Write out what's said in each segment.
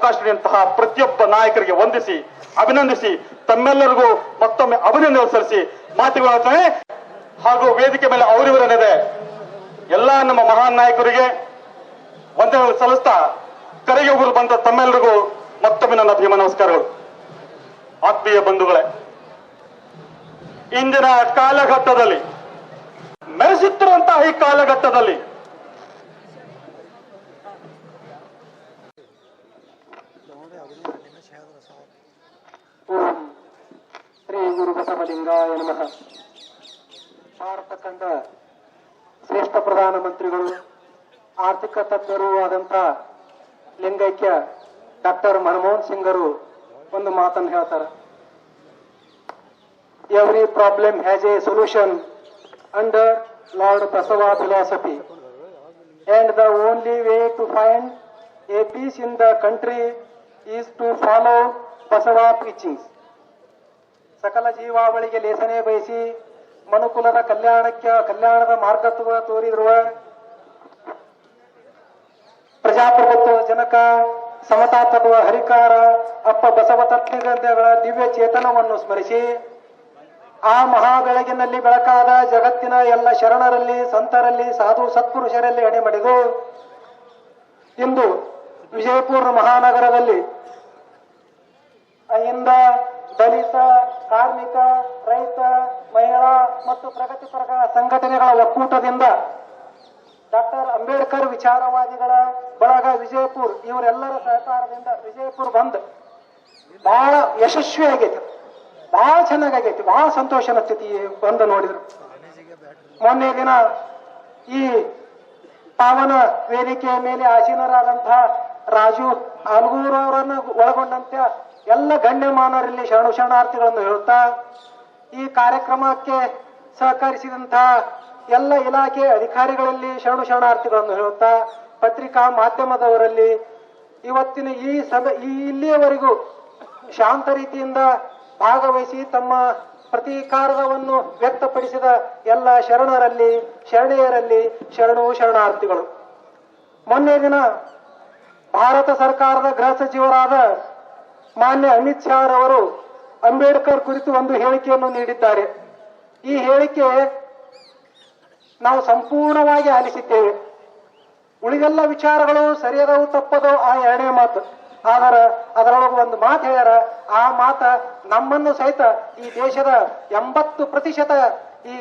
ಅವಕಾಶ ನೀಡಿದಂತಹ ಪ್ರತಿಯೊಬ್ಬ ನಾಯಕರಿಗೆ ವಂದಿಸಿ ಅಭಿನಂದಿಸಿ ತಮ್ಮೆಲ್ಲರಿಗೂ ಮತ್ತೊಮ್ಮೆ ಅಭಿನಂದನೆ ಸಲ್ಲಿಸಿ ಮಾತುಗಳಾಗ್ತವೆ. ಹಾಗೂ ವೇದಿಕೆ ಮೇಲೆ ಅವರಿವರನ್ನಿದೆ ಎಲ್ಲಾ ನಮ್ಮ ಮಹಾನ್ ನಾಯಕರಿಗೆ ವಂದನೆಗಳು ಸಲ್ಲಿಸ್ತಾ ಕರೆಗೆ ಹೋಗಲು ಬಂದ ತಮ್ಮೆಲ್ಲರಿಗೂ ಮತ್ತೊಮ್ಮೆ ನನ್ನ ಭೀಮ ನಮಸ್ಕಾರಗಳು. ಆತ್ಮೀಯ ಬಂಧುಗಳೇ, ಇಂದಿನ ಕಾಲಘಟ್ಟದಲ್ಲಿ ಮೆರೆಸುತ್ತಿರುವಂತಹ ಈ ಕಾಲಘಟ್ಟದಲ್ಲಿ ಶ್ರೀ ಗುರು ಬಸವಲಿಂಗಾಯ ನಮಃ. ಭಾರತ ಕಂಡ ಶ್ರೇಷ್ಠ ಪ್ರಧಾನಮಂತ್ರಿಗಳು ಆರ್ಥಿಕ ತಜ್ಞರು ಆದಂತ ಲಿಂಗೈಕ್ಯ ಡಾಕ್ಟರ್ ಮನಮೋಹನ್ ಸಿಂಗರು ಒಂದು ಮಾತನ್ನು ಹೇಳ್ತಾರೆ. Every problem has A solution under lord Basava philosophy and the only way to find a peace in the country is to follow Basava teachings. ಸಕಲ ಜೀವಾವಳಿಗೆ ಲೇಸನೆ ಬಯಸಿ ಮನುಕುಲದ ಕಲ್ಯಾಣದ ಮಾರ್ಗತ್ವ ತೋರಿರುವ ಪ್ರಜಾಪ್ರಭುತ್ವ ಜನಕ ಸಮತಾ ತತ್ವ ಹರಿಕಾರ ಅಪ್ಪ ಬಸವ ತತ್ವಗಳ ದಿವ್ಯ ಚೇತನವನ್ನು ಸ್ಮರಿಸಿ ಆ ಮಹಾ ಬೆಳಗಿನಲ್ಲಿ ಬೆಳಕಾದ ಜಗತ್ತಿನ ಎಲ್ಲ ಶರಣರಲ್ಲಿ ಸಂತರಲ್ಲಿ ಸಾಧು ಸತ್ಪುರುಷರಲ್ಲಿ ಎಣೆ ಮಾಡಿದು ಇಂದು ವಿಜಯಪುರ ಮಹಾನಗರದಲ್ಲಿ ಅಹಿಂದ ದಲಿತ ಕಾರ್ಮಿಕ ರೈತ ಮಹಿಳಾ ಮತ್ತು ಪ್ರಗತಿಪರ ಸಂಘಟನೆಗಳ ಒಕ್ಕೂಟದಿಂದ ಡಾಕ್ಟರ್ ಅಂಬೇಡ್ಕರ್ ವಿಚಾರವಾದಿಗಳ ಬಳಗ ವಿಜಯಪುರ ಇವರೆಲ್ಲರ ಸಹಕಾರದಿಂದ ವಿಜಯಪುರ ಬಂದ್ ಬಹಳ ಯಶಸ್ವಿ ಆಗೈತಿ, ಬಹಳ ಚೆನ್ನಾಗೈತಿ, ಬಹಳ ಸಂತೋಷ ಅನಿಸ್ತೈತಿ ಬಂದು ನೋಡಿದ್ರು. ಮೊನ್ನೆ ದಿನ ಈ ಪಾವನ ವೇದಿಕೆಯ ಮೇಲೆ ಆಸೀನರಾದಂತಹ ರಾಜು ಆಲ್ಗೂರ್ ಅವರನ್ನು ಒಳಗೊಂಡಂತೆ ಎಲ್ಲ ಗಣ್ಯಮಾನರಲ್ಲಿ ಶರಣಾರ್ಥಿಗಳನ್ನು ಹೇಳುತ್ತಾ ಈ ಕಾರ್ಯಕ್ರಮಕ್ಕೆ ಸಹಕರಿಸಿದಂತಹ ಎಲ್ಲ ಇಲಾಖೆ ಅಧಿಕಾರಿಗಳಲ್ಲಿ ಶರಣಾರ್ಥಿಗಳನ್ನು ಹೇಳುತ್ತಾ ಪತ್ರಿಕಾ ಮಾಧ್ಯಮದವರಲ್ಲಿ ಇವತ್ತಿನ ಇಲ್ಲಿಯವರೆಗೂ ಶಾಂತ ರೀತಿಯಿಂದ ಭಾಗವಹಿಸಿ ತಮ್ಮ ಪ್ರತೀಕಾರವನ್ನು ವ್ಯಕ್ತಪಡಿಸಿದ ಎಲ್ಲ ಶರಣರಲ್ಲಿ ಶರಣೆಯರಲ್ಲಿ ಶರಣಾರ್ಥಿಗಳು. ಮೊನ್ನೆ ದಿನ ಭಾರತ ಸರ್ಕಾರದ ಗೃಹ ಸಚಿವರಾದ ಮಾನ್ಯ ಅಮಿತ್ ಶಾ ರವರು ಅಂಬೇಡ್ಕರ್ ಕುರಿತು ಒಂದು ಹೇಳಿಕೆಯನ್ನು ನೀಡಿದ್ದಾರೆ. ಈ ಹೇಳಿಕೆ ನಾವು ಸಂಪೂರ್ಣವಾಗಿ ಆಲಿಸಿದ್ದೇವೆ. ಉಳಿದೆಲ್ಲ ವಿಚಾರಗಳು ಸರಿಯದವು ತಪ್ಪದೋ ಆ ಎರಡನೇ ಮಾತು. ಆದರೆ ಅದರೊಳಗೆ ಒಂದು ಮಾತು ಹೇಳ್ಯಾರ, ಆ ಮಾತ ನಮ್ಮನ್ನು ಸಹಿತ ಈ ದೇಶದ 80% ಈ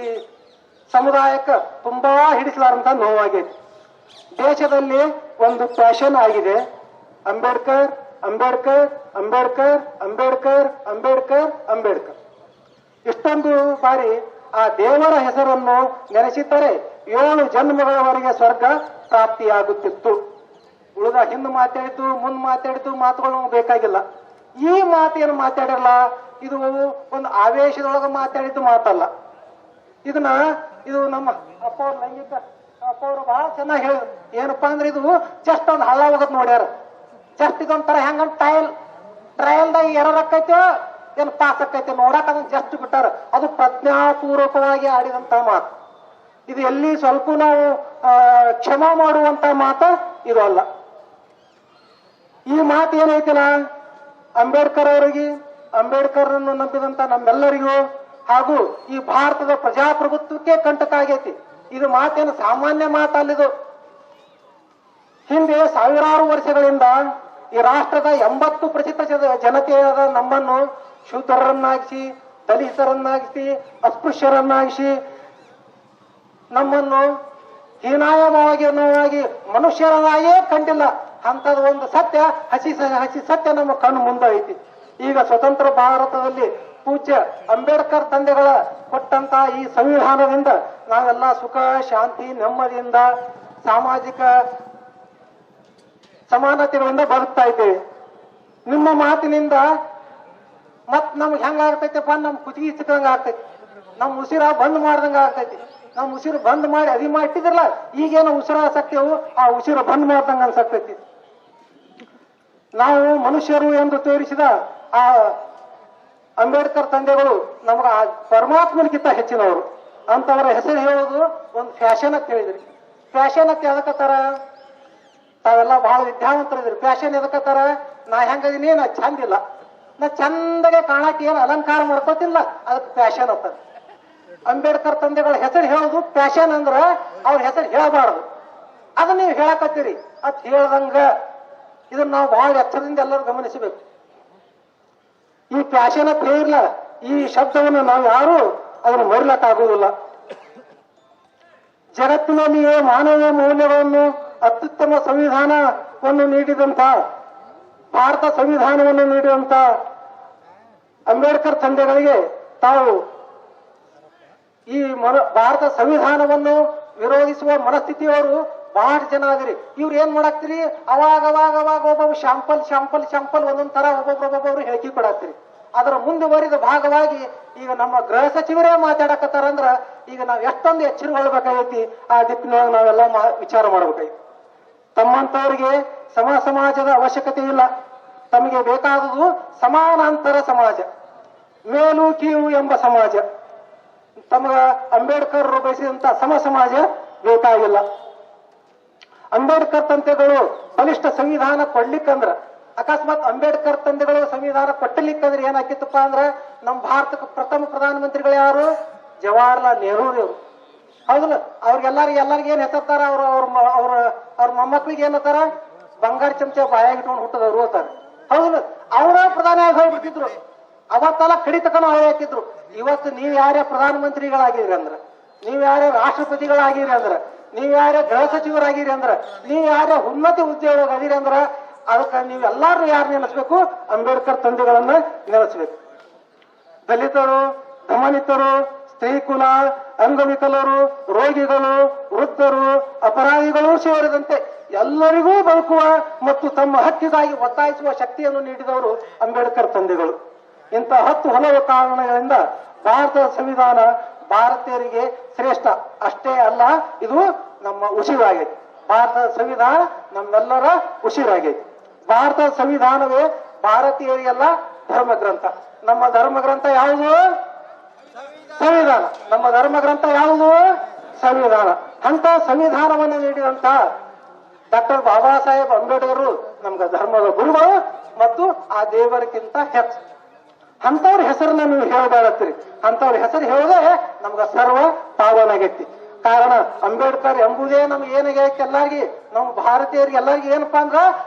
ಸಮುದಾಯಕ್ಕೆ ತುಂಬಾ ಹಿಡಿಸಲಾರಂತ ನೋವಾಗೈತಿ. ದೇಶದಲ್ಲಿ ಒಂದು ಪ್ಯಾಷನ್ ಆಗಿದೆ, ಅಂಬೇಡ್ಕರ್ ಅಂಬೇಡ್ಕರ್ ಅಂಬೇಡ್ಕರ್ ಅಂಬೇಡ್ಕರ್ ಅಂಬೇಡ್ಕರ್ ಅಂಬೇಡ್ಕರ್. ಇಷ್ಟೊಂದು ಬಾರಿ ಆ ದೇವರ ಹೆಸರನ್ನು ನೆನೆಸಿದ್ದರೆ 7 ಜನ್ಮಗಳವರೆಗೆ ಸ್ವರ್ಗ ಪ್ರಾಪ್ತಿಯಾಗುತ್ತಿತ್ತು. ಉಳಿದ ಹಿಂದೆ ಮಾತಾಡಿದ್ದು ಮುಂದೆ ಮಾತಾಡಿದ್ದು ಮಾತುಗಳು ಬೇಕಾಗಿಲ್ಲ. ಈ ಮಾತೇನು ಮಾತಾಡಿರಲ್ಲ, ಇದು ಒಂದು ಆವೇಶದೊಳಗೆ ಮಾತಾಡಿದ್ದು ಮಾತಲ್ಲ. ಇದು ನಮ್ಮ ಅಪ್ಪ ಅವ್ರ ಲೈಂಗಿಕ ಅಪ್ಪ ಅವರು ಬಹಳ ಚೆನ್ನಾಗಿ ಹೇಳಿದ್ರು. ಏನಪ್ಪಾ ಅಂದ್ರೆ ಇದು ಜಸ್ಟ್ ಒಂದು ಹಳ್ಳ ಹೋಗತ್ ನೋಡ್ಯಾರ. ಜಸ್ಟ್ ಇದೊಂಥರ ಹೆಂಗ ಟ್ರಯಲ್ದಾಗ ಎರರಕ್ಕೈತೆ ಏನು ಪಾಸ್ ಆಕೈತೆ ನೋಡಕ್ ಅದನ್ನ ಜಸ್ಟ್ ಬಿಟ್ಟಾರ. ಅದು ಪ್ರಜ್ಞಾಪೂರ್ವಕವಾಗಿ ಆಡಿದಂತ ಮಾತು. ಇದು ಎಲ್ಲಿ ಸ್ವಲ್ಪ ನಾವು ಕ್ಷಮಾ ಮಾಡುವಂತ ಮಾತ ಇದು ಅಲ್ಲ. ಈ ಮಾತು ಏನೈತಿಲ್ಲ, ಅಂಬೇಡ್ಕರ್ ಅವರಿಗೆ, ಅಂಬೇಡ್ಕರ್ ಅನ್ನು ನಂಬಿದಂತ ನಮ್ಮೆಲ್ಲರಿಗೂ ಹಾಗೂ ಈ ಭಾರತದ ಪ್ರಜಾಪ್ರಭುತ್ವಕ್ಕೆ ಕಂಟಕ ಆಗೈತಿ. ಇದು ಮಾತೇನು ಸಾಮಾನ್ಯ ಮಾತಲ್ಲಿದು. ಹಿಂದೆ ಸಾವಿರಾರು ವರ್ಷಗಳಿಂದ ಈ ರಾಷ್ಟ್ರದ 80% ಜನತೆಯಾದ ನಮ್ಮನ್ನು ಶೂದ್ರರನ್ನಾಗಿಸಿ, ದಲಿತರನ್ನಾಗಿಸಿ, ಅಸ್ಪೃಶ್ಯರನ್ನಾಗಿಸಿ, ನಮ್ಮನ್ನು ಹೀನಾಯವಾಗಿ ಮನುಷ್ಯರಾಗಿಯೇ ಕಂಡಿಲ್ಲ. ಅಂತದ ಒಂದು ಸತ್ಯ ಹಸಿ ಸತ್ಯ ನಮ್ಮ ಕಣ್ಣು ಮುಂದೆ ಐತಿ. ಈಗ ಸ್ವತಂತ್ರ ಭಾರತದಲ್ಲಿ ಪೂಜ್ಯ ಅಂಬೇಡ್ಕರ್ ತಂದೆಗಳ ಕೊಟ್ಟಂತ ಈ ಸಂವಿಧಾನದಿಂದ ನಾವೆಲ್ಲ ಸುಖ ಶಾಂತಿ ನೆಮ್ಮದಿಯಿಂದ ಸಾಮಾಜಿಕ ಸಮಾನತೆಗಳಿಂದ ಬದುಕ್ತಾ ಇದ್ದೇವೆ. ನಿಮ್ಮ ಮಾತಿನಿಂದ ಮತ್ ನಮ್ಗೆ ಹೆಂಗಾಗ್ತೈತೆಪ್ಪ, ನಮ್ ಕುತ್ತಿಗೆ ಸಿಕ್ಕಂಗ ಆಗ್ತೈತಿ, ನಮ್ ಉಸಿರ ಬಂದ್ ಮಾಡ್ದಂಗ ಆಗ್ತೈತಿ. ನಮ್ ಉಸಿರು ಬಂದ್ ಮಾಡಿ ಅದಿಮ ಇಟ್ಟಿದ್ರಲ್ಲ, ಈಗೇನು ಉಸಿರ ಸಕ್ತೇವು ಆ ಉಸಿರು ಬಂದ್ ಮಾಡ್ದಂಗ ಅನ್ಸಕ್ತೈತಿ. ನಾವು ಮನುಷ್ಯರು ಎಂದು ತೋರಿಸಿದ ಆ ಅಂಬೇಡ್ಕರ್ ತಂದೆಗಳು ನಮಗ ಪರಮಾತ್ಮನಿಗಿಂತ ಹೆಚ್ಚಿನವರು. ಅಂತವರ ಹೆಸರು ಹೇಳೋದು ಒಂದು ಫ್ಯಾಷನ್ ಅಂತ ಹೇಳಿದ್ರಿ. ಫ್ಯಾಷನ್ ಅಂತ ಯಾವ್ದಕ್ಕತ್ತಾರ? ತಾವೆಲ್ಲ ಬಹಳ ವಿದ್ಯಾವಂತರಿದ್ರಿ. ಫ್ಯಾಷನ್ ಎದಕ್ಕತ್ತಾರ? ನಾ ಹೆಂಗದೀನಿ, ನಾ ಚಂದಿಲ್ಲ, ನಾ ಚಂದಗೆ ಕಾಣಕ್ಕೆ ಏನು ಅಲಂಕಾರ ಮಾಡ್ಕೋತಿಲ್ಲ, ಅದಕ್ಕೆ ಫ್ಯಾಷನ್ ಅಂತ. ಅಂಬೇಡ್ಕರ್ ತಂದೆಗಳ ಹೆಸರು ಹೇಳುದು ಫ್ಯಾಷನ್ ಅಂದ್ರ ಅವ್ರ ಹೆಸರು ಹೇಳಬಾರದು. ಅದನ್ನ ನೀವು ಹೇಳಕತ್ತೀರಿ. ಅದ್ ಹೇಳ್ದಂಗ ಇದನ್ನ ನಾವು ಬಹಳ ಎಚ್ಚರದಿಂದ ಎಲ್ಲರೂ ಗಮನಿಸಬೇಕು. ಈ ಫ್ಯಾಷನ್ ಅಂತ ಹೇಳಿರ್ಲ, ಈ ಶಬ್ದವನ್ನು ನಾವು ಯಾರು ಅದನ್ನು ಮರಿಲಕ್ಕಾಗುವುದಿಲ್ಲ. ಜಗತ್ತಿನಲ್ಲಿಯೇ ಮಾನವೀಯ ಮೌಲ್ಯಗಳನ್ನು ಅತ್ಯುತ್ತಮ ಸಂವಿಧಾನವನ್ನು ನೀಡಿದಂತ, ಭಾರತ ಸಂವಿಧಾನವನ್ನು ನೀಡಿದಂತ ಅಂಬೇಡ್ಕರ್ ತಂದೆಗಳಿಗೆ ತಾವು ಈ ಭಾರತ ಸಂವಿಧಾನವನ್ನು ವಿರೋಧಿಸುವ ಮನಸ್ಥಿತಿಯವರು ಬಹಳಷ್ಟು ಜನ ಆಗಿರಿ. ಇವ್ರು ಏನ್ ಮಾಡಾಕ್ತಿರಿ, ಅವಾಗ ಒಬ್ಬೊಬ್ಬ ಶಾಂಪಲ್ ಒಂದೊಂದ್ ತರ ಒಬ್ಬೊಬ್ರು ಹೇಳಿಕೆ ಕೊಡಾಕ್ತಿರಿ. ಅದರ ಮುಂದುವರಿದ ಭಾಗವಾಗಿ ಈಗ ನಮ್ಮ ಗೃಹ ಸಚಿವರೇ ಮಾತಾಡಕತ್ತಾರಂದ್ರ ಈಗ ನಾವ್ ಎಷ್ಟೊಂದು ಎಚ್ಚರಗೊಳ್ಬೇಕಾಗೈತಿ. ಆ ದಿಕ್ಕಿನೊಳಗೆ ನಾವೆಲ್ಲ ವಿಚಾರ ಮಾಡ್ಬೇಕಾಗಿತ್ತು. ತಮ್ಮಂತವರಿಗೆ ಸಮಾಜದ ಅವಶ್ಯಕತೆ ಇಲ್ಲ. ತಮಗೆ ಬೇಕಾದುದು ಸಮಾನಾಂತರ ಸಮಾಜ, ಮೇಲು ಕೀಳು ಎಂಬ ಸಮಾಜ. ತಮಗ ಅಂಬೇಡ್ಕರ್ ಬಯಸಿದಂತ ಸಮಾಜ ಬೇಕಾಗಿಲ್ಲ. ಅಂಬೇಡ್ಕರ್ ತಂದೆಗಳು ಬಲಿಷ್ಠ ಸಂವಿಧಾನ ಕೊಡ್ಲಿಕ್ಕಂದ್ರ, ಅಕಸ್ಮಾತ್ ಅಂಬೇಡ್ಕರ್ ತಂದೆಗಳು ಸಂವಿಧಾನ ಕೊಟ್ಟಲಿಕ್ಕಂದ್ರೆ ಏನಾಕಿತ್ತಪ್ಪ ಅಂದ್ರ ನಮ್ಮ ಭಾರತಕ್ಕೆ ಪ್ರಥಮ ಪ್ರಧಾನಮಂತ್ರಿಗಳು ಯಾರು? ಜವಾಹರ್ಲಾಲ್ ನೆಹರು. ಹೌದಲ್ಲ? ಎಲ್ಲರಿಗೂ ಏನ್ ಹೆಸರ್ತಾರ? ಅವ್ರ ಮೊಮ್ಮಕ್ಳಿಗೆ ಏನತ್ತಾರ? ಬಂಗಾರ ಚಮಚ ಬಾಯಾಗಿ ಇಟ್ಕೊಂಡು ಹುಟ್ಟದವ್ರು ಅಂತಾರ. ಹೌದಲ್ಲ? ಅವರ ಪ್ರಧಾನಿ ಆಗಿ ಹೋಗ್ಬಿಟ್ಟಿದ್ರು. ಅವತ್ತೆಲ್ಲ ಕಡಿತಕನ ಅವರೇ ಹಾಕಿದ್ರು. ಇವತ್ತು ನೀವ್ ಯಾರೇ ಪ್ರಧಾನಮಂತ್ರಿಗಳಾಗಿರಿ ಅಂದ್ರ, ನೀವ್ ಯಾರೇ ರಾಷ್ಟ್ರಪತಿಗಳಾಗಿರಿ ಅಂದ್ರ, ನೀವ್ ಯಾರೇ ಗೃಹ ಸಚಿವರಾಗಿರಿ ಅಂದ್ರ, ನೀವ್ ಯಾರೇ ಉನ್ನತ ಉದ್ಯೋಗ ಅದಿರಿ ಅಂದ್ರ, ಅದಕ್ಕೆ ನೀವೆಲ್ಲಾರು ಯಾರು ನೆನೆಸ್ಬೇಕು? ಅಂಬೇಡ್ಕರ್ ತಂದೆಗಳನ್ನ ನೆನೆಸ್ಬೇಕು. ದಲಿತರು, ದಮನಿತರು, ಸ್ತ್ರೀಕುಲ, ಅಂಗವಿಕಲರು, ರೋಗಿಗಳು, ವೃದ್ಧರು, ಅಪರಾಧಿಗಳು ಸೇರಿದಂತೆ ಎಲ್ಲರಿಗೂ ಬದುಕುವ ಮತ್ತು ತಮ್ಮ ಹಕ್ಕಿಗಾಗಿ ಒತ್ತಾಯಿಸುವ ಶಕ್ತಿಯನ್ನು ನೀಡಿದವರು ಅಂಬೇಡ್ಕರ್ ತಂದೆಗಳು. ಇಂಥ 10 ಹಲವು ಕಾರಣಗಳಿಂದ ಭಾರತದ ಸಂವಿಧಾನ ಭಾರತೀಯರಿಗೆ ಶ್ರೇಷ್ಠ ಅಷ್ಟೇ ಅಲ್ಲ, ಇದು ನಮ್ಮ ಉಸಿರಾಗೈತಿ. ಭಾರತದ ಸಂವಿಧಾನ ನಮ್ಮೆಲ್ಲರ ಉಸಿರಾಗೈತಿ. ಭಾರತದ ಸಂವಿಧಾನವೇ ಭಾರತೀಯರಿಗೆಲ್ಲ ಧರ್ಮ ಗ್ರಂಥ. ನಮ್ಮ ಧರ್ಮ ಗ್ರಂಥ ಯಾವುದು? ಸಂವಿಧಾನ. ನಮ್ಮ ಧರ್ಮ ಗ್ರಂಥ ಯಾವುದು? ಸಂವಿಧಾನ. ಅಂತ ಸಂವಿಧಾನವನ್ನು ನೀಡಿದಂತ ಡಾಕ್ಟರ್ ಬಾಬಾ ಸಾಹೇಬ್ ಅಂಬೇಡ್ಕರ್ ನಮ್ಗೆ ಧರ್ಮದ ಗುರುಗಳು ಮತ್ತು ಆ ದೇವರಿಗಿಂತ ಹೆಚ್ಚು. ಅಂತವ್ರ ಹೆಸರನ್ನ ನೀವು ಹೇಳಬೇಡತ್ತೀರಿ. ಅಂತವ್ರ ಹೆಸರು ಹೇಳದೆ ನಮ್ಗ ಸರ್ವ ಪಾವನಾಗೈತಿ. ಕಾರಣ ಅಂಬೇಡ್ಕರ್ ಎಂಬುದೇ ನಮ್ಗೆ ಏನಾಗೈತಿ, ಎಲ್ಲಾರ್ಗಿ ನಮ್ಮ ಭಾರತೀಯರಿಗೆ ಎಲ್ಲರಿಗೂ ಏನಪ್ಪಾ ಅಂದ್ರ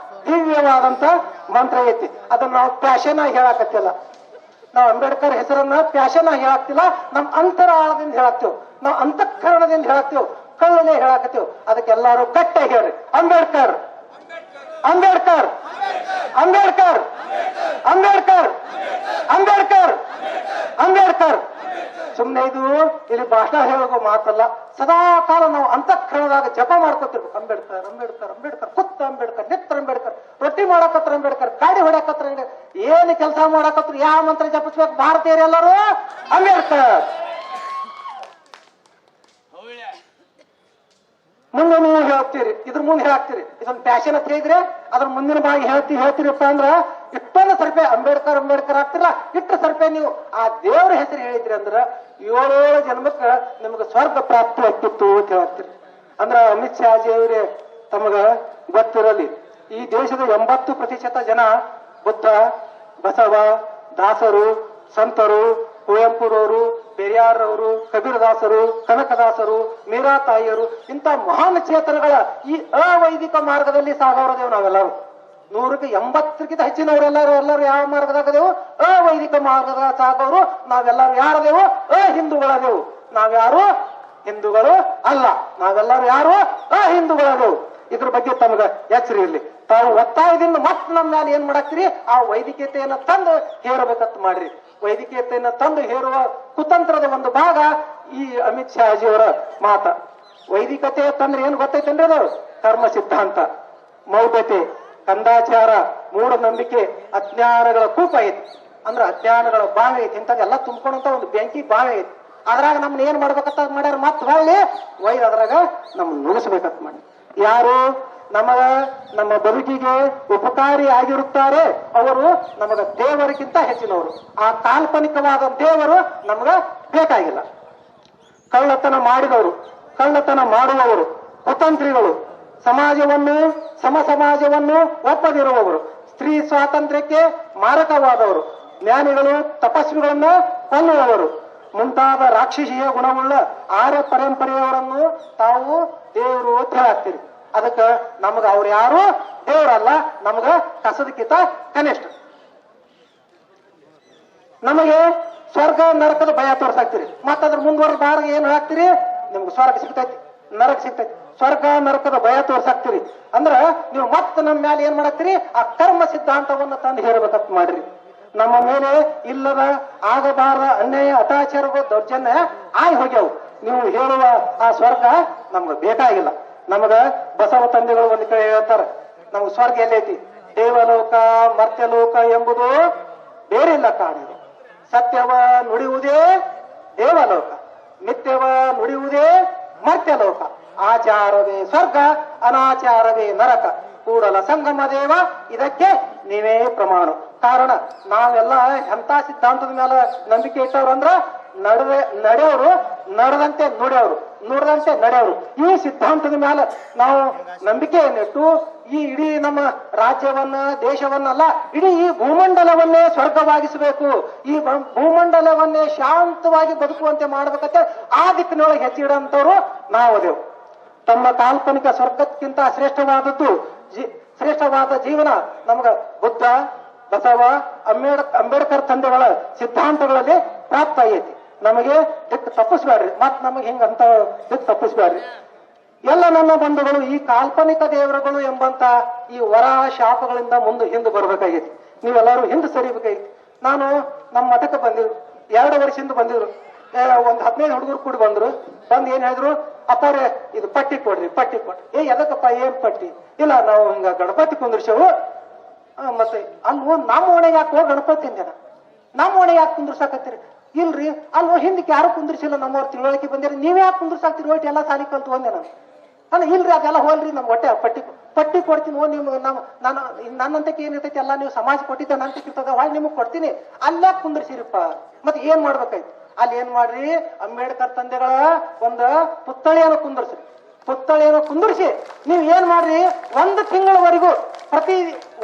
ದಿವ್ಯವಾದಂತ ಮಂತ್ರ ಐತಿ. ಅದನ್ನ ನಾವು ಪ್ಯಾಷನ್ ಆಗಿ ಹೇಳಾಕತ್ತಿಲ್ಲ. ನಾವು ಅಂಬೇಡ್ಕರ್ ಹೆಸರನ್ನ ಪ್ಯಾಷನ್ ಆಗಿ ಹೇಳಾಕ್ತಿಲ್ಲ, ನಮ್ ಅಂತರಾಳದಿಂದ ಹೇಳಾಕ್ತೇವ್, ನಾವು ಅಂತಃಕರಣದಿಂದ ಹೇಳಾಕ್ತೇವ್, ಕಳ್ಳನೆ ಹೇಳಾಕತ್ತೇವ್. ಅದಕ್ಕೆಲ್ಲಾರು ಗಟ್ಟಿಯಾಗಿ ಹೇಳ್ರಿ, ಅಂಬೇಡ್ಕರ್ ಅಂಬೇಡ್ಕರ್ ಅಂಬೇಡ್ಕರ್ ಅಂಬೇಡ್ಕರ್ ಅಂಬೇಡ್ಕರ್ ಅಂಬೇಡ್ಕರ್. ಸುಮ್ಮನೆ ಇದು ಇಲ್ಲಿ ಭಾಷಣ ಹೇಳೋದು ಮಾತಲ್ಲ. ಸದಾ ಕಾಲ ನಾವು ಅಂತಃಕರಣದಾಗ ಜಪ ಮಾಡ್ಕೊತಿರ್ಬೇಕು. ಅಂಬೇಡ್ಕರ್ ಅಂಬೇಡ್ಕರ್ ಅಂಬೇಡ್ಕರ್, ಕುತ್ತ ಅಂಬೇಡ್ಕರ್, ನಿತ್ರ ಅಂಬೇಡ್ಕರ್, ರೊಟ್ಟಿ ಮಾಡಕತ್ರ ಅಂಬೇಡ್ಕರ್, ಗಾಡಿ ಹೊಡಕತ್ರ ಏನು ಕೆಲಸ ಮಾಡಕತ್ರ, ಯಾವ ಮಂತ್ರ ಜಪಿಸ್ಬೇಕು ಭಾರತೀಯರೆಲ್ಲರೂ? ಅಂಬೇಡ್ಕರ್. ಮುಂದೆ ನೀವು ಹೇಳ್ತೀರಿ, ಇದ್ರ ಮುಂದೆ ಹೇಳ್ತೀರಿ, ಇದೊಂದು ಪ್ಯಾಷನ್ ಅಂತ ಹೇಳಿದ್ರೆ ಅದ್ರ ಮುಂದಿನ ಭಾಗ ಹೇಳ್ತೀರಪ್ಪ ಅಂದ್ರ ಇಷ್ಟೊಂದು ಸರ್ಪೆ ಅಂಬೇಡ್ಕರ್ ಅಂಬೇಡ್ಕರ್ ಆಗ್ತಿಲ್ಲ. ಇಟ್ಟು ಸರ್ಪೆ ನೀವು ಆ ದೇವ್ರ ಹೆಸರು ಹೇಳಿದ್ರಿ ಅಂದ್ರ 7 ಜನ್ಮಕ್ಕ ನಿಮ್ಗೆ ಸ್ವರ್ಗ ಪ್ರಾಪ್ತಿ ಆಗ್ತಿತ್ತು ಅಂತ ಹೇಳ್ತೀರಿ. ಅಂದ್ರ ಅಮಿತ್ ಶಾಜಿ ಅವರೇ ತಮಗ ಗೊತ್ತಿರಲಿ, ಈ ದೇಶದ 80% ಜನ ಬುದ್ಧ, ಬಸವ, ದಾಸರು, ಸಂತರು, ಕುವೆಂಪುರವರು, ಪೆರಿಯಾರವರು, ಕಬೀರದಾಸರು, ಕನಕದಾಸರು, ಮೀರಾ ತಾಯಿಯರು, ಇಂಥ ಮಹಾನ್ ಚೇತನಗಳ ಈ ಅವೈದಿಕ ಮಾರ್ಗದಲ್ಲಿ ಸಾಗೋರದೇವು ನಾವೆಲ್ಲರೂ. 180ಕ್ಕಿಂತ ಹೆಚ್ಚಿನವರೆಲ್ಲರೂ ಯಾವ ಮಾರ್ಗದಾಗದೇವು? ಅವೈದಿಕ ಮಾರ್ಗದ ಸಾಗೋರು ನಾವೆಲ್ಲರೂ ಯಾರದೇವು? ಹಿಂದೂಗಳದೇವು. ನಾವ್ಯಾರು ಹಿಂದೂಗಳು ಅಲ್ಲ, ನಾವೆಲ್ಲರೂ ಯಾರು? ಹಿಂದೂಗಳದೇವು. ಇದ್ರ ಬಗ್ಗೆ ತಮಗ ಎಚ್ಚರ ಇರ್ಲಿ. ತಾವು ಒತ್ತಾಯದಿಂದ ಮತ್ತೆ ನಮ್ಮ ಮೇಲೆ ಏನ್ ಮಾಡಾಕ್ತಿರಿ? ಆ ವೈದಿಕತೆಯನ್ನ ತಂದು ಹೇರಬೇಕಂತ ಮಾಡ್ರಿ. ವೈದಿಕತೆಯನ್ನ ತಂದು ಹೇರುವ ಕುತಂತ್ರದ ಒಂದು ಭಾಗ ಈ ಅಮಿತ್ ಶಾಜಿಯವರ ಮಾತ. ವೈದಿಕತೆ ತಂದ್ರೆ ಏನ್ ಗೊತ್ತೈತೇನ್ರಿ? ಅದು ಕರ್ಮ ಸಿದ್ಧಾಂತ, ಮೌಢ್ಯತೆ, ಕಂದಾಚಾರ, ಮೂಢನಂಬಿಕೆ, ಅಜ್ಞಾನಗಳ ಕೂಪ ಐತಿ. ಅಂದ್ರೆ ಅಜ್ಞಾನಗಳ ಬಾವಿ ಐತಿ. ಇಂಥದ್ದೆಲ್ಲ ತುಂಬ್ಕೊಂಡಂತ ಒಂದು ಬೆಂಕಿ ಬಾವಿ ಐತಿ. ಅದ್ರಾಗ ನಮ್ನ ಏನ್ ಮಾಡ್ಬೇಕಂತ ಮಾಡ್ಯಾರ? ಮತ್ ಹೊಳ್ಳಿ ಒಯ್ದು ಅದ್ರಾಗ ನಮ್ ನುಗ್ಸ್ಬೇಕಂತ ಮಾಡಿ. ಯಾರು ನಮ್ಮ ಬದುಕಿಗೆ ಉಪಕಾರಿ ಆಗಿರುತ್ತಾರೆ ಅವರು ನಮಗ ದೇವರಿಗಿಂತ ಹೆಚ್ಚಿನವರು. ಆ ಕಾಲ್ಪನಿಕವಾದ ದೇವರು ನಮಗ ಬೇಕಾಗಿಲ್ಲ. ಕಳ್ಳತನ ಮಾಡಿದವರು, ಕಳ್ಳತನ ಮಾಡುವವರು, ಕುತಂತ್ರಿಗಳು, ಸಮಾಜವನ್ನು ಸಮಾಜವನ್ನು ಒಪ್ಪದಿರುವವರು, ಸ್ತ್ರೀ ಸ್ವಾತಂತ್ರ್ಯಕ್ಕೆ ಮಾರಕವಾದವರು, ಜ್ಞಾನಿಗಳು ತಪಸ್ವಿಗಳನ್ನ ಕೊಲ್ಲುವವರು ಮುಂತಾದ ರಾಕ್ಷಸೀಯ ಗುಣವುಳ್ಳ ಆರ್ಯ ಪರಂಪರೆಯವರನ್ನು ತಾವು ದೇವರು ಅಂತ ಹೇಳಾಗ್ತೀರಿ. ಅದಕ್ಕೆ ನಮಗ ಅವ್ರು ಯಾರು ದೇವರಲ್ಲ, ನಮಗ ಕಸದಕ್ಕಿಂತ ಕನಿಷ್ಠ. ನಮಗೆ ಸ್ವರ್ಗ ನರಕದ ಭಯ ತೋರ್ಸಾಕ್ತಿರಿ. ಮತ್ತದ್ರ ಮುಂದುವರೆದ ಬಾರ್ಗ ಏನ್ ಹಾಕ್ತಿರಿ, ನಿಮ್ಗೆ ಸ್ವರ್ಗ ಸಿಗ್ತೈತಿ, ನರಕ ಸಿಗ್ತೈತಿ. ಸ್ವರ್ಗ ನರಕದ ಭಯ ತೋರ್ಸಾಕ್ತಿರಿ ಅಂದ್ರ ನೀವು ಮತ್ತೆ ನಮ್ಮ ಮ್ಯಾಲೆ ಏನ್ ಮಾಡಾಕ್ತಿರಿ, ಆ ಕರ್ಮ ಸಿದ್ಧಾಂತವನ್ನ ತಂದು ಹೇರಬೇಕಂತ ಮಾಡ್ರಿ. ನಮ್ಮ ಮೇಲೆ ಇಲ್ಲದ ಆಗಬಾರದ ಅನ್ಯಾಯ ಅತ್ಯಾಚಾರಗಳು ದೌರ್ಜನ್ಯ ಆಗಿ ಹೋಗ್ಯಾವು. ನೀವು ಹೇಳುವ ಆ ಸ್ವರ್ಗ ನಮ್ಗೆ ಬೇಕಾಗಿಲ್ಲ. ನಮಗ ಬಸವ ತಂದೆಗಳು ಒಂದ್ ಕಡೆ ಹೇಳ್ತಾರ, ನಮ್ಗೆ ಸ್ವರ್ಗ ಎಲ್ಲೈತಿ, ದೇವಲೋಕ ಮರ್ತ್ಯಲೋಕ ಎಂಬುದು ಬೇರಿಲ್ಲ ಕಾಣಿದೆ. ಸತ್ಯವ ನುಡಿಯುವುದೇ ದೇವಲೋಕ, ಮಿಥ್ಯವ ನುಡಿಯುವುದೇ ಮರ್ತ್ಯಲೋಕ. ಆಚಾರವೇ ಸ್ವರ್ಗ, ಅನಾಚಾರವೇ ನರಕ. ಕೂಡಲ ಸಂಗಮ ದೇವ ಇದಕ್ಕೆ ನೀವೇ ಪ್ರಮಾಣ. ಕಾರಣ ನಾವೆಲ್ಲ ಎಂತ ಸಿದ್ಧಾಂತದ ಮೇಲೆ ನಂಬಿಕೆ ಇಟ್ಟವ್ರಂದ್ರ ನಡೆಯವರು ನಡೆದಂತೆ ನುಡಿಯವರು, ನುಡಿದಂತೆ ನಡೆಯವರು. ಈ ಸಿದ್ಧಾಂತದ ಮೇಲೆ ನಾವು ನಂಬಿಕೆಯನ್ನಿಟ್ಟು ಈ ಇಡೀ ನಮ್ಮ ರಾಜ್ಯವನ್ನ ದೇಶವನ್ನಲ್ಲ, ಇಡೀ ಈ ಭೂಮಂಡಲವನ್ನೇ ಸ್ವರ್ಗವಾಗಿಸಬೇಕು, ಈ ಭೂಮಂಡಲವನ್ನೇ ಶಾಂತವಾಗಿ ಬದುಕುವಂತೆ ಮಾಡ್ಬೇಕಂತ ಆ ದಿಕ್ಕಿನೊಳಗೆ ಹೆಚ್ಚಿಡಂತವ್ರು ನಾವದೇವು. ತಮ್ಮ ಕಾಲ್ಪನಿಕ ಸ್ವರ್ಗಕ್ಕಿಂತ ಶ್ರೇಷ್ಠವಾದ ಜೀವನ ನಮಗ ಬುದ್ಧ, ಬಸವ, ಅಂಬೇಡ್ಕರ್ ತಂದೆಗಳ ಸಿದ್ಧಾಂತಗಳಲ್ಲಿ ಪ್ರಾಪ್ತ ಆಗೈತಿ. ನಮಗೆ ದಿಕ್ಕು ತಪ್ಪಿಸ್ಬೇಡ್ರಿ, ಮತ್ ನಮಗೆ ಹಿಂಗಂತ ದಿಕ್ಕು ತಪ್ಪಿಸ್ಬೇಡ್ರಿ. ಎಲ್ಲ ನನ್ನ ಬಂಧುಗಳು ಈ ಕಾಲ್ಪನಿಕ ದೇವರುಗಳು ಎಂಬಂತ ಈ ವರ ಶಾಪಗಳಿಂದ ಮುಂದೆ ಹಿಂದೆ ಬರ್ಬೇಕಾಗೈತಿ. ನೀವೆಲ್ಲರೂ ಹಿಂದೆ ಸರಿಬೇಕಾಗೈತಿ. ನಾನು ನಮ್ಮ ಮಠಕ್ಕೆ ಬಂದಿದ್ರು, 2 ವರ್ಷದಿಂದ ಬಂದಿದ್ರು. ಒಂದ್ 15 ಹುಡುಗರು ಕೂಡಿ ಬಂದ್ರು. ಬಂದ್ ಏನ್ ಹೇಳಿದ್ರು, ಅಪ್ಪಾರೆ ಇದು ಪಟ್ಟಿ ಕೊಡ್ರಿ, ಪಟ್ಟಿ ಕೊಡ್ರಿ. ಎದಕ್ಕಪ್ಪ, ಏನ್ ಪಟ್ಟಿ? ಇಲ್ಲ ನಾವು ಹಿಂಗ ಗಣಪತಿ ಕುಂದ್ರಿಸೇವು. ಮತ್ತೆ ಅಲ್ವೋ ನಮ್ಮ ಓಣೆಗೆ ಯಾಕೆ ಹೋಗಿ ಗಣಪತಿ ಅಂದೇನ, ನಮ್ಮ ಓಣೆಗೆ ಯಾಕೆ ಕುಂದ್ರಸಾಕತ್ತೀರಿ? ಇಲ್ರಿ ಅಲ್ವೋ ಹಿಂದಕ್ಕೆ ಯಾರು ಕುಂದ್ರಿಸಿಲ್ಲ, ನಮ್ಮವ್ರ ತಿಳುವಳಿಕೆ ಬಂದಿರಿ, ನೀವೇ ಯಾಕೆ ಕುಂದ್ರಸಾಕ್ತಿರಿ? ಒಟ್ಟು ಎಲ್ಲ ಸಾಲಿ ಕಲ್ತು ಒಂದೇ ನಾನು ಅಲ್ಲ. ಇಲ್ರಿ ಅದೆಲ್ಲ ಹೋಲ್ರಿ, ನಮ್ ಹೊಟ್ಟೆ ಪಟ್ಟಿ ಕೊಡ್ತೀನಿ. ನಿಮ್ ನನ್ನಂತಕ್ಕೆ ಏನಿರ್ತೈತಿ ಎಲ್ಲ ನೀವು ಸಮಾಜ ಕೊಟ್ಟಿದ್ದ ನಂತಕ್ಕಿರ್ತದ, ಹೊಳ್ ನಿಮಗ್ ಕೊಡ್ತೀನಿ. ಅಲ್ಲೇ ಕುಂದ್ರಿಸಿರಿಪ್ಪ. ಮತ್ತೆ ಏನ್ ಮಾಡ್ಬೇಕಾಯ್ತು? ಅಲ್ಲಿ ಏನ್ ಮಾಡ್ರಿ, ಅಂಬೇಡ್ಕರ್ ತಂದೆಗಳ ಒಂದು ಪುತ್ಥಳಿಯನ್ನು ಕುಂದರ್ಸ್ರಿ. ಪುತ್ಥಳಿಯನ್ನು ಕುಂದರ್ಸಿ ನೀವ್ ಏನ್ ಮಾಡ್ರಿ, 1 ತಿಂಗಳವರೆಗೂ ಪ್ರತಿ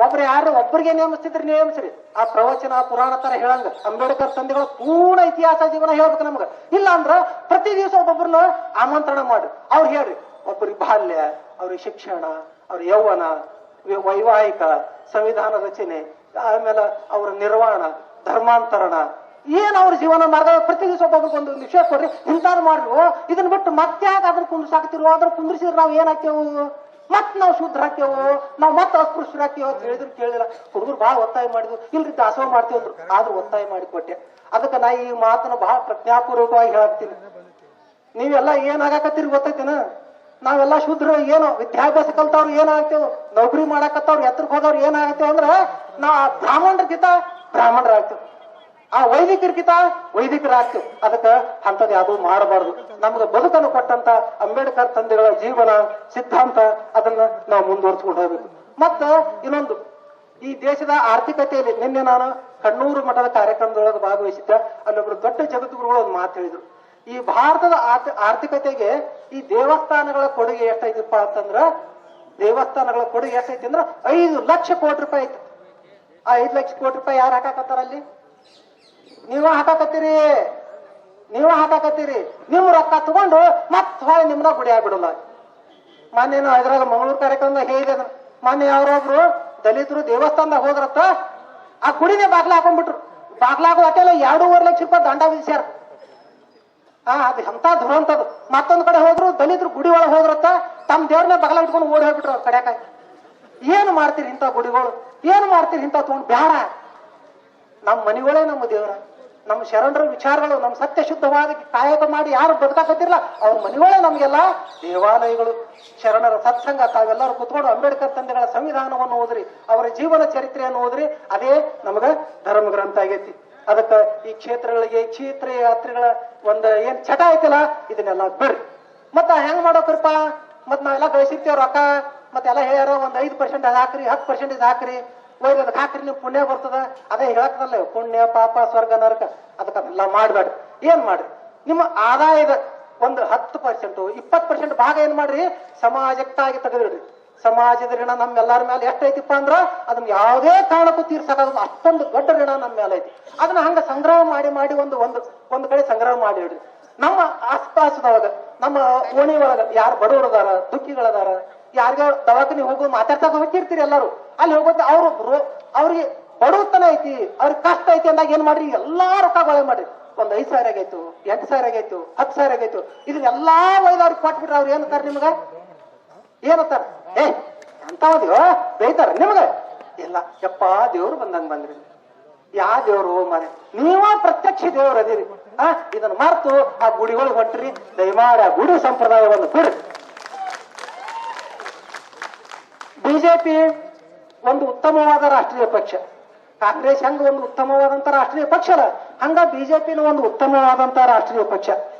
ಒಬ್ಬರಿಗೆ ನೇಮಿಸ್ತಿದ್ರಿ ನೇಮಿಸ್ರಿ. ಆ ಪ್ರವಚನ ಪುರಾಣ ತರ ಹೇಳಂಗ ಅಂಬೇಡ್ಕರ್ ತಂದೆಗಳ ಪೂರ್ಣ ಇತಿಹಾಸ ಜೀವನ ಹೇಳ್ಬೇಕು ನಮ್ಗ. ಇಲ್ಲ ಅಂದ್ರ ಪ್ರತಿ ದಿವಸ ಒಬ್ಬೊಬ್ಬರನ್ನ ಆಮಂತ್ರಣ ಮಾಡ್ರಿ. ಅವ್ರು ಹೇಳ್ರಿ, ಒಬ್ಬರಿಗೆ ಬಾಲ್ಯ, ಅವ್ರಿಗೆ ಶಿಕ್ಷಣ, ಅವ್ರ ಯೌವನ, ವೈವಾಹಿಕ, ಸಂವಿಧಾನ ರಚನೆ, ಆಮೇಲೆ ಅವ್ರ ನಿರ್ವಾಣ, ಧರ್ಮಾಂತರಣ, ಏನ್ ಅವ್ರ ಜೀವನ ಮಾರ್ಗ ಪ್ರತಿ ದಿವಸ ಒಬ್ಬೊಬ್ರಿಗೆ ಒಂದು ವಿಷಯ ಕೊಡ್ರಿ. ಇಂತಾರು ಮಾಡ್ರಿ. ಇದನ್ನ ಬಿಟ್ಟು ಮತ್ತೆ ಯಾಕೆ ಅದನ್ನ ಕುಂದ್ರಸಾಕ್ತಿರೋ? ಅದ್ರ ಕುಂದ್ರಿಸಿದ್ರೆ ನಾವ್ ಏನ್ ಹಾಕ್ತೇವು? ಮತ್ ನಾವು ಶುದ್ಧ ಹಾಕ್ತೇವು, ನಾವ್ ಮತ್ತೆ ಅಸ್ಪೃಶ್ಯರು ಹಾಕ್ತೇವ ಅಂತ ಹೇಳಿದ್ರು ಕೇಳಿಲ್ಲ. ಹುಡುಗರು ಬಹಳ ಒತ್ತಾಯ ಮಾಡಿದ್ರು. ಇಲ್ರಿ ದಾಸೋಹ ಮಾಡ್ತೇವ್ ಅಂದ್ರು, ಆದ್ರೂ ಒತ್ತಾಯ ಮಾಡಿ ಕೊಟ್ಟೆ. ಅದಕ್ಕೆ ನಾ ಈ ಮಾತನ್ನ ಬಹಳ ಪ್ರಜ್ಞಾಪೂರ್ವಕವಾಗಿ ಹೇಳಾಕ್ತೀನಿ. ನೀವೆಲ್ಲ ಏನ್ ಆಗಾಕತ್ತೀರಿ ಗೊತ್ತೈತೇನ? ನಾವೆಲ್ಲ ಶುದ್ಧರು ಏನೋ ವಿದ್ಯಾಭ್ಯಾಸ ಕಲ್ತವ್ರು ಏನಾಗ್ತೇವ್, ನೌಕರಿ ಮಾಡಾಕತ್ತವ್ರು ಎತ್ತರಕ್ಕೆ ಹೋದವ್ರು ಏನಾಗತ್ತೇವ್ ಅಂದ್ರ ನಾ ಬ್ರಾಹ್ಮಣರ್ಗಿಂತ ಬ್ರಾಹ್ಮಣರಾಗ್ತೇವ್, ಆ ವೈದಿಕರಿಗಿಂತ ವೈದಿಕರಾಗ್ತೇವ್. ಅದಕ್ಕ ಅಂತದ್ ಯಾವ್ದು ಮಾಡಬಾರ್ದು. ನಮ್ಗೆ ಬದುಕನ್ನು ಕೊಟ್ಟಂತ ಅಂಬೇಡ್ಕರ್ ತಂದೆಗಳ ಜೀವನ ಸಿದ್ಧಾಂತ ಅದನ್ನ ನಾವು ಮುಂದುವರ್ಸ್ಕೊಂಡು ಹೋಗ್ಬೇಕು. ಮತ್ತ ಇನ್ನೊಂದು, ಈ ದೇಶದ ಆರ್ಥಿಕತೆಯಲ್ಲಿ ನಿನ್ನೆ ನಾನು ಕಣ್ಣೂರು ಮಠದ ಕಾರ್ಯಕ್ರಮದೊಳಗೆ ಭಾಗವಹಿಸಿದ್ದೆ. ಅಲ್ಲೊಬ್ರು ದೊಡ್ಡ ಜಗದ್ಗುರುಗಳು ಒಂದು ಮಾತು ಹೇಳಿದ್ರು. ಈ ಭಾರತದ ಆರ್ಥಿಕತೆಗೆ ಈ ದೇವಸ್ಥಾನಗಳ ಕೊಡುಗೆ ಎಷ್ಟೈತಪ್ಪ ಅಂತಂದ್ರ, ದೇವಸ್ಥಾನಗಳ ಕೊಡುಗೆ ಎಷ್ಟೈತಿ ಅಂದ್ರ 5 ಲಕ್ಷ ಕೋಟಿ ರೂಪಾಯಿ ಐತಿ. ಆ 5 ಲಕ್ಷ ಕೋಟಿ ರೂಪಾಯಿ ಯಾರು ಹಾಕಾಕತ್ತಾರ ಅಲ್ಲಿ? ನೀವ ಹಾಕಾಕತ್ತೀರಿ, ನೀವ ಹಾಕಾಕತ್ತೀರಿ. ನಿಮ್ ರೊಕ್ಕ ತಗೊಂಡು ಮತ್ ಹೊಳೆ ನಿಮ್ನ ಗುಡಿ ಆಗ್ಬಿಡಲ್ಲ. ಮೊನ್ನೆ ಇದ್ರಾಗ ಮಂಗಳೂರು ಕಾರ್ಯಕ್ರಮದಾಗ ಹೇಳಿದೆ. ಮೊನ್ನೆ ಯಾರೊಬ್ರು ದಲಿತರು ದೇವಸ್ಥಾನದಾಗ ಹೋದ್ರತ್ತ, ಆ ಗುಡಿನೇ ಬಾಗ್ಲ ಹಾಕೊಂಡ್ಬಿಟ್ರು. ಬಾಗ್ಲಾಗೋ ಹೊಟ್ಟೆಲ್ಲ 2.5 ಲಕ್ಷ ರೂಪಾಯಿ ದಂಡ ವಿಧಿಸ್ಯಾರ. ಅದು ಎಂತ ದುರಂತದ್ದು. ಮತ್ತೊಂದ್ ಕಡೆ ಹೋದ್ರು ದಲಿತರು ಗುಡಿ ಒಳಗೆ ಹೋದ್ರತ್ತ, ತಮ್ಮ ದೇವ್ರನ್ನ ಬಗಲ ಇಟ್ಕೊಂಡು ಓಡಿ ಹೋಗ್ಬಿಟ್ರು ಕಡೆಕಾಯಿ. ಏನ್ ಮಾಡ್ತೀರಿ ಇಂಥ ಗುಡಿಗಳು? ಏನ್ ಮಾಡ್ತೀರಿ ಇಂಥ ತಗೊಂಡು? ಬ್ಯಾಡ. ನಮ್ಮ ಮನಿಗಳೇ ನಮ್ಮ ದೇವರ, ನಮ್ಮ ಶರಣರ ವಿಚಾರಗಳು, ನಮ್ಮ ಸತ್ಯ ಶುದ್ಧವಾದ ಕಾಯಕ ಮಾಡಿ ಯಾರು ಬದುಕಾಕತ್ತಿರಲ್ಲ ಅವ್ರ ಮನಿಗಳೇ ನಮ್ಗೆಲ್ಲ ದೇವಾಲಯಗಳು. ಶರಣರ ಸತ್ಸಂಗ ತಾವೆಲ್ಲರೂ ಕುತ್ಕೊಂಡು ಅಂಬೇಡ್ಕರ್ ತಂದೆಗಳ ಸಂವಿಧಾನವನ್ನು ಓದ್ರಿ, ಅವರ ಜೀವನ ಚರಿತ್ರೆಯನ್ನು ಓದ್ರಿ. ಅದೇ ನಮಗ ಧರ್ಮ ಗ್ರಂಥ ಆಗೈತಿ. ಅದಕ್ಕ ಈ ಕ್ಷೇತ್ರಗಳಿಗೆ ಕ್ಷೇತ್ರ ಯಾತ್ರೆಗಳ ಒಂದ್ ಏನ್ ಚಟ ಐತಿಲ್ಲ, ಇದನ್ನೆಲ್ಲ ಬಿಡ್ರಿ. ಮತ್ತ ಹೆಂಗ್ ಮಾಡೋಕ್ರಪ್ಪ? ಮತ್ ನಾವೆಲ್ಲ ಗಳಿಸಿರ್ತೇವ್ ರೊಕ್ಕ, ಮತ್ತೆಲ್ಲ ಹೇಳ್ಯಾರ ಒಂದ್ 5% ಹಾಕ್ರಿ, 10% ಹಾಕ್ರಿ, ಅದಕ್ಕೆ ಹಾಕ್ರಿ, ನೀವು ಪುಣ್ಯ ಬರ್ತದ. ಅದೇ ಹೇಳಕ್ತಲ್ಲ, ಪುಣ್ಯ ಪಾಪ ಸ್ವರ್ಗ ನರಕ. ಅದಕ್ಕೆಲ್ಲ ಮಾಡ್ಬೇಡ್ರಿ. ಏನ್ ಮಾಡ್ರಿ, ನಿಮ್ಮ ಒಂದು 10%, 20% ಭಾಗ ಏನ್ ಮಾಡ್ರಿ ಸಮಾಜಕ್ಕಾಗಿ ತೆಗೆದಿಡ್ರಿ. ಸಮಾಜದ ಋಣ ನಮ್ಮೆಲ್ಲರ ಮೇಲೆ ಎಷ್ಟೈತಿಪ್ಪ ಅಂದ್ರ ಅದನ್ನ ಯಾವುದೇ ಕಾರಣಕ್ಕೂ ತೀರ್ಸಕ್ಕಾಗಲ್ಲ, ಅಷ್ಟೊಂದು ದೊಡ್ಡ ಋಣ ನಮ್ಮ ಮೇಲೆ ಐತಿ. ಅದನ್ನ ಹಂಗ ಸಂಗ್ರಹ ಮಾಡಿ ಮಾಡಿ ಒಂದು ಕಡೆ ಸಂಗ್ರಹ ಮಾಡಿ ಇಡ್ರಿ. ನಮ್ಮ ಆಸ್ಪಾಸದೊಳಗ ನಮ್ಮ ಓಣಿ ಒಳಗ ಯಾರು ಬಡವರದಾರ, ದುಃಖಿಗಳದಾರ, ಯಾರಿಗ ದವಾಖಾನೆ ಹೋಗೋದು ಮಾತಾಡ್ತಾ ಹೋಗಿರ್ತೀರಿ ಎಲ್ಲಾರು. ಅಲ್ಲಿ ಹೋಗೋದು ಅವ್ರಿಗೆ ಬಡವತನ ಐತಿ, ಅವ್ರಿಗೆ ಕಷ್ಟ ಐತಿ ಅಂದಾಗ ಏನ್ ಮಾಡ್ರಿ ಎಲ್ಲಾ ರೊಕ್ಕ ಗೊಳೆ ಮಾಡ್ರಿ. ಒಂದ್ 5,000 ಆಗೈತು, 8,000 ಆಗೈತು, 10,000 ಆಗೈತು, ಇದನ್ನೆಲ್ಲಾ ಒಯ್ದವ್ರಿಗೆ ಕೊಟ್ಬಿಟ್ರೆ ಅವ್ರು ಏನಂತಾರ ನಿಮ್ಗ? ಏನಂತಾರ? ಅಂತವದಿವ ಬೈತಾರ ನಿಮ್ಗ? ಇಲ್ಲ ಯಪ್ಪ ದೇವ್ರು ಬಂದಂಗ ಬಂದ್ರಿ. ಯಾ ದೇವ್ರು ಮಾರೆ, ನೀವ ಪ್ರತ್ಯಕ್ಷ ದೇವ್ರು ಅದೀರಿ. ಇದನ್ನ ಮರ್ತು ಆ ಗುಡಿಗಳಿಗೆ ಹೊಂಟ್ರಿ. ದಯಮಾಡಿ ಆ ಗುಡಿ ಸಂಪ್ರದಾಯವನ್ನು ಬಿಡ್ರಿ. ಬಿಜೆಪಿ ಒಂದು ಉತ್ತಮವಾದ ರಾಷ್ಟ್ರೀಯ ಪಕ್ಷ. ಕಾಂಗ್ರೆಸ್ ಹೆಂಗ ಒಂದು ಉತ್ತಮವಾದಂತ ರಾಷ್ಟ್ರೀಯ ಪಕ್ಷ ಅಲ್ಲ, ಹಂಗ ಬಿಜೆಪಿನ ಒಂದು ಉತ್ತಮವಾದಂತ ರಾಷ್ಟ್ರೀಯ ಪಕ್ಷ.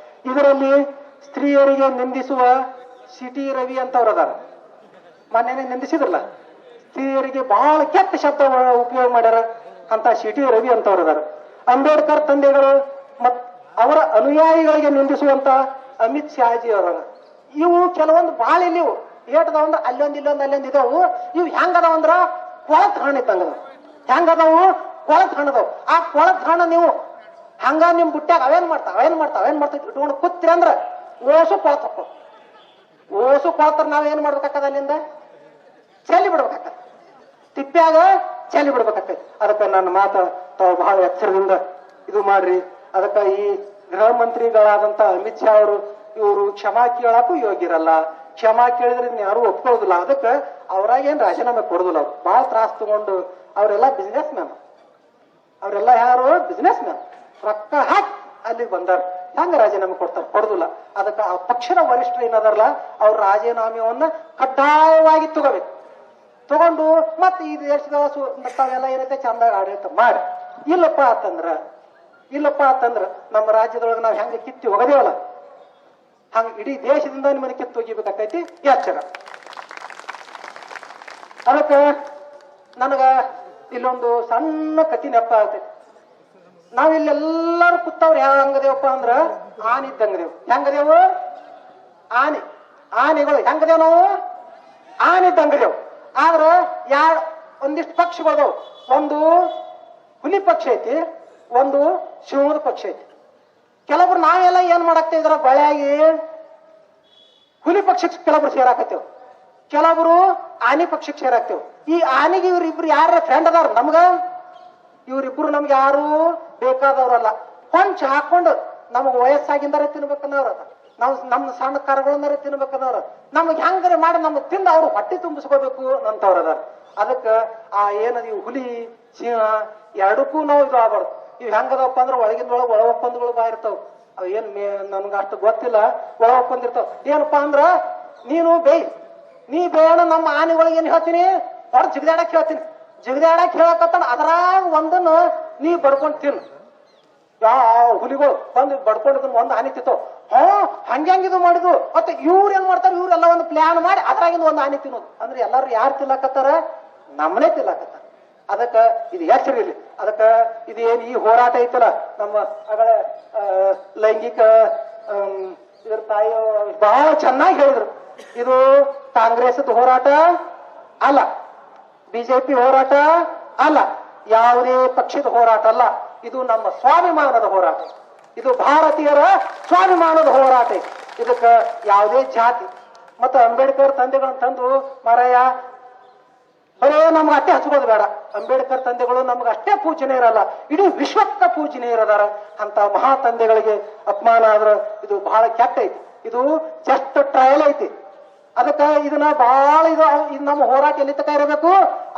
ಇದರಲ್ಲಿ ಸ್ತ್ರೀಯರಿಗೆ ನಿಂದಿಸುವ ಸಿಟಿ ರವಿ ಅಂತವ್ರು ಅದಾರ. ಮೊನ್ನೆ ನಿಂದಿಸಿದ್ರಲ್ಲ, ಸ್ತ್ರೀಯರಿಗೆ ಬಹಳ ಕೆಟ್ಟ ಶಬ್ದ ಉಪಯೋಗ ಮಾಡ್ಯಾರ ಅಂತ ಸಿಟಿ ರವಿ ಅಂತವ್ರು ಅದಾರ. ಅಂಬೇಡ್ಕರ್ ತಂದೆಗಳು ಮತ್ ಅವರ ಅನುಯಾಯಿಗಳಿಗೆ ನಿಂದಿಸುವಂತ ಅಮಿತ್ ಶಾಜಿ ಅವರ. ಇವು ಕೆಲವೊಂದು ಬಾಳ ಇಲ್ಲಿವು ಏಟದಾವಂದ್ರ ಅಲ್ಲೊಂದ್ ಇಲ್ಲೊಂದ್ ಇದಾವು. ಇವು ಹೆಂಗದಾವಂದ್ರ ಕೊಳತ್ ಹಣ್ಣು ಇದ್ದಂಗದ. ಹೆಂಗದಾವು? ಕೊಳತ್ ಹಣ್ಣದವು. ಆ ಕೊಳತ್ ಹಣ್ಣು ನೀವು ಹಂಗ ನಿಮ್ ಬುಟ್ಟ್ಯಾಗ ಅವೇನ್ ಮಾಡ್ತಾವ ಇಟ್ಕೊಂಡು ಕೂತ್ರಿ ಅಂದ್ರ ಓಸು ಕೊಳತ್ ಹಾಕೋ. ಓಸು ಕೊಳತರ ನಾವೇನ್ ಮಾಡ್ಬೇಕಾಗ್ತದ? ಅಲ್ಲಿಂದ ಚೆಲ್ಲಿ ಬಿಡ್ಬೇಕಾಗ್ತದ, ತಿಪ್ಪ್ಯಾಗ ಚೆಲ್ಲಿ ಬಿಡ್ಬೇಕಾಗ್ತೈತಿ. ಅದಕ್ಕೆ ನನ್ನ ಮಾತ ತಾವು ಬಹಳ ಎಚ್ಚರದಿಂದ ಇದು ಮಾಡ್ರಿ. ಅದಕ್ಕ ಈ ಗೃಹ ಮಂತ್ರಿಗಳಾದಂತ ಅಮಿತ್ ಶಾ ಅವರು ಇವರು ಕ್ಷಮಾ ಕೇಳಕ್ಕೂ ಯೋಗ್ಯರಲ್ಲ. ಕ್ಷಮಾ ಕೇಳಿದ್ರೆ ಯಾರು ಒಪ್ಕೊಳ್ಳೋದಿಲ್ಲ. ಅದಕ್ಕೆ ಅವ್ರಾಗೇನ್ ರಾಜೀನಾಮೆ ಕೊಡುದಿಲ್ಲ. ಅವ್ರು ಬಹಳ ತ್ರಾಸ ತಗೊಂಡು ಅವರೆಲ್ಲ ಬಿಸ್ನೆಸ್ ಮ್ಯಾನ್. ಅವರೆಲ್ಲ ಯಾರು? Business man. ರೊಕ್ಕ ಹಾಕಿ ಅಲ್ಲಿಗೆ ಬಂದಾರ. ಹೆಂಗ ರಾಜೀನಾಮೆ ಕೊಡುದಿಲ್ಲ. ಅದಕ್ಕೆ ಆ ಪಕ್ಷದ ವರಿಷ್ಠರು ಏನದಾರಲ್ಲ, ಅವ್ರ ರಾಜೀನಾಮೆಯನ್ನ ಕಡ್ಡಾಯವಾಗಿ ತಗೊಂಡು ಮತ್ತೆ ಈ ದೇಶದ ತಾವೆಲ್ಲ ಏನೈತೆ ಚಂದಾಗ ಆಡಳಿತ ಮಾಡಿ. ಇಲ್ಲಪ್ಪ ಅಂತಂದ್ರ ನಮ್ಮ ರಾಜ್ಯದೊಳಗೆ ನಾವ್ ಹೆಂಗ ಕಿತ್ತಿ ಹೋಗದೇವಲ್ಲ, ಹಂಗ ಇಡೀ ದೇಶದಿಂದ ನಿಮ್ಮನ್ನ ಕಿತ್ತು ಹೋಗಿಬೇಕಾಕೈತಿ. ಎಚ್ಚರ. ಅದಕ್ಕೆ ನನಗ ಇಲ್ಲೊಂದು ಸಣ್ಣ ಕತಿ ನೆಪ ಆಗ್ತೈತಿ. ನಾವಿಲ್ಲೆಲ್ಲರೂ ಕೂತವ್ರು ಹೆಂಗದೇವಪ್ಪ ಅಂದ್ರ ಆನೆ ಇದ್ದಂಗದೇವು. ಹೆಂಗದೇವು? ಆನೆಗಳು ಹೆಂಗದೇವ್ ನಾವು? ಆನೆ ಇದ್ದಂಗದೇವು. ಆದ್ರ ಒಂದಿಷ್ಟು ಪಕ್ಷಿಗಳದವು. ಒಂದು ಹುಲಿ ಪಕ್ಷ ಐತಿ, ಒಂದು ಸಿಂಹದ ಪಕ್ಷ ಐತಿ. ಕೆಲವ್ರು ನಾವೆಲ್ಲ ಏನ್ ಮಾಡಾಕ್ತೇವೆ ಇದ್ರ ಬಳೆಯಾಗಿ ಹುಲಿ ಪಕ್ಷಕ್ಕೆ ಕೆಲವ್ರು ಸೇರಾಕತ್ತೇವ್, ಕೆಲವರು ಆನೆ ಪಕ್ಷಕ್ಕೆ ಸೇರಾಕ್ತೇವ್. ಈ ಆನೆಗೆ ಇವ್ರಿಬ್ರು ಯಾರ ಫ್ರೆಂಡ್ ಅದಾರ ನಮ್ಗ? ಇವ್ರಿಬ್ರು ನಮ್ಗೆ ಯಾರು ಬೇಕಾದವ್ರಲ್ಲ. ಕೊಂಚ ಹಾಕೊಂಡು ನಮಗ್ ವಯಸ್ಸಾಗಿಂದಾರೆ ತಿನ್ಬೇಕನ್ನವ್ರ, ನಮ್ಮ ಸಣ್ಣ ಕರಗಳನ್ನಾರೆ ತಿನ್ಬೇಕನ್ನವ್ರ, ನಮಗ್ ಹೆಂಗಾರೆ ಮಾಡಿ ನಮಗ್ ತಿಂದ ಅವ್ರು ಹೊಟ್ಟೆ ತುಂಬಿಸ್ಕೋಬೇಕು ಅಂತವ್ರ ಅದಾರ. ಅದಕ್ಕ ಆ ಏನದ ಇವು ಹುಲಿ ಸಿಂಹ ಎರಡಕ್ಕೂ ನಾವು ಇದು ಆಗ್ಬಾರ್ದು. ಇವ್ ಹೆಂಗದಪ್ಪ ಅಂದ್ರೆ ಒಳಗಿಂದೊಳಗೆ ಒಳ ಒಪ್ಪಂದಗಳು ಬಾ ಇರ್ತಾವ. ಅವ್ ಏನ್ ನನ್ಗ ಅಷ್ಟು ಗೊತ್ತಿಲ್ಲ. ಒಳ ಒಪ್ಪಂದ ಇರ್ತಾವ. ಏನಪ್ಪಾ ಅಂದ್ರ ನೀ ಬೇಡ ನಮ್ಮ ಆನೆಗಳಿಗೆ ಏನ್ ಹೇಳ್ತೀನಿ, ಹೊರ ಜಿಗದಾಡಕ್ ಹೇಳ್ತೀನಿ. ಜಿಗದಾಡಕ್ ಹೇಳಕತ್ತ ಅದ್ರಾಗ ಒಂದನ್ನ ನೀ ಬಡ್ಕೊಂಡ್ ತಿನ್. ಹುಲಿಗಳು ಬಂದು ಬಡ್ಕೊಂಡಿದ್ ಒಂದ್ ಆನೆ ತಿಂತಾವ. ಹಂಗಿದು ಮಾಡಿದ್ವು. ಮತ್ತೆ ಇವ್ರು ಏನ್ ಮಾಡ್ತಾರ, ಇವ್ರೆಲ್ಲ ಒಂದು ಪ್ಲಾನ್ ಮಾಡಿ ಅದ್ರಾಗಿಂದ ಒಂದು ಆನೆ ತಿನ್ನೋದು. ಅಂದ್ರೆ ಎಲ್ಲಾರು ಯಾರು ತಿನ್ನಕತ್ತಾರ? ನಮ್ಮನೆ ತಿನ್ನಕತ್ತಾರ. ಅದಕ್ಕ ಇದು ಎಚ್ಚರ ಇರ್ಲಿ. ಅದಕ್ಕ ಇದೇನ್ ಈ ಹೋರಾಟ ಐತಲ್ಲ, ನಮ್ಮ ಅಗಳ ಲೈಂಗಿಕ ಇದ್ರ ತಾಯಿ ಬಹಳ ಚೆನ್ನಾಗಿ ಹೇಳಿದ್ರು. ಇದು ಕಾಂಗ್ರೆಸ್ದ ಹೋರಾಟ ಅಲ್ಲ, ಬಿಜೆಪಿ ಹೋರಾಟ ಅಲ್ಲ, ಯಾವುದೇ ಪಕ್ಷದ ಹೋರಾಟ ಅಲ್ಲ. ಇದು ನಮ್ಮ ಸ್ವಾಭಿಮಾನದ ಹೋರಾಟ. ಇದು ಭಾರತೀಯರ ಸ್ವಾಭಿಮಾನದ ಹೋರಾಟ. ಇದಕ್ಕ ಯಾವುದೇ ಜಾತಿ ಮತ್ತು ಅಂಬೇಡ್ಕರ್ ತಂದೆಗಳನ್ನ ತಂದು ಮಾರಾಯ ಬರೇ ನಮ್ಗೆ ಅಷ್ಟೇ ಹಚ್ಕೋದು ಬೇಡ. ಅಂಬೇಡ್ಕರ್ ತಂದೆಗಳು ನಮ್ಗೆ ಅಷ್ಟೇ ಪೂಜನೆ ಇರಲ್ಲ, ಇಡೀ ವಿಶ್ವಕ್ಕ ಪೂಜನೆ ಇರದಾರ. ಅಂತ ಮಹಾ ತಂದೆಗಳಿಗೆ ಅಪಮಾನ ಆದ್ರ ಇದು ಬಹಳ ಕೆಟ್ಟ ಐತಿ. ಇದು ಜಸ್ಟ್ ಟ್ರಯಲ್ ಐತಿ. ಅದಕ್ಕ ಇದನ್ನ ಬಹಳ ಇದು ನಮ್ಮ ಹೋರಾಟ ಎಲ್ಲಿ ತಕ ಇರಬೇಕು,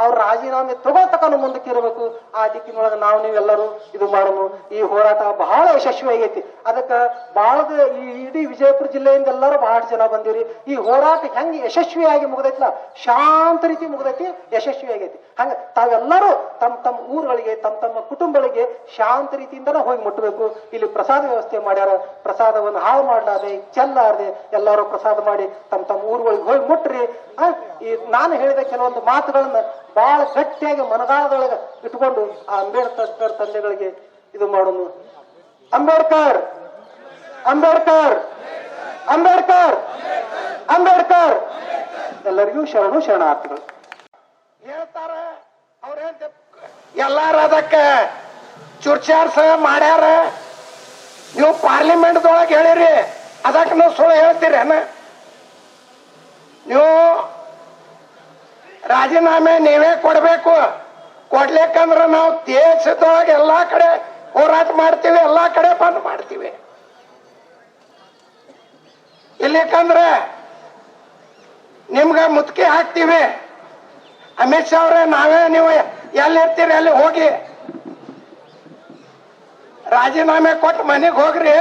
ಅವ್ರ ರಾಜೀನಾಮೆ ತಗೋತಕನು ಮುಂದಕ್ಕೆ ಇರಬೇಕು. ಆ ದಿಕ್ಕಿನೊಳಗ ನೀವೆಲ್ಲರೂ ಇದು ಮಾಡೋಣ. ಈ ಹೋರಾಟ ಬಹಳ ಯಶಸ್ವಿ ಆಗೈತಿ. ಅದಕ್ಕ ಬಹಳದ ಈ ಇಡೀ ವಿಜಯಪುರ ಜಿಲ್ಲೆಯಿಂದ ಎಲ್ಲರೂ ಬಹಳಷ್ಟು ಜನ ಬಂದಿರಿ. ಈ ಹೋರಾಟ ಹೆಂಗ್ ಯಶಸ್ವಿಯಾಗಿ ಮುಗ್ದೈತಿಲ್ಲ, ಶಾಂತ ರೀತಿ ಮುಗ್ದೈತಿ, ಯಶಸ್ವಿ ಆಗೈತಿ. ಹಂಗ ತಾವೆಲ್ಲರೂ ತಮ್ಮ ಊರುಗಳಿಗೆ ತಮ್ಮ ಕುಟುಂಬಗಳಿಗೆ ಶಾಂತ ರೀತಿಯಿಂದನೇ ಹೋಗಿ ಮುಟ್ಟಬೇಕು. ಇಲ್ಲಿ ಪ್ರಸಾದ ವ್ಯವಸ್ಥೆ ಮಾಡ್ಯಾರ. ಪ್ರಸಾದವನ್ನು ಹಾಳು ಮಾಡ್ಲಾರ್ದೆ ಚೆಲ್ಲಾರ್ದೆ ಎಲ್ಲರೂ ಪ್ರಸಾದ ಮಾಡಿ ತಮ್ಮ ಊರುಗಳಿಗೆ ಹೋಗಿ ಮುಟ್ರಿ. ಈ ನಾನು ಹೇಳಿದ ಕೆಲವೊಂದು ಮಾತುಗಳನ್ನ ಬಹಳ ಗಟ್ಟಿಯಾಗಿ ಮನದಾಳದೊಳಗೆ ಇಟ್ಕೊಂಡು ಆ ಅಂಬೇಡ್ಕರ್ ತಂದೆಗಳಿಗೆ ಇದು ಮಾಡೋಣ. ಅಂಬೇಡ್ಕರ್ ಅಂಬೇಡ್ಕರ್ ಅಂಬೇಡ್ಕರ್ ಎಲ್ಲರಿಗೂ ಶರಣು ಶರಣಾರ್ಥಿಗಳು. ಹೇಳ್ತಾರೆ ಅವ್ರೇನ್ ಎಲ್ಲಾರು ಅದಕ್ಕೆ ಚುರ್ಚಾರ್ಸ ಮಾಡ್ಯಾರ. ನೀವು ಪಾರ್ಲಿಮೆಂಟ್ದೊಳಗೆ ಹೇಳಿರಿ, ಅದಕ್ಕೆ ನೀವು ಸುಳ್ಳು ಹೇಳ್ತೀರೇನ? ನೀವು ರಾಜೀನಾಮೆ ನೀವೇ ಕೊಡ್ಬೇಕು. ಕೊಡ್ಲಿಕ್ಕಂದ್ರೆ ನಾವು ದೇಶದೊಳಗೆ ಎಲ್ಲಾ ಕಡೆ ಹೋರಾಟ ಮಾಡ್ತೀವಿ, ಎಲ್ಲಾ ಕಡೆ ಬಂದ್ ಮಾಡ್ತೀವಿ. ಇಲ್ಲಿಕಂದ್ರೆ ನಿಮ್ಗ ಮುತ್ಕಿ ಹಾಕ್ತೀವಿ. ಅಮಿತ್ ಶಾ ಅವ್ರೆ, ನಾವೇ ನೀವು ಎಲ್ಲಿರ್ತೀರಿ ಅಲ್ಲಿ ಹೋಗಿ ರಾಜೀನಾಮೆ ಕೊಟ್ಟು ಮನೆಗೆ ಹೋಗ್ರಿ,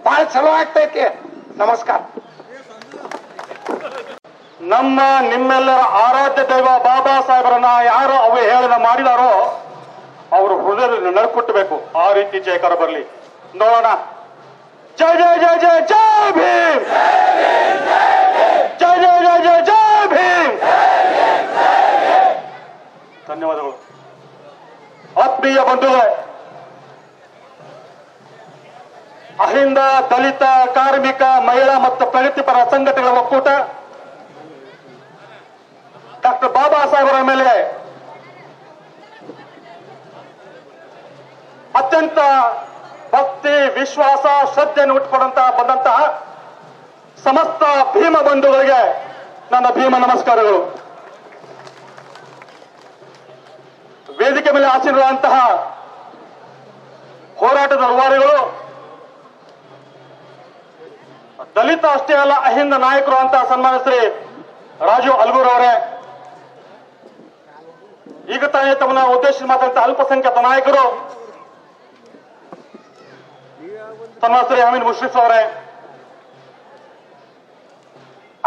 ಬಹಳ ಚಲೋ ಆಗ್ತೈತಿ. ನಮಸ್ಕಾರ. ನಮ್ಮ ನಿಮ್ಮೆಲ್ಲರ ಆರಾಧ್ಯ ದೈವ ಬಾಬಾ ಸಾಹೇಬರನ್ನ ಯಾರು ಅವು ಹೇಳನ ಮಾಡಿದಾರೋ ಅವರು ಹೃದಯದಲ್ಲಿ ನಡ್ಕೊಟ್ಟಬೇಕು. ಆ ರೀತಿ ಜಯಕಾರ ಬರಲಿ. ನೋಡೋಣ. ಜಯ ಜಯ ಜಯ ಜಯ ಜಯ ಭೀಮ್, ಜಯ ಜಯ ಜಯ ಜಯ ಜಯ ಭೀಮ್. ಧನ್ಯವಾದಗಳು. ಆತ್ಮೀಯ ಬಂಧುಗಳೇ, ಅಹಿಂದ, ದಲಿತ, ಕಾರ್ಮಿಕ, ಮಹಿಳಾ ಮತ್ತು ಪ್ರಗತಿಪರ ಸಂಘಟನೆಗಳ ಒಕ್ಕೂಟ ಡಾಕ್ಟರ್ ಬಾಬಾ ಸಾಹೇಬರ ಮೇಲೆ ಅತ್ಯಂತ ಭಕ್ತಿ, ವಿಶ್ವಾಸ, ಶ್ರದ್ಧೆಯನ್ನು ಉಟ್ಕೊಂಡಂತಹ ಬಂದಂತಹ ಸಮಸ್ತ ಭೀಮ ಬಂಧುಗಳಿಗೆ ನನ್ನ ಭೀಮ ನಮಸ್ಕಾರಗಳು. ವೇದಿಕೆ ಮೇಲೆ ಆಸೀನರಾದಂತಹ ಹೋರಾಟದ ರೂವಾರಿಗಳು, ದಲಿತ ಅಷ್ಟೇ ಅಲ್ಲ ಅಹಿಂದ ನಾಯಕರು ಅಂತ ಸನ್ಮಾನ ಶ್ರೀ ರಾಜು ಅಲ್ಗೂರ್ ಅವರೇ, ಈಗ ತಾನೇ ತಮ್ಮನ್ನ ಉದ್ದೇಶಿಸಿ ಮಾತಾಡುವಂತಹ ಅಲ್ಪಸಂಖ್ಯಾತ ನಾಯಕರು ಸನ್ಮಾನ ಶ್ರೀ ಅಮೀನ್ ಮುಷ್ರಿಫ್ ಅವರೇ,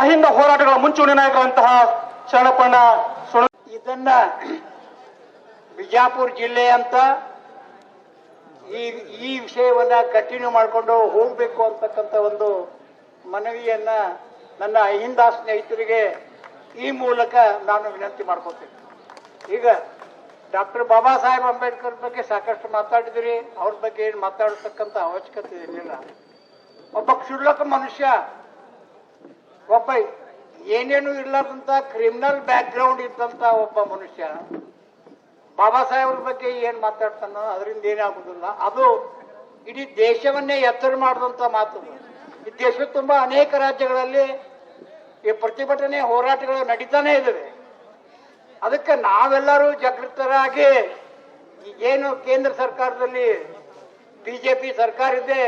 ಅಹಿಂದ ಹೋರಾಟಗಳ ಮುಂಚೂಣಿ ನಾಯಕರಂತಹ ಶರಣಪ್ಪಣ್ಣ ಸುಣ. ಇದನ್ನ ಬಿಜಾಪುರ ಜಿಲ್ಲೆ ಅಂತ ಈ ವಿಷಯವನ್ನ ಕಂಟಿನ್ಯೂ ಮಾಡಿಕೊಂಡು ಹೋಗ್ಬೇಕು ಅಂತಕ್ಕಂಥ ಒಂದು ಮನವಿಯನ್ನ ನನ್ನ ಅಹಿಂದ ಸ್ನೇಹಿತರಿಗೆ ಈ ಮೂಲಕ ನಾನು ವಿನಂತಿ ಮಾಡ್ಕೊತೀನಿ. ಈಗ ಡಾಕ್ಟರ್ ಬಾಬಾ ಸಾಹೇಬ್ ಅಂಬೇಡ್ಕರ್ ಬಗ್ಗೆ ಸಾಕಷ್ಟು ಮಾತಾಡಿದ್ರಿ. ಅವ್ರ ಬಗ್ಗೆ ಏನು ಮಾತಾಡತಕ್ಕಂಥ ಅವಶ್ಯಕತೆ ಇರಲಿಲ್ಲ. ಒಬ್ಬ ಕ್ಷುಲ್ಲಕ ಮನುಷ್ಯ, ಒಬ್ಬ ಏನೇನು ಇಲ್ಲದಂತ ಕ್ರಿಮಿನಲ್ ಬ್ಯಾಕ್ ಗ್ರೌಂಡ್ ಇದ್ದಂತ ಒಬ್ಬ ಮನುಷ್ಯ ಬಾಬಾ ಸಾಹೇಬ್ರ ಬಗ್ಗೆ ಏನ್ ಮಾತಾಡ್ತಾನೋ ಅದರಿಂದ ಏನಾಗುದಿಲ್ಲ. ಅದು ಇಡೀ ದೇಶವನ್ನೇ ಎತ್ತರ ಮಾಡಿದಂತ ಮಾತು. ಈ ದೇಶದ ತುಂಬಾ ಅನೇಕ ರಾಜ್ಯಗಳಲ್ಲಿ ಈ ಪ್ರತಿಭಟನೆ ಹೋರಾಟಗಳು ನಡೀತಾನೆ ಇದ್ದಾವೆ. ಅದಕ್ಕೆ ನಾವೆಲ್ಲರೂ ಜಾಗೃತರಾಗಿ ಏನು ಕೇಂದ್ರ ಸರ್ಕಾರದಲ್ಲಿ ಬಿಜೆಪಿ ಸರ್ಕಾರ ಇದೆ,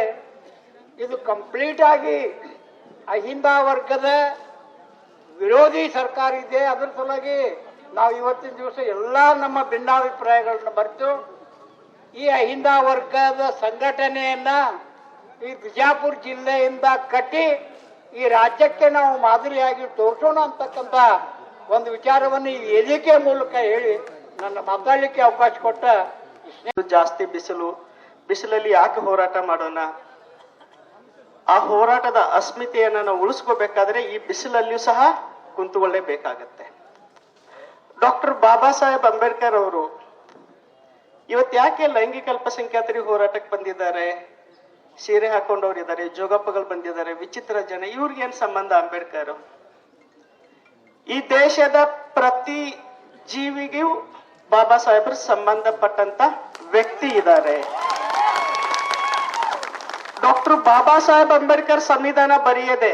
ಇದು ಕಂಪ್ಲೀಟ್ ಆಗಿ ಅಹಿಂದ ವರ್ಗದ ವಿರೋಧಿ ಸರ್ಕಾರ ಇದೆ. ಅದರ ಸಲುವಾಗಿ ನಾವು ಇವತ್ತಿನ ದಿವಸ ಎಲ್ಲ ನಮ್ಮ ಭಿನ್ನಾಭಿಪ್ರಾಯಗಳನ್ನ ಬರೆದು ಈ ಅಹಿಂದ ವರ್ಗದ ಸಂಘಟನೆಯನ್ನ ಈ ಬಿಜಾಪುರ ಜಿಲ್ಲೆಯಿಂದ ಕಟ್ಟಿ ಈ ರಾಜ್ಯಕ್ಕೆ ನಾವು ಮಾದರಿಯಾಗಿ ತೋರಿಸೋಣ ಅಂತಕ್ಕಂಥ ಒಂದು ವಿಚಾರವನ್ನು ಈ ವೇದಿಕೆ ಮೂಲಕ ಹೇಳಿ ನನ್ನ ಮಾತಾಡಲಿಕ್ಕೆ ಅವಕಾಶ ಕೊಟ್ಟ ಜಾಸ್ತಿ ಬಿಸಿಲಲ್ಲಿ ಯಾಕೆ ಹೋರಾಟ ಮಾಡೋಣ? ಆ ಹೋರಾಟದ ಅಸ್ಮಿತೆಯನ್ನ ನಾವು ಉಳಿಸ್ಕೋಬೇಕಾದ್ರೆ ಈ ಬಿಸಿಲಲ್ಲಿಯೂ ಸಹ ಕುಂತುಕೊಳ್ಳೇಬೇಕಾಗತ್ತೆ. ಡಾಕ್ಟರ್ ಬಾಬಾ ಸಾಹೇಬ್ ಅಂಬೇಡ್ಕರ್ ಅವರು ಇವತ್ತು ಯಾಕೆ ಲೈಂಗಿಕ ಅಲ್ಪಸಂಖ್ಯಾತರಿಗೆ ಹೋರಾಟಕ್ಕೆ ಬಂದಿದ್ದಾರೆ? ಸೀರೆ ಹಾಕೊಂಡವ್ರು ಇದ್ದಾರೆ, ಜೋಗಪ್ಪಗಳು ಬಂದಿದ್ದಾರೆ, ವಿಚಿತ್ರ ಜನ. ಇವ್ರಿಗೇನ್ ಸಂಬಂಧ ಅಂಬೇಡ್ಕರ್? ಈ ದೇಶದ ಪ್ರತಿ ಜೀವಿಗೂ ಬಾಬಾ ಸಾಹೇಬರು ಸಂಬಂಧಪಟ್ಟಂತ ವ್ಯಕ್ತಿ ಇದ್ದಾರೆ. ಡಾಕ್ಟರ್ ಬಾಬಾ ಸಾಹೇಬ್ ಅಂಬೇಡ್ಕರ್ ಸಂವಿಧಾನ ಬರೆಯದೆ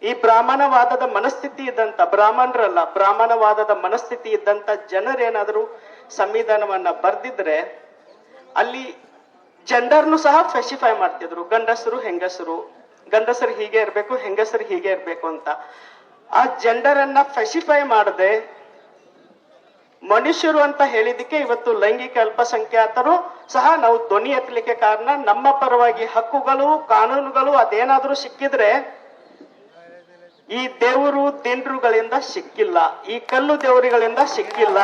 ಈ ಬ್ರಾಹ್ಮಣವಾದದ ಮನಸ್ಥಿತಿ ಇದ್ದಂತ, ಬ್ರಾಹ್ಮಣರಲ್ಲ ಬ್ರಾಹ್ಮಣವಾದದ ಮನಸ್ಥಿತಿ ಇದ್ದಂತ ಜನರೇನಾದರೂ ಸಂವಿಧಾನವನ್ನ ಬರ್ದಿದ್ರೆ ಅಲ್ಲಿ ಜೆಂಡರ್ನು ಸಹ ಸ್ಪೆಸಿಫೈ ಮಾಡ್ತಿದ್ರು. ಗಂಡಸರು ಹೆಂಗಸರು, ಗಂಡಸರು ಹೀಗೆ ಇರ್ಬೇಕು, ಹೆಂಗಸರು ಹೀಗೆ ಇರ್ಬೇಕು ಅಂತ. ಆ ಜೆಂಡರ್ ಅನ್ನ ಸ್ಪೆಸಿಫೈ ಮಾಡದೆ ಮನುಷ್ಯರು ಅಂತ ಹೇಳಿದಕ್ಕೆ ಇವತ್ತು ಲೈಂಗಿಕ ಅಲ್ಪಸಂಖ್ಯಾತರು ಸಹ ನಾವು ಧ್ವನಿ ಎತ್ತಲಿಕ್ಕೆ ಕಾರಣ. ನಮ್ಮ ಪರವಾಗಿ ಹಕ್ಕುಗಳು, ಕಾನೂನುಗಳು ಅದೇನಾದ್ರೂ ಸಿಕ್ಕಿದ್ರೆ ಈ ದೇವರು ದಿಂಡ್ರುಗಳಿಂದ ಸಿಕ್ಕಿಲ್ಲ, ಈ ಕಲ್ಲು ದೇವರುಗಳಿಂದ ಸಿಕ್ಕಿಲ್ಲ.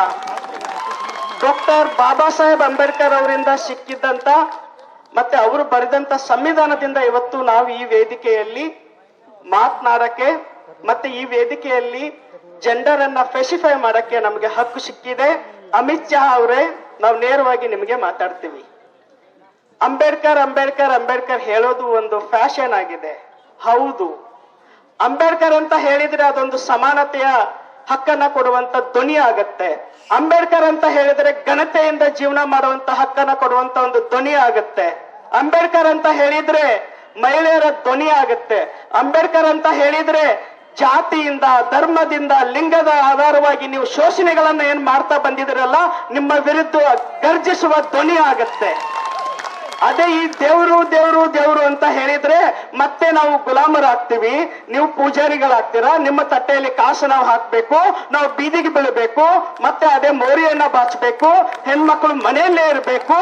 ಡಾಕ್ಟರ್ ಬಾಬಾ ಸಾಹೇಬ್ ಅಂಬೇಡ್ಕರ್ ಅವರಿಂದ ಸಿಕ್ಕಿದ್ದಂತ ಮತ್ತೆ ಅವರು ಬರೆದಂತ ಸಂವಿಧಾನದಿಂದ ಇವತ್ತು ನಾವು ಈ ವೇದಿಕೆಯಲ್ಲಿ ಮಾತನಾಡಕ್ಕೆ ಮತ್ತೆ ಈ ವೇದಿಕೆಯಲ್ಲಿ ಜೆಂಡರ್ ಅನ್ನ ಸ್ಪೆಸಿಫೈ ಮಾಡಕ್ಕೆ ನಮಗೆ ಹಕ್ಕು ಸಿಕ್ಕಿದೆ. ಅಮಿತ್ ಶಾ ಅವರೇ, ನಾವು ನೇರವಾಗಿ ನಿಮಗೆ ಮಾತಾಡ್ತೀವಿ. ಅಂಬೇಡ್ಕರ್ ಅಂಬೇಡ್ಕರ್ ಅಂಬೇಡ್ಕರ್ ಹೇಳೋದು ಒಂದು ಫ್ಯಾಷನ್ ಆಗಿದೆ. ಹೌದು, ಅಂಬೇಡ್ಕರ್ ಅಂತ ಹೇಳಿದ್ರೆ ಅದೊಂದು ಸಮಾನತೆಯ ಹಕ್ಕನ್ನ ಕೊಡುವಂತ ಧ್ವನಿ ಆಗತ್ತೆ. ಅಂಬೇಡ್ಕರ್ ಅಂತ ಹೇಳಿದ್ರೆ ಘನತೆಯಿಂದ ಜೀವನ ಮಾಡುವಂತ ಹಕ್ಕನ್ನ ಕೊಡುವಂತ ಒಂದು ಧ್ವನಿ ಆಗತ್ತೆ. ಅಂಬೇಡ್ಕರ್ ಅಂತ ಹೇಳಿದ್ರೆ ಮಹಿಳೆಯರ ಧ್ವನಿ ಆಗತ್ತೆ. ಅಂಬೇಡ್ಕರ್ ಅಂತ ಹೇಳಿದ್ರೆ ಜಾತಿಯಿಂದ, ಧರ್ಮದಿಂದ, ಲಿಂಗದ ಆಧಾರವಾಗಿ ನೀವು ಶೋಷಣೆಗಳನ್ನ ಏನ್ ಮಾಡ್ತಾ ಬಂದಿದ್ದೀರಲ್ಲ, ನಿಮ್ಮ ವಿರುದ್ಧ ಗರ್ಜಿಸುವ ಧ್ವನಿ ಆಗತ್ತೆ. ಅದೇ ಈ ದೇವರು ದೇವರು ದೇವರು ಅಂತ ಹೇಳಿದ್ರೆ ಮತ್ತೆ ನಾವು ಗುಲಾಮರಾಗ್ತೀವಿ, ನೀವು ಪೂಜಾರಿಗಳಾಗ್ತೀರಾ, ನಿಮ್ಮ ತಟ್ಟೆಯಲ್ಲಿ ಕಾಸು ನಾವು ಹಾಕ್ಬೇಕು, ನಾವು ಬೀದಿಗೆ ಬೀಳಬೇಕು, ಮತ್ತೆ ಅದೇ ಮೋರಿಯನ್ನ ಬಾಚಬೇಕು, ಹೆಣ್ಮಕ್ಳು ಮನೆಯಲ್ಲೇ ಇರಬೇಕು,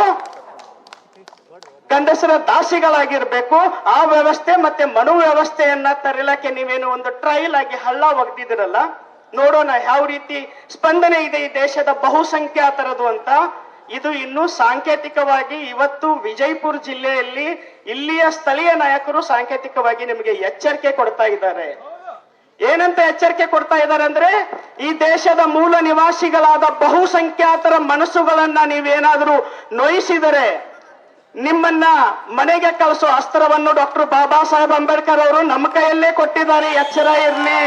ಗಂಡಸರ ದಾಸಿಗಳಾಗಿರ್ಬೇಕು. ಆ ವ್ಯವಸ್ಥೆ ಮತ್ತೆ ಮನು ವ್ಯವಸ್ಥೆಯನ್ನ ತರಲಿಕ್ಕೆ ನೀವೇನು ಒಂದು ಟ್ರಯಲ್ ಆಗಿ ಹಳ್ಳ ಒಗ್ದಿದಿರಲ್ಲ, ನೋಡೋಣ ಯಾವ ರೀತಿ ಸ್ಪಂದನೆ ಇದೆ ಈ ದೇಶದ ಬಹುಸಂಖ್ಯಾತರದು ಅಂತ. ಇದು ಇನ್ನೂ ಸಾಂಕೇತಿಕವಾಗಿ ಇವತ್ತು ವಿಜಯಪುರ ಜಿಲ್ಲೆಯಲ್ಲಿ ಇಲ್ಲಿಯ ಸ್ಥಳೀಯ ನಾಯಕರು ಸಾಂಕೇತಿಕವಾಗಿ ನಿಮಗೆ ಎಚ್ಚರಿಕೆ ಕೊಡ್ತಾ ಇದ್ದಾರೆ. ಏನಂತ ಎಚ್ಚರಿಕೆ ಕೊಡ್ತಾ ಇದ್ದಾರೆ ಅಂದ್ರೆ, ಈ ದೇಶದ ಮೂಲ ನಿವಾಸಿಗಳಾದ ಬಹುಸಂಖ್ಯಾತರ ಮನಸ್ಸುಗಳನ್ನ ನೀವೇನಾದ್ರೂ ನೋಯಿಸಿದರೆ ನಿಮ್ಮನ್ನ ಮನೆಗೆ ಕಳಿಸೋ ಅಸ್ತ್ರವನ್ನು ಡಾಕ್ಟರ್ ಬಾಬಾ ಸಾಹೇಬ್ ಅಂಬೇಡ್ಕರ್ ಅವರು ನಮ್ಮ ಕೈಯಲ್ಲೇ ಕೊಟ್ಟಿದ್ದಾರೆ. ಎಚ್ಚರ ಇರಲಿ.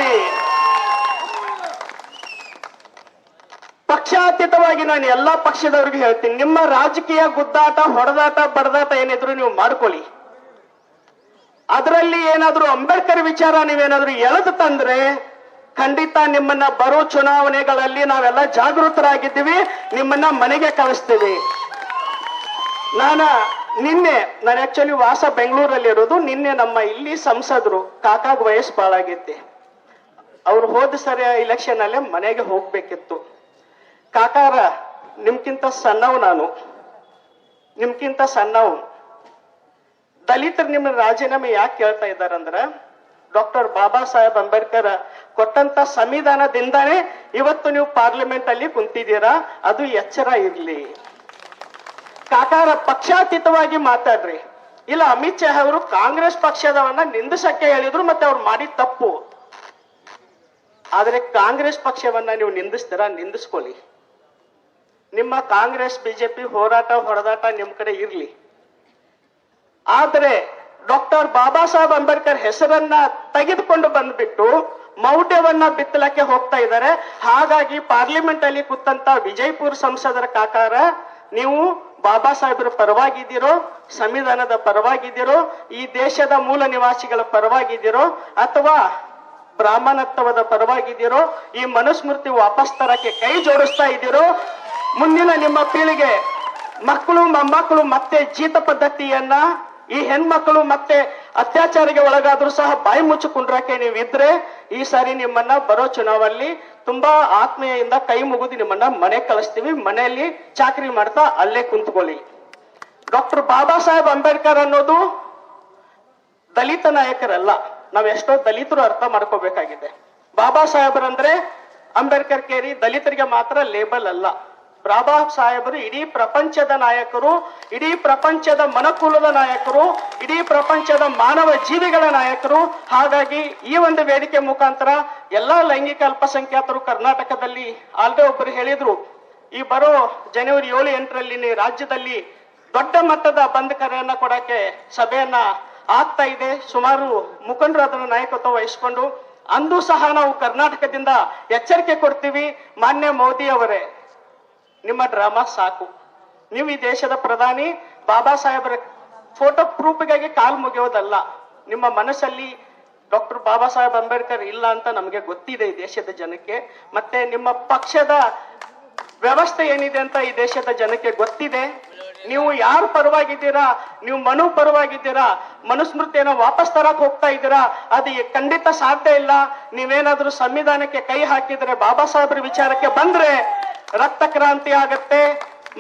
ಪಕ್ಷಾತೀತವಾಗಿ ನಾನು ಎಲ್ಲಾ ಪಕ್ಷದವ್ರಿಗೆ ಹೇಳ್ತೀನಿ, ನಿಮ್ಮ ರಾಜಕೀಯ ಗುದ್ದಾಟ, ಹೊಡೆದಾಟ, ಬಡದಾಟ ಏನಿದ್ರು ನೀವು ಮಾಡ್ಕೊಳ್ಳಿ. ಅದರಲ್ಲಿ ಏನಾದ್ರೂ ಅಂಬೇಡ್ಕರ್ ವಿಚಾರ ನೀವೇನಾದ್ರೂ ಎಳೆದು ತಂದ್ರೆ ಖಂಡಿತ ನಿಮ್ಮನ್ನ ಬರೋ ಚುನಾವಣೆಗಳಲ್ಲಿ ನಾವೆಲ್ಲ ಜಾಗೃತರಾಗಿದ್ದೀವಿ, ನಿಮ್ಮನ್ನ ಮನೆಗೆ ಕಳಿಸ್ತೀವಿ. ನಾನು ಆಕ್ಚುಲಿ ವಾಸ ಬೆಂಗಳೂರಲ್ಲಿ ಇರೋದು. ನಿನ್ನೆ ನಮ್ಮ ಇಲ್ಲಿ ಸಂಸದರು ಕಾಕಾಗ ವಯಸ್ಸು ಬಾಳಾಗೈತಿ, ಅವ್ರು ಹೋದ ಸರಿ ಇಲೆಕ್ಷನ್ ಅಲ್ಲೇ ಮನೆಗೆ ಹೋಗ್ಬೇಕಿತ್ತು. ಕಾಕಾರ ನಿಮ್ಗಿಂತ ಸಣ್ಣವ್, ನಾನು ನಿಮ್ಗಿಂತ ಸಣ್ಣವ್. ದಲಿತರು ನಿಮ್ಮ ರಾಜೀನಾಮೆ ಯಾಕೆ ಕೇಳ್ತಾ ಇದ್ದಾರಂದ್ರ, ಡಾಕ್ಟರ್ ಬಾಬಾ ಸಾಹೇಬ್ ಅಂಬೇಡ್ಕರ್ ಕೊಟ್ಟಂತ ಸಂವಿಧಾನದಿಂದಾನೇ ಇವತ್ತು ನೀವು ಪಾರ್ಲಿಮೆಂಟ್ ಅಲ್ಲಿ ಕುಂತಿದ್ದೀರಾ. ಅದು ಎಚ್ಚರ ಇರ್ಲಿ. ಕಾಕಾರ ಪಕ್ಷಾತೀತವಾಗಿ ಮಾತಾಡ್ರಿ. ಇಲ್ಲ, ಅಮಿತ್ ಶಾ ಅವರು ಕಾಂಗ್ರೆಸ್ ಪಕ್ಷದವನ್ನ ನಿಂದಿಸಕ್ಕೆ ಹೇಳಿದ್ರು, ಮತ್ತೆ ಅವ್ರು ಮಾಡಿದ ತಪ್ಪು. ಆದ್ರೆ ಕಾಂಗ್ರೆಸ್ ಪಕ್ಷವನ್ನ ನೀವು ನಿಂದಿಸ್ತೀರಾ, ನಿಂದಿಸ್ಕೊಳ್ಳಿ. ನಿಮ್ಮ ಕಾಂಗ್ರೆಸ್ ಬಿಜೆಪಿ ಹೋರಾಟ ಹೊಡೆದಾಟ ನಿಮ್ ಕಡೆ ಇರ್ಲಿ. ಆದ್ರೆ ಡಾಕ್ಟರ್ ಬಾಬಾ ಸಾಹೇಬ್ ಅಂಬೇಡ್ಕರ್ ಹೆಸರನ್ನ ತೆಗೆದುಕೊಂಡು ಬಂದ್ಬಿಟ್ಟು ಮೌಢ್ಯವನ್ನ ಬಿತ್ತಲಕ್ಕೆ ಹೋಗ್ತಾ ಇದ್ದಾರೆ. ಹಾಗಾಗಿ ಪಾರ್ಲಿಮೆಂಟ್ ಅಲ್ಲಿ ಕೂತಂತ ವಿಜಯಪುರ ಸಂಸದರ ಕಾಕಾರ, ನೀವು ಬಾಬಾ ಸಾಹೇಬರ ಪರವಾಗಿದ್ದೀರೋ, ಸಂವಿಧಾನದ ಪರವಾಗಿದ್ದೀರೋ, ಈ ದೇಶದ ಮೂಲ ನಿವಾಸಿಗಳ ಪರವಾಗಿದ್ದೀರೋ, ಅಥವಾ ಬ್ರಾಹ್ಮಣತ್ವದ ಪರವಾಗಿದ್ದೀರೋ, ಈ ಮನುಸ್ಮೃತಿ ವಾಪಸ್ ತರಕ್ಕೆ ಕೈ ಜೋಡಿಸ್ತಾ ಇದ್ದೀರೋ, ಮುಂದಿನ ನಿಮ್ಮ ಪೀಳಿಗೆ ಮಕ್ಕಳು ಮೊಮ್ಮಕ್ಕಳು ಮತ್ತೆ ಜೀತ ಪದ್ಧತಿಯನ್ನ, ಈ ಹೆಣ್ಮಕ್ಕಳು ಮತ್ತೆ ಅತ್ಯಾಚಾರಿಗೆ ಒಳಗಾದ್ರೂ ಸಹ ಬಾಯಿ ಮುಚ್ಚಿಕೊಂಡ್ರಕ್ಕೆ ನೀವಿದ್ರೆ ಈ ಸಾರಿ ನಿಮ್ಮನ್ನ ಬರೋ ಚುನಾವಣೆಯಲ್ಲಿ ತುಂಬಾ ಆತ್ಮೀಯಿಂದ ಕೈ ಮುಗಿದು ನಿಮ್ಮನ್ನ ಮನೆ ಕಳಿಸ್ತೀವಿ. ಮನೆಯಲ್ಲಿ ಚಾಕರಿ ಮಾಡ್ತಾ ಅಲ್ಲೇ ಕುಂತ್ಕೊಳ್ಳಿ. ಡಾಕ್ಟರ್ ಬಾಬಾ ಸಾಹೇಬ್ ಅಂಬೇಡ್ಕರ್ ಅನ್ನೋದು ದಲಿತ ನಾಯಕರಲ್ಲ. ನಾವ್ ಎಷ್ಟೋ ದಲಿತರು ಅರ್ಥ ಮಾಡ್ಕೋಬೇಕಾಗಿದೆ. ಬಾಬಾ ಸಾಹೇಬರಂದ್ರೆ ಅಂಬೇಡ್ಕರ್ ಕೇರಿ ದಲಿತರಿಗೆ ಮಾತ್ರ ಲೇಬಲ್ ಅಲ್ಲ. ಬಾಬಾ ಸಾಹೇಬರು ಇಡೀ ಪ್ರಪಂಚದ ನಾಯಕರು, ಇಡೀ ಪ್ರಪಂಚದ ಮನಕುಲದ ನಾಯಕರು, ಇಡೀ ಪ್ರಪಂಚದ ಮಾನವ ಜೀವಿಗಳ ನಾಯಕರು. ಹಾಗಾಗಿ ಈ ಒಂದು ವೇದಿಕೆ ಮುಖಾಂತರ ಎಲ್ಲಾ ಲೈಂಗಿಕ ಅಲ್ಪಸಂಖ್ಯಾತರು ಕರ್ನಾಟಕದಲ್ಲಿ ಆಲ್ರೆಡಿ ಒಬ್ಬರು ಹೇಳಿದ್ರು, ಈ ಬರೋ ಜನವರಿ 7-8ರಲ್ಲಿ ರಾಜ್ಯದಲ್ಲಿ ದೊಡ್ಡ ಮಟ್ಟದ ಬಂದ್ ಕರೆಯನ್ನ ಕೊಡಕ್ಕೆ ಸಭೆಯನ್ನ ಆಗ್ತಾ ಇದೆ. ಸುಮಾರು ಮುಖಂಡರು ಅದನ್ನು ನಾಯಕತ್ವ ವಹಿಸಿಕೊಂಡು ಅಂದು ಸಹ ನಾವು ಕರ್ನಾಟಕದಿಂದ ಎಚ್ಚರಿಕೆ ಕೊಡ್ತೀವಿ. ಮಾನ್ಯ ಮೋದಿ ಅವರೇ, ನಿಮ್ಮ ಡ್ರಾಮಾ ಸಾಕು. ನೀವು ಈ ದೇಶದ ಪ್ರಧಾನಿ, ಬಾಬಾ ಸಾಹೇಬರ ಫೋಟೋ ಪ್ರೂಫ್ಗಾಗಿ ಕಾಲ್ ಮುಗಿಯೋದಲ್ಲ. ನಿಮ್ಮ ಮನಸ್ಸಲ್ಲಿ ಡಾಕ್ಟರ್ ಬಾಬಾ ಸಾಹೇಬ್ ಅಂಬೇಡ್ಕರ್ ಇಲ್ಲ ಅಂತ ನಮಗೆ ಗೊತ್ತಿದೆ ಈ ದೇಶದ ಜನಕ್ಕೆ. ಮತ್ತೆ ನಿಮ್ಮ ಪಕ್ಷದ ವ್ಯವಸ್ಥೆ ಏನಿದೆ ಅಂತ ಈ ದೇಶದ ಜನಕ್ಕೆ ಗೊತ್ತಿದೆ. ನೀವು ಯಾರು ಪರವಾಗಿದ್ದೀರಾ, ನೀವು ಮನು ಪರವಾಗಿದ್ದೀರಾ, ಮನುಸ್ಮೃತಿಯನ್ನು ವಾಪಸ್ ತರಕ್ ಹೋಗ್ತಾ ಇದ್ದೀರಾ, ಅದು ಖಂಡಿತ ಸಾಧ್ಯ ಇಲ್ಲ. ನೀವೇನಾದ್ರೂ ಸಂವಿಧಾನಕ್ಕೆ ಕೈ ಹಾಕಿದ್ರೆ, ಬಾಬಾ ಸಾಹೇಬ್ರ ವಿಚಾರಕ್ಕೆ ಬಂದ್ರೆ ರಕ್ತ ಕ್ರಾಂತಿ ಆಗತ್ತೆ.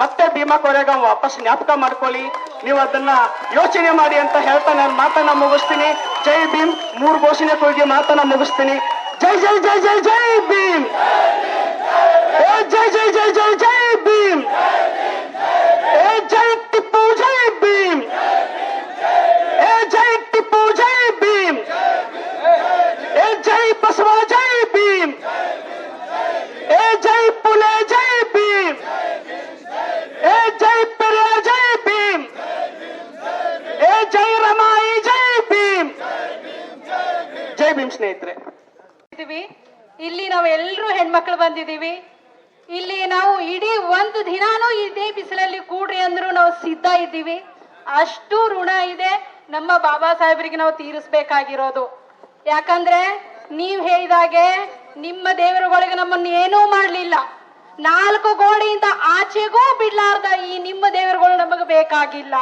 ಮತ್ತೆ ಭೀಮಾ ಕೊರೆಗಾಂವ್ ವಾಪಸ್ ಜ್ಞಾಪಕ ಮಾಡ್ಕೊಳ್ಳಿ. ನೀವು ಅದನ್ನ ಯೋಚನೆ ಮಾಡಿ ಅಂತ ಹೇಳ್ತಾ ನಾನು ಮಾತನ್ನ ಮುಗಿಸ್ತೀನಿ. ಜೈ ಭೀಮ್. 3 ಘೋಷಣೆ ಕೂಗಿ ಮಾತನ್ನ ಮುಗಿಸ್ತೀನಿ. ಜೈ ಜೈ ಜೈ ಜೈ ಜೈ ಭೀಮ್. ಜೈ ಜೈ ಜೈ ಜೈ ಜೈ ಭೀಮ್. ಜೈ ಟಿಪ್ಪು ಜೈ ಭೀಮ್. ಜೈ ಟಿಪ್ಪು ಜೈ ಭೀಮ್. ಜೈ ಬಸವ ಜೈ ಭೀಮ್. ಜೈ ಪುಲೆ ಜೈ ಭೀಮ್. ಜೈ ಪೆರಿಯ ಜೈ ಭೀಮ್. ಜೈ ರಮಾಯಿ ಜೈ ಭೀಮ್. ಸ್ನೇಹಿತರೆ. ಇಲ್ಲಿ ನಾವು ಎಲ್ಲರೂ ಹೆಣ್ಮಕ್ಳು ಬಂದಿದ್ದೀವಿ. ಇಲ್ಲಿ ನಾವು ಇಡೀ ಒಂದು ದಿನಾನೂ ಇದೇ ಬಿಸಿಲಲ್ಲಿ ಕೂಡ್ರಿ ಅಂದ್ರೂ ನಾವು ಸಿದ್ಧ ಇದ್ದೀವಿ. ಅಷ್ಟು ಋಣ ಇದೆ ನಮ್ಮ ಬಾಬಾ ಸಾಹೇಬರಿಗೆ ನಾವು ತೀರಿಸ್ಬೇಕಾಗಿರೋದು. ಯಾಕಂದ್ರೆ ನೀವ್ ಹೇಳಿದಾಗೆ ನಿಮ್ಮ ದೇವರುಗಳಿಗೆ ನಮ್ಮನ್ನು ಏನೂ ಮಾಡ್ಲಿಲ್ಲ. 4 ಗೋಡೆಯಿಂದ ಆಚೆಗೂ ಬಿಡ್ಲಾರ್ದ ಈ ನಿಮ್ಮ ದೇವರುಗಳು ನಮಗೆ ಬೇಕಾಗಿಲ್ಲ.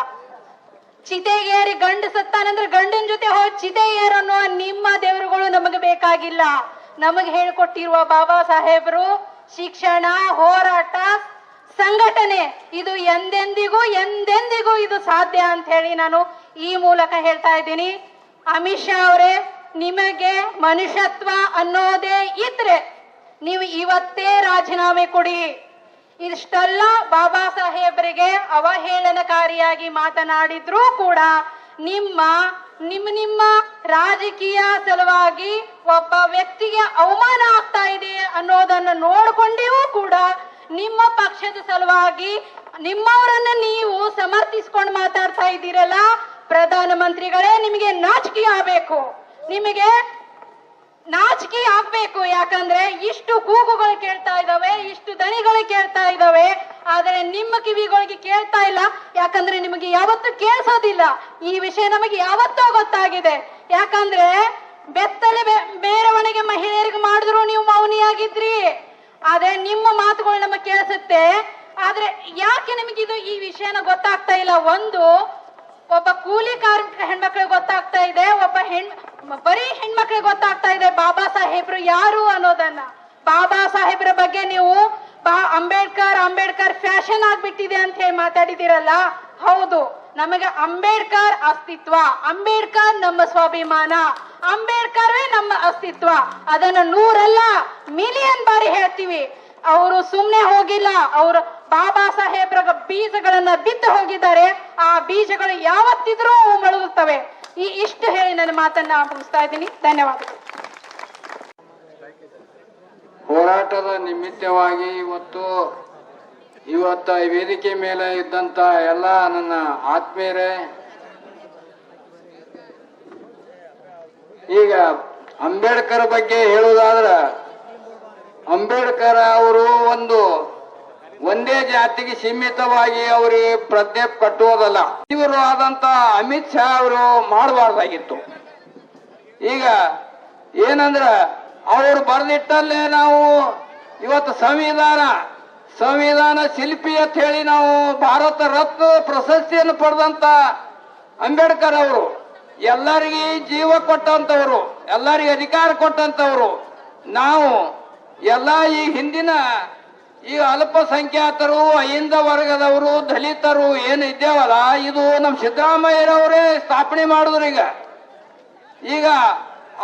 ಚಿತೆಗೇರಿ ಗಂಡು ಸತ್ತಾನಂದ್ರೆ ಗಂಡನ ಜೊತೆ ಹೋಗಿ ಚಿತೆ ಏರನ್ನೋ ನಿಮ್ಮ ದೇವರುಗಳು ನಮಗೆ ಬೇಕಾಗಿಲ್ಲ. ನಮಗೆ ಹೇಳಿಕೊಟ್ಟಿರುವ ಬಾಬಾ ಸಾಹೇಬರು ಶಿಕ್ಷಣ, ಹೋರಾಟ, ಸಂಘಟನೆ ಇದು ಎಂದೆಂದಿಗೂ ಇದು ಸಾಧ್ಯ ಅಂತ ಹೇಳಿ ನಾನು ಈ ಮೂಲಕ ಹೇಳ್ತಾ ಇದ್ದೀನಿ. ಅಮಿತ್ ಶಾ ಅವರೇ, ನಿಮಗೆ ಮನುಷ್ಯತ್ವ ಅನ್ನೋದೇ ಇದ್ರೆ ನೀವು ಇವತ್ತೇ ರಾಜೀನಾಮೆ ಕೊಡಿ. ಇಷ್ಟೆಲ್ಲ ಬಾಬಾ ಸಾಹೇಬರಿಗೆ ಅವಹೇಳನಕಾರಿಯಾಗಿ ಮಾತನಾಡಿದ್ರೂ ಕೂಡ ನಿಮ್ಮ ರಾಜಕೀಯ ಸಲುವಾಗಿ ಒಬ್ಬ ವ್ಯಕ್ತಿಗೆ ಅವಮಾನ ಆಗ್ತಾ ಇದೆ ಅನ್ನೋದನ್ನು ನೋಡಿಕೊಂಡಿಯೂ ಕೂಡ ನಿಮ್ಮ ಪಕ್ಷದ ಸಲುವಾಗಿ ನಿಮ್ಮವರನ್ನ ನೀವು ಸಮರ್ಥಿಸ್ಕೊಂಡು ಮಾತಾಡ್ತಾ ಇದ್ದೀರಲ್ಲ, ಪ್ರಧಾನಮಂತ್ರಿಗಳೇ ನಿಮಗೆ ನಾಚಿಕೆ ಆಗಬೇಕು. ನಿಮಗೆ ನಾಚಿಕೆ ಆಗ್ಬೇಕು. ಯಾಕಂದ್ರೆ ಇಷ್ಟು ಕೂಗುಗಳು ಕೇಳ್ತಾ ಇದಾವೆ, ಇಷ್ಟು ದನಿಗಳು ಕೇಳ್ತಾ ಇದಾವೆ, ಆದ್ರೆ ನಿಮ್ಮ ಕಿವಿಗಳಿಗೆ ಕೇಳ್ತಾ ಇಲ್ಲ. ಯಾಕಂದ್ರೆ ನಿಮಗೆ ಯಾವತ್ತೂ ಕೇಳಿಸೋದಿಲ್ಲ. ಈ ವಿಷಯ ನಮಗೆ ಯಾವತ್ತೋ ಗೊತ್ತಾಗಿದೆ. ಯಾಕಂದ್ರೆ ಬೆತ್ತಲೆ ಬೇರವಣಿಗೆ ಮಹಿಳೆಯರಿಗೆ ಮಾಡಿದ್ರು ನೀವು ಮೌನಿಯಾಗಿದ್ರಿ. ಆದ್ರೆ ನಿಮ್ಮ ಮಾತುಗಳು ನಮಗೆ ಕೇಳಿಸುತ್ತೆ. ಆದ್ರೆ ಯಾಕೆ ನಿಮಗಿದು ಈ ವಿಷಯನ ಗೊತ್ತಾಗ್ತಾ ಇಲ್ಲ? ಒಬ್ಬ ಕೂಲಿ ಕಾರ್ಮಿಕ ಹೆಣ್ಮಕ್ಳಿಗೆ ಗೊತ್ತಾಗ್ತಾ ಇದೆ, ಬರೀ ಹೆಣ್ಮಕ್ಳಿಗೆ ಗೊತ್ತಾಗ್ತಾ ಇದೆ ಬಾಬಾ ಸಾಹೇಬ್ರು ಯಾರು ಅನ್ನೋದನ್ನ. ಬಾಬಾ ಸಾಹೇಬ್ರ ಬಗ್ಗೆ ನೀವು ಅಂಬೇಡ್ಕರ್ ಫ್ಯಾಷನ್ ಆಗ್ಬಿಟ್ಟಿದೆ ಅಂತ ಹೇಳಿ ಮಾತಾಡಿದಿರಲ್ಲ. ಹೌದು, ನಮಗೆ ಅಂಬೇಡ್ಕರ್ ಅಸ್ತಿತ್ವ, ಅಂಬೇಡ್ಕರ್ ನಮ್ಮ ಸ್ವಾಭಿಮಾನ, ಅಂಬೇಡ್ಕರ್ವೇ ನಮ್ಮ ಅಸ್ತಿತ್ವ. ಅದನ್ನ 100 ಅಲ್ಲ ಮಿಲಿಯನ್ ಬಾರಿ ಹೇಳ್ತೀವಿ. ಅವರು ಸುಮ್ನೆ ಹೋಗಿಲ್ಲ, ಅವರು ಬಾಬಾ ಸಾಹೇಬ್ರ ಬೀಜಗಳನ್ನ ಬಿತ್ತು ಹೋಗಿದ್ದಾರೆ. ಆ ಬೀಜಗಳು ಯಾವತ್ತಿದ್ರೂ ಮೊಳಗುತ್ತವೆ. ಇಷ್ಟು ಹೇಳಿ ನನ್ನ ಮಾತನ್ನ ಮುಗಿಸ್ತಾ ಇದ್ದೀನಿ. ಧನ್ಯವಾದಗಳು. ಹೋರಾಟದ ನಿಮಿತ್ತವಾಗಿ ಇವತ್ತ ವೇದಿಕೆ ಮೇಲೆ ಇದ್ದಂತ ಎಲ್ಲ ನನ್ನ ಆತ್ಮೀಯರೇ, ಈಗ ಅಂಬೇಡ್ಕರ್ ಬಗ್ಗೆ ಹೇಳುವುದಾದ್ರ, ಅಂಬೇಡ್ಕರ್ ಅವರು ಒಂದೇ ಜಾತಿಗೆ ಸೀಮಿತವಾಗಿ ಅವರಿಗೆ ಪ್ರಜ್ಞೆ ಕಟ್ಟುವುದಲ್ಲ. ಇವರು ಆದಂತ ಅಮಿತ್ ಶಾ ಅವರು ಮಾಡಬಾರ್ದಾಗಿತ್ತು. ಈಗ ಏನಂದ್ರ ಅವರು ಬರೆದಿಟ್ಟಲ್ಲೇ ನಾವು ಇವತ್ತು ಸಂವಿಧಾನ ಶಿಲ್ಪಿ ಅಂತ ಹೇಳಿ ನಾವು ಭಾರತ ರತ್ನ ಪ್ರಶಸ್ತಿಯನ್ನು ಪಡೆದಂತ ಅಂಬೇಡ್ಕರ್ ಅವರು ಎಲ್ಲರಿಗೆ ಜೀವ ಕೊಟ್ಟಂತವರು, ಎಲ್ಲರಿಗೆ ಅಧಿಕಾರ ಕೊಟ್ಟಂತವರು. ನಾವು ಎಲ್ಲ ಈ ಹಿಂದಿನ ಈ ಅಲ್ಪಸಂಖ್ಯಾತರು, ಅಹಿಂದ ವರ್ಗದವರು, ದಲಿತರು ಏನು ಇದ್ದೇವಲ್ಲ, ಇದು ನಮ್ಮ ಸಿದ್ದರಾಮಯ್ಯರವರೇ ಸ್ಥಾಪನೆ ಮಾಡಿದ್ರು. ಈಗ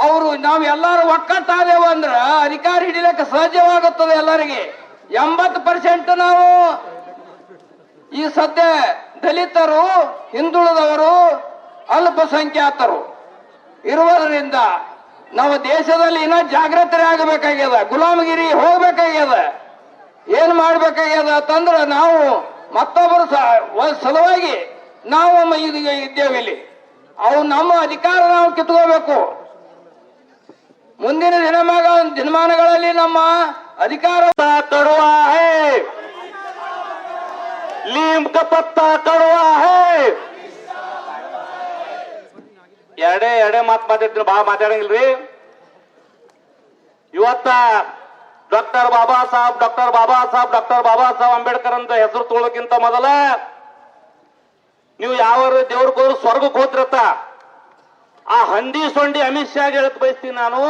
ಅವರು ನಾವೆಲ್ಲರೂ ಒಕ್ಕಟ್ಟಾದೇವು ಅಂದ್ರ ಅಧಿಕಾರ ಹಿಡಿಲಿಕ್ಕೆ ಸಹಜವಾಗುತ್ತದೆ ಎಲ್ಲರಿಗೆ. 80% ನಾವು ಈ ಸದ್ಯ ದಲಿತರು, ಹಿಂದುಳಿದವರು, ಅಲ್ಪಸಂಖ್ಯಾತರು ಇರುವುದರಿಂದ ನಾವು ದೇಶದಲ್ಲಿ ಇನ್ನೂ ಜಾಗೃತರಾಗಬೇಕಾಗ್ಯದ, ಗುಲಾಮಗಿರಿ ಹೋಗ್ಬೇಕಾಗ್ಯದ. ಏನ್ ಮಾಡ್ಬೇಕಾಗ್ಯದ ಅಂತಂದ್ರ ನಾವು ಮತ್ತೊಬ್ಬರ ಸಲುವಾಗಿ ನಾವು ಇದ್ದೇವೆ ಇಲ್ಲಿ. ಅವು ನಮ್ಮ ಅಧಿಕಾರ ನಾವು ಕಿತ್ಕೋಬೇಕು. ಮುಂದಿನ ದಿನಮಾನಗಳಲ್ಲಿ ನಮ್ಮ ಅಧಿಕಾರ ಕಡುವ ಹೇ, लीम का पत्ता कड़वा है. ಎರಡೇ ಮಾತಾಡ್ತೀನಿ, ಬಹಳ ಮಾತಾಡಂಗಿಲ್ರಿ. ಇವತ್ತ ಡಾಕ್ಟರ್ ಬಾಬಾ ಸಾಹೇಬ್ ಅಂಬೇಡ್ಕರ್ ಅಂತ ಹೆಸರು ತೊಗೊಳಕ್ಕಿಂತ ಮೊದಲ ನೀವು ಯಾವ ದೇವ್ರಿಗೆ ಹೋದ್ರು ಸ್ವರ್ಗಕ್ಕೆ ಹೋದ್ರತ್ತ. ಆ ಹಂದಿ ಸೊಂಡಿ ಅಮಿತ್ ಶಾ ಹೇಳಕ್ ಬಯಸ್ತೀನಿ ನಾನು.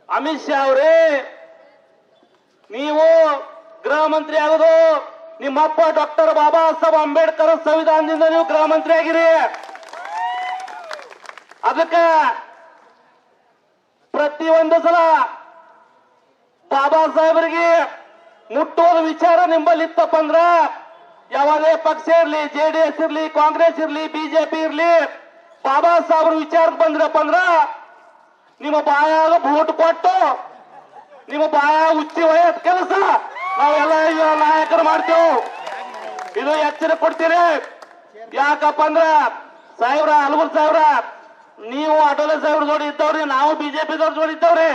ಅಮಿತ್ ಶಾ ಅವರೇ, ನೀವು ಗೃಹ ಮಂತ್ರಿ ಆಗೋದು ನಿಮ್ಮಪ್ಪ ಡಾಕ್ಟರ್ ಬಾಬಾ ಸಾಹೇಬ್ ಅಂಬೇಡ್ಕರ್ ಸಂವಿಧಾನದಿಂದ ನೀವು ಗೃಹ ಮಂತ್ರಿ ಆಗಿರಿ. ಅದಕ್ಕ ಪ್ರತಿಯೊಂದು ಸಲ ಬಾಬಾ ಸಾಹೇಬರಿಗೆ ಮುಟ್ಟೋದ ವಿಚಾರ ನಿಂಬಲ್ಲಿ ಇತ್ತಪ್ಪ ಅಂದ್ರ, ಯಾವುದೇ ಪಕ್ಷ ಇರ್ಲಿ, JDS ಇರ್ಲಿ, ಕಾಂಗ್ರೆಸ್ ಇರ್ಲಿ, ಬಿಜೆಪಿ ಇರ್ಲಿ, ಬಾಬಾ ಸಾಹೇಬ್ರ ವಿಚಾರಕ್ಕೆ ಬಂದ್ರಪ್ಪ ಅಂದ್ರ ನಿಮ್ಮ ಬಾಯಾಗ ಭೂಟ್ ಕೊಟ್ಟು ನಿಮ್ಮ ಬಾಯಾಗ ಉಚ್ಚಿ ಒಯ್ಯದ ಕೆಲಸ ನಾವೆಲ್ಲ ನಾಯಕರು ಮಾಡ್ತೇವೆ. ಇದು ಎಚ್ಚರಿಕೆ ಕೊಡ್ತೀರಿ. ಯಾಕಪ್ಪ ಅಂದ್ರ ಹಲವರು ಸಾಹೇಬ್ರ ನೀವು ಅಟಲ್ ಸಾಹೇಬ್ರ ಜೋಡಿ ಇದ್ದವ್ರಿ, ನಾವು ಬಿಜೆಪಿದವ್ರ ಜೋಡಿ ಇದ್ದವ್ರಿ.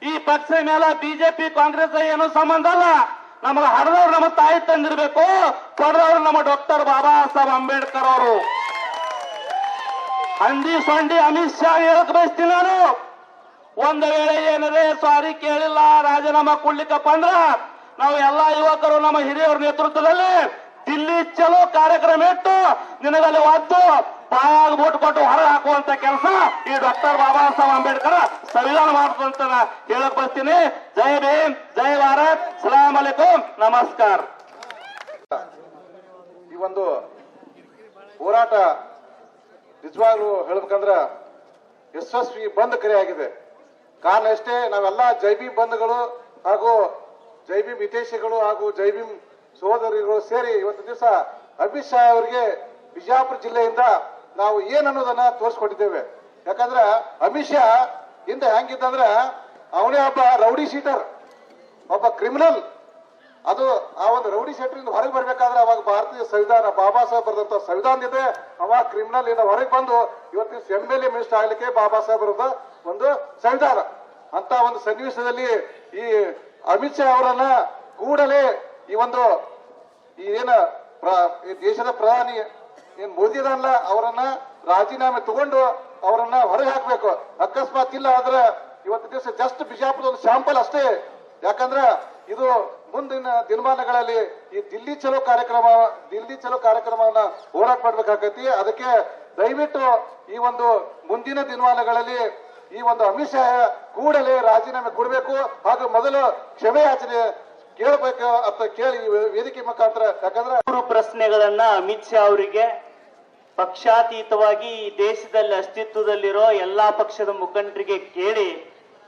ಈ ಪಕ್ಷ ಮೇಲೆ ಬಿಜೆಪಿ ಕಾಂಗ್ರೆಸ್ ಏನೂ ಸಂಬಂಧ ಅಲ್ಲ. ನಮಗೆ ಹರಿದವ್ರು ನಮ್ಮ ತಾಯಿ ತಂದಿರ್ಬೇಕು, ಪಡೆದವ್ರು ನಮ್ಮ ಡಾಕ್ಟರ್ ಬಾಬಾ ಸಾಹೇಬ್ ಅಂಬೇಡ್ಕರ್ ಅವರು. ಹಂದಿ ಸೊಂಡಿ ಅಮಿತ್ ಶಾ ಹೇಳಕ್ ಬಯಸ್ತೀನಿ ನಾನು. ಒಂದು ವೇಳೆ ಏನರೇ ಸಾರಿ ಕೇಳಿಲ್ಲ, ರಾಜೀನಾಮಾ ಕೊಡ್ಲಿಕ್ಕಪ್ಪ ಅಂದ್ರ ನಾವು ಎಲ್ಲಾ ಯುವಕರು ನಮ್ಮ ಹಿರಿಯರ ನೇತೃತ್ವದಲ್ಲಿ ದಿಲ್ಲಿ ಚಲೋ ಕಾರ್ಯಕ್ರಮ ಇಟ್ಟು ನಿನಗಲ್ಲಿ ಒದ್ದು ಬಾಯಾಗ ಬೋಟ್ ಕೊಟ್ಟು ಹೊರಗೆ ಹಾಕುವಂತ ಕೆಲಸ ಈ ಡಾಕ್ಟರ್ ಬಾಬಾ ಸಾಹೇಬ್ ಅಂಬೇಡ್ಕರ್ ಸಂವಿಧಾನ ಮಾಡ್ತಂತ ಹೇಳಕ್ ಬರ್ತೀನಿ. ಜೈ ಭೀಮ್, ಜೈ ಭಾರತ್, ಸಲಾಂ ಅಲೈಕುಂ, ನಮಸ್ಕಾರ. ಈ ಒಂದು ಹೋರಾಟ ನಿಜವಾಗ್ಲೂ ಹೇಳ್ಬೇಕಂದ್ರ ಯಶಸ್ವಿ ಬಂದ್ ಕರೆ ಆಗಿದೆ. ಕಾರಣ ಎಷ್ಟೇ, ನಾವೆಲ್ಲ ಜೈ ಭೀಮ್ ಬಂಧುಗಳು ಹಾಗೂ ಜೈ ಭೀಮ್ ಹಿತೈಷಿಗಳು ಹಾಗೂ ಜೈ ಭೀಮ್ ಸಹೋದರಿಗಳು ಸೇರಿ ಇವತ್ತು ದಿವಸ ಅಮಿತ್ ಶಾ ಅವರಿಗೆ ಬಿಜಾಪುರ ಜಿಲ್ಲೆಯಿಂದ ನಾವು ಏನ್ ಅನ್ನೋದನ್ನ ತೋರಿಸ್ಕೊಟ್ಟಿದ್ದೇವೆ. ಯಾಕಂದ್ರ ಅಮಿತ್ ಶಾ ಹಿಂದೆ ಹೆಂಗಿದ್ದಂದ್ರ ಅವನೇ ಒಬ್ಬ ರೌಡಿ ಶೀಟರ್, ಒಬ್ಬ ಕ್ರಿಮಿನಲ್. ಅದು ಆ ಒಂದು ರೌಡಿ ಶೀಟರಿಂದ ಹೊರಗೆ ಬರ್ಬೇಕಾದ್ರೆ ಅವಾಗ ಭಾರತೀಯ ಸಂವಿಧಾನ, ಬಾಬಾ ಸಾಹೇಬ್ ಬರೆದಂತ ಸಂವಿಧಾನ ಇದೆ. ಅವಾಗ ಕ್ರಿಮಿನಲ್ ಇಂದ ಹೊರಗೆ ಬಂದು ಇವತ್ತು MLA ಮಿನಿಸ್ಟರ್ ಆಗ್ಲಿಕ್ಕೆ ಬಾಬಾ ಸಾಹೇಬ್ ಬರೆದ ಒಂದು ಸಂವಿಧಾನ. ಅಂತ ಒಂದು ಸನ್ನಿವೇಶದಲ್ಲಿ ಈ ಅಮಿತ್ ಶಾ ಅವರನ್ನ ಕೂಡಲೇ ಈ ಒಂದು ಈ ದೇಶದ ಪ್ರಧಾನಿ ಏನ್ ಮೋದಿ ಅದಲ್ಲ ಅವರನ್ನ ರಾಜೀನಾಮೆ ತಗೊಂಡು ಅವರನ್ನ ಹೊರಗೆ ಹಾಕ್ಬೇಕು. ಅಕಸ್ಮಾತ್ ಇಲ್ಲ ಆದ್ರೆ ಇವತ್ತು ದಿವಸ ಜಸ್ಟ್ ಬಿಜಾಪುರದ ಒಂದು ಶಾಂಪಲ್ ಅಷ್ಟೇ. ಯಾಕಂದ್ರ ಇದು ಮುಂದಿನ ದಿನಮಾನಗಳಲ್ಲಿ ಈ ದಿಲ್ಲಿ ಚಲೋ ಕಾರ್ಯಕ್ರಮವನ್ನ ಹೋರಾಟ ಮಾಡ್ಬೇಕಾಗತ್ತಿ. ಅದಕ್ಕೆ ದಯವಿಟ್ಟು ಈ ಒಂದು ಮುಂದಿನ ದಿನಮಾನಗಳಲ್ಲಿ ಈ ಒಂದು ಅಮಿತ್ ಶಾ ಕೂಡಲೇ ರಾಜೀನಾಮೆ ಕೊಡಬೇಕು ಹಾಗೂ ಮೊದಲು ಕ್ಷಮೆ ಯಾಚನೆ ಕೇಳಬೇಕು ಅಂತ ಕೇಳಿ ವೇದಿಕೆ ಮುಖಾಂತರ. ಯಾಕಂದ್ರೆ ಮೂರು ಪ್ರಶ್ನೆಗಳನ್ನ ಅಮಿತ್ ಶಾ ಅವರಿಗೆ ಪಕ್ಷಾತೀತವಾಗಿ ಈ ದೇಶದಲ್ಲಿ ಅಸ್ತಿತ್ವದಲ್ಲಿರೋ ಎಲ್ಲಾ ಪಕ್ಷದ ಮುಖಂಡರಿಗೆ ಕೇಳಿ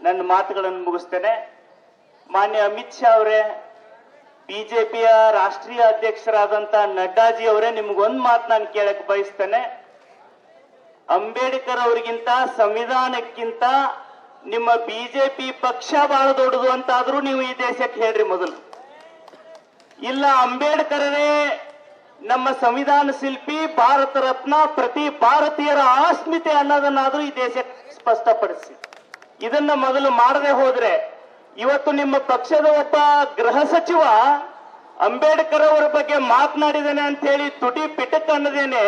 ನನ್ನ ಮಾತುಗಳನ್ನು ಮುಗಿಸ್ತೇನೆ. ಮಾನ್ಯ ಅಮಿತ್ ಶಾ ಅವರೇ, ಬಿಜೆಪಿಯ ರಾಷ್ಟ್ರೀಯ ಅಧ್ಯಕ್ಷರಾದಂತ ನಡ್ಡಾಜಿ ಅವರೇ, ನಿಮ್ಗೊಂದು ಮಾತು ನಾನು ಕೇಳಕ್ ಬಯಸ್ತೇನೆ. ಅಂಬೇಡ್ಕರ್ ಅವರಿಗಿಂತ ಸಂವಿಧಾನಕ್ಕಿಂತ ನಿಮ್ಮ ಬಿಜೆಪಿ ಪಕ್ಷ ಬಹಳ ದೊಡ್ಡದು ಅಂತಾದ್ರೂ ನೀವು ಈ ದೇಶಕ್ಕೆ ಹೇಳ್ರಿ ಮೊದಲು. ಇಲ್ಲ ಅಂಬೇಡ್ಕರರೇ ನಮ್ಮ ಸಂವಿಧಾನ ಶಿಲ್ಪಿ, ಭಾರತ ರತ್ನ, ಪ್ರತಿ ಭಾರತೀಯರ ಆಸ್ಮಿತೆ ಅನ್ನೋದನ್ನಾದ್ರೂ ಈ ದೇಶಕ್ಕೆ ಸ್ಪಷ್ಟಪಡಿಸಿ. ಇದನ್ನ ಮೊದಲು ಮಾಡದೆ ಹೋದ್ರೆ ಇವತ್ತು ನಿಮ್ಮ ಪಕ್ಷದ ಒಬ್ಬ ಗೃಹ ಸಚಿವ ಅಂಬೇಡ್ಕರ್ ಅವರ ಬಗ್ಗೆ ಮಾತನಾಡಿದ್ದೇನೆ ಅಂತ ಹೇಳಿ ತುಟಿ ಪಿಟಕ್ ಅನ್ನದೇನೆ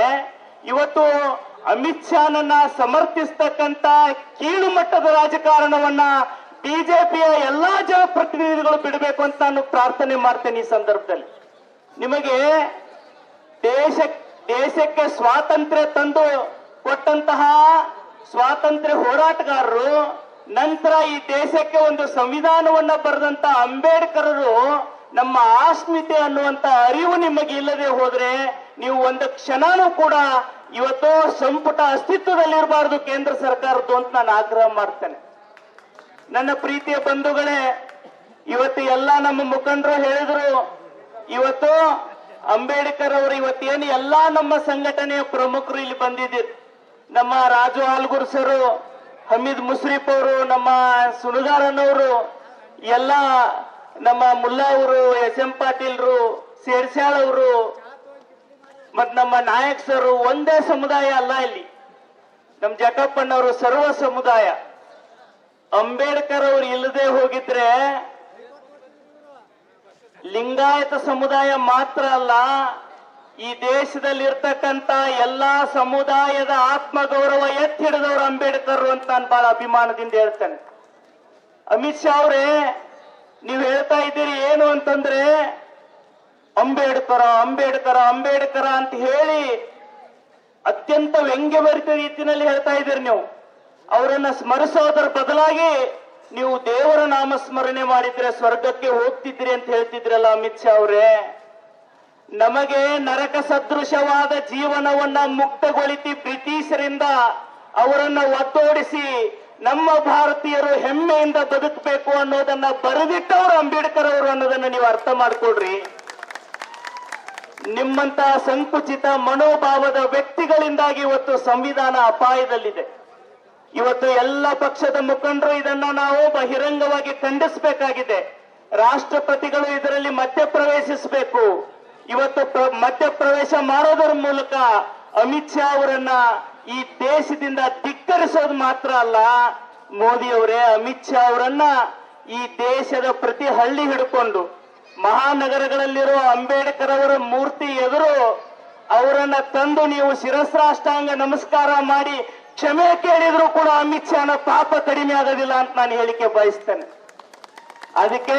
ಇವತ್ತು ಅಮಿತ್ ಶಾನನ್ನ ಸಮರ್ಥಿಸ್ತಕ್ಕಂತ ಕೀಳು ಮಟ್ಟದ ರಾಜಕಾರಣವನ್ನ ಬಿಜೆಪಿಯ ಎಲ್ಲಾ ಜನಪ್ರತಿನಿಧಿಗಳು ಬಿಡಬೇಕು ಅಂತ ನಾನು ಪ್ರಾರ್ಥನೆ ಮಾಡ್ತೇನೆ. ಈ ಸಂದರ್ಭದಲ್ಲಿ ನಿಮಗೆ ದೇಶಕ್ಕೆ ಸ್ವಾತಂತ್ರ್ಯ ತಂದು ಕೊಟ್ಟಂತಹ ಸ್ವಾತಂತ್ರ್ಯ ಹೋರಾಟಗಾರರು, ನಂತರ ಈ ದೇಶಕ್ಕೆ ಒಂದು ಸಂವಿಧಾನವನ್ನ ಬರೆದಂತ ಅಂಬೇಡ್ಕರರು ನಮ್ಮ ಆಸ್ಮಿತೆ ಅನ್ನುವಂತ ಅರಿವು ನಿಮಗೆ ಇಲ್ಲದೆ ಹೋದ್ರೆ ನೀವು ಒಂದು ಕ್ಷಣನೂ ಕೂಡ ಇವತ್ತು ಸಂಪುಟ ಅಸ್ತಿತ್ವದಲ್ಲಿರಬಾರದು ಕೇಂದ್ರ ಸರ್ಕಾರದ್ದು ಅಂತ ನಾನು ಆಗ್ರಹ ಮಾಡ್ತೇನೆ. ನನ್ನ ಪ್ರೀತಿಯ ಬಂಧುಗಳೇ, ಇವತ್ತು ಎಲ್ಲ ನಮ್ಮ ಮುಖಂಡರು ಹೇಳಿದ್ರು, ಇವತ್ತು ಅಂಬೇಡ್ಕರ್ ಅವರು ಇವತ್ತೇನು ಎಲ್ಲಾ ನಮ್ಮ ಸಂಘಟನೆಯ ಪ್ರಮುಖರು ಇಲ್ಲಿ ಬಂದಿದ್ದೀರಿ. ನಮ್ಮ ರಾಜು ಆಲ್ಗೂರ್ ಸರು, ಹಮೀದ್ ಮುಸ್ರಿಫ್ ಅವರು, ನಮ್ಮ ಸುಣಗಾರನವರು, ಎಲ್ಲ ನಮ್ಮ ಮುಲ್ಲಾ ಅವರು, SM ಪಾಟೀಲ್ರು, ಸೇರ್ಸ್ಯಾಳ್ ಅವರು, ಮತ್ ನಮ್ಮ ನಾಯಕ್ ಸರು ಒಂದೇ ಸಮುದಾಯ ಅಲ್ಲ. ಇಲ್ಲಿ ನಮ್ ಜಗಪ್ಪಣ್ಣವರು ಸರ್ವ ಸಮುದಾಯ. ಅಂಬೇಡ್ಕರ್ ಅವರು ಇಲ್ಲದೆ ಹೋಗಿದ್ರೆ ಲಿಂಗಾಯತ ಸಮುದಾಯ ಮಾತ್ರ ಅಲ್ಲ, ಈ ದೇಶದಲ್ಲಿ ಇರ್ತಕ್ಕಂತ ಎಲ್ಲಾ ಸಮುದಾಯದ ಆತ್ಮಗೌರವ ಎತ್ತಿ ಹಿಡಿದವರು ಅಂಬೇಡ್ಕರ್ ಅಂತ ನಾನು ಬಹಳ ಅಭಿಮಾನದಿಂದ ಹೇಳ್ತೇನೆ. ಅಮಿತ್ ಶಾ ಅವರೇ, ನೀವು ಹೇಳ್ತಾ ಇದ್ದೀರಿ ಏನು ಅಂತಂದ್ರೆ ಅಂಬೇಡ್ಕರ ಅಂಬೇಡ್ಕರ ಅಂಬೇಡ್ಕರ ಅಂತ ಹೇಳಿ ಅತ್ಯಂತ ವ್ಯಂಗ್ಯಭರಿತ ರೀತಿಯಲ್ಲಿ ಹೇಳ್ತಾ ಇದ್ದೀರಿ. ನೀವು ಅವರನ್ನ ಸ್ಮರಿಸೋದರ ಬದಲಾಗಿ ನೀವು ದೇವರ ನಾಮಸ್ಮರಣೆ ಮಾಡಿದ್ರೆ ಸ್ವರ್ಗಕ್ಕೆ ಹೋಗ್ತಿದ್ರಿ ಅಂತ ಹೇಳ್ತಿದ್ರಲ್ಲ ಅಮಿತ್ ಶಾ ಅವರೇ. ನಮಗೆ ನರಕ ಸದೃಶವಾದ ಜೀವನವನ್ನ ಮುಕ್ತಗೊಳಿಸಿ ಬ್ರಿಟಿಷರಿಂದ ಅವರನ್ನ ಒತ್ತೋಡಿಸಿ ನಮ್ಮ ಭಾರತೀಯರು ಹೆಮ್ಮೆಯಿಂದ ಬದುಕಬೇಕು ಅನ್ನೋದನ್ನ ಬರೆದಿಟ್ಟವರು ಅಂಬೇಡ್ಕರ್ ಅವರು ಅನ್ನೋದನ್ನ ನೀವು ಅರ್ಥ ಮಾಡ್ಕೊಳ್ರಿ. ನಿಮ್ಮಂತ ಸಂಕುಚಿತ ಮನೋಭಾವದ ವ್ಯಕ್ತಿಗಳಿಂದಾಗಿ ಇವತ್ತು ಸಂವಿಧಾನ ಅಪಾಯದಲ್ಲಿದೆ. ಇವತ್ತು ಎಲ್ಲ ಪಕ್ಷದ ಮುಖಂಡರು ಇದನ್ನ ನಾವು ಬಹಿರಂಗವಾಗಿ ಖಂಡಿಸಬೇಕಾಗಿದೆ. ರಾಷ್ಟ್ರಪತಿಗಳು ಇದರಲ್ಲಿ ಮಧ್ಯಪ್ರವೇಶಿಸಬೇಕು. ಇವತ್ತು ಮಧ್ಯಪ್ರವೇಶ ಮಾಡೋದರ ಮೂಲಕ ಅಮಿತ್ ಶಾ ಅವರನ್ನ ಈ ದೇಶದಿಂದ ಧಿಕ್ಕರಿಸೋದು ಮಾತ್ರ ಅಲ್ಲ, ಮೋದಿ ಅವರೇ, ಅಮಿತ್ ಶಾ ಅವರನ್ನ ಈ ದೇಶದ ಪ್ರತಿ ಹಳ್ಳಿ ಹಿಡ್ಕೊಂಡು ಮಹಾನಗರಗಳಲ್ಲಿರೋ ಅಂಬೇಡ್ಕರ್ ಅವರ ಮೂರ್ತಿ ಎದುರು ಅವರನ್ನ ತಂದು ನೀವು ಶಿರಸ್ರಾಷ್ಟಾಂಗ ನಮಸ್ಕಾರ ಮಾಡಿ ಕ್ಷಮೆ ಕೇಳಿದ್ರು ಕೂಡ ಅಮಿತ್ ಶಾನ ಪಾಪ ಕಡಿಮೆ ಆಗೋದಿಲ್ಲ ಅಂತ ನಾನು ಹೇಳಿಕೆ ಬಯಸ್ತೇನೆ. ಅದಕ್ಕೆ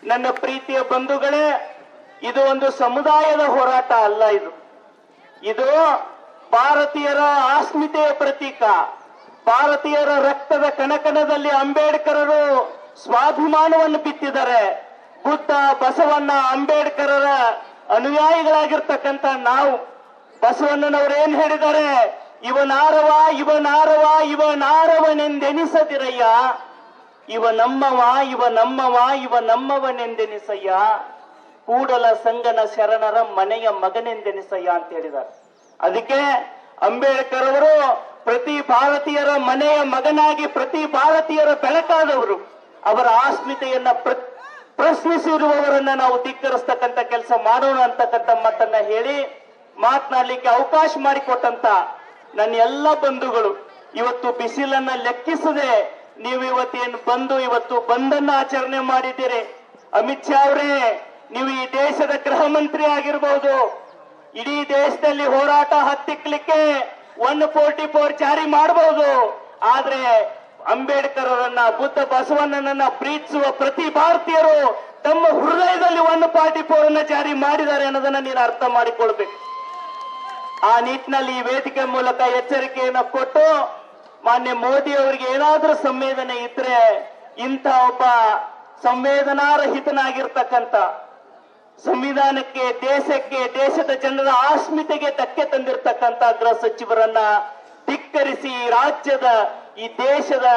ನನ್ನ ಪ್ರೀತಿಯ ಬಂಧುಗಳೇ, ಇದು ಒಂದು ಸಮುದಾಯದ ಹೋರಾಟ ಅಲ್ಲ, ಇದು ಭಾರತೀಯರ ಅಸ್ಮಿತೆಯ ಪ್ರತೀಕ. ಭಾರತೀಯರ ರಕ್ತದ ಕಣಕಣದಲ್ಲಿ ಅಂಬೇಡ್ಕರರು ಸ್ವಾಭಿಮಾನವನ್ನು ಬಿತ್ತಿದ್ದಾರೆ. ಬುದ್ಧ, ಬಸವಣ್ಣ, ಅಂಬೇಡ್ಕರರ ಅನುಯಾಯಿಗಳಾಗಿರ್ತಕ್ಕಂಥ ನಾವು ಬಸವಣ್ಣನವರೇನ್ ಹೇಳಿದ್ದಾರೆ? ಇವನಾರವ ಇವನಾರವ ಇವನಾರವನೆಂದೆನಿಸದಿರಯ್ಯ, ಇವ ನಮ್ಮವ ಇವ ನಮ್ಮವ ಇವ ನಮ್ಮವನೆಂದೆನಿಸಯ್ಯ, ಕೂಡಲ ಸಂಗನ ಶರಣರ ಮನೆಯ ಮಗನೆಂದೆನಿಸಯ್ಯ ಅಂತ ಹೇಳಿದ್ದಾರೆ. ಅದಕ್ಕೆ ಅಂಬೇಡ್ಕರ್ ಅವರು ಪ್ರತಿ ಭಾರತೀಯರ ಮನೆಯ ಮಗನಾಗಿ, ಪ್ರತಿ ಭಾರತೀಯರ ಬೆಳಕಾದವರು. ಅವರ ಅಸ್ಮಿತೆಯನ್ನ ಪ್ರಶ್ನಿಸಿರುವವರನ್ನ ನಾವು ಧಿಕ್ಕರಿಸ್ತಕ್ಕಂಥ ಕೆಲಸ ಮಾಡೋಣ ಅಂತಕ್ಕಂಥ ಮಾತನ್ನ ಹೇಳಿ ಮಾತನಾಡ್ಲಿಕ್ಕೆ ಅವಕಾಶ ಮಾಡಿಕೊಟ್ಟಂತ ನನ್ನ ಎಲ್ಲ ಬಂಧುಗಳು, ಇವತ್ತು ಬಿಸಿಲನ್ನ ಲೆಕ್ಕಿಸದೆ ನೀವು ಇವತ್ತೇನು ಬಂದು ಇವತ್ತು ಬಂದನ್ನ ಆಚರಣೆ ಮಾಡಿದ್ದೀರಿ. ಅಮಿತ್ ಶಾ ಅವರೇ, ನೀವು ಈ ದೇಶದ ಗೃಹ ಮಂತ್ರಿ ಆಗಿರ್ಬಹುದು, ಇಡೀ ದೇಶದಲ್ಲಿ ಹೋರಾಟ ಹತ್ತಿಕ್ಲಿಕ್ಕೆ 144 ಜಾರಿ ಮಾಡಬಹುದು. ಆದ್ರೆ ಅಂಬೇಡ್ಕರ್ ಅವರನ್ನ, ಬುದ್ಧ ಬಸವಣ್ಣನನ್ನ ಪ್ರೀತಿಸುವ ಪ್ರತಿ ಭಾರತೀಯರು ತಮ್ಮ ಹೃದಯದಲ್ಲಿ 144 ಜಾರಿ ಮಾಡಿದ್ದಾರೆ ಅನ್ನೋದನ್ನ ನೀನು ಅರ್ಥ ಮಾಡಿಕೊಳ್ಬೇಕು. ಆ ನಿಟ್ಟಿನಲ್ಲಿ ಈ ವೇದಿಕೆ ಮೂಲಕ ಎಚ್ಚರಿಕೆಯನ್ನು ಕೊಟ್ಟು ಮಾನ್ಯ ಮೋದಿ ಅವರಿಗೆ ಏನಾದ್ರೂ ಸಂವೇದನೆ ಇದ್ರೆ, ಇಂಥ ಒಬ್ಬ ಸಂವೇದನಾರಹಿತನಾಗಿರ್ತಕ್ಕಂಥ, ಸಂವಿಧಾನಕ್ಕೆ, ದೇಶಕ್ಕೆ, ದೇಶದ ಜನರ ಅಸ್ಮಿತೆಗೆ ಧಕ್ಕೆ ತಂದಿರತಕ್ಕಂಥ ಗೃಹ ಸಚಿವರನ್ನ ಧಿಕ್ಕರಿಸಿ ರಾಜ್ಯದ, ಈ ದೇಶದ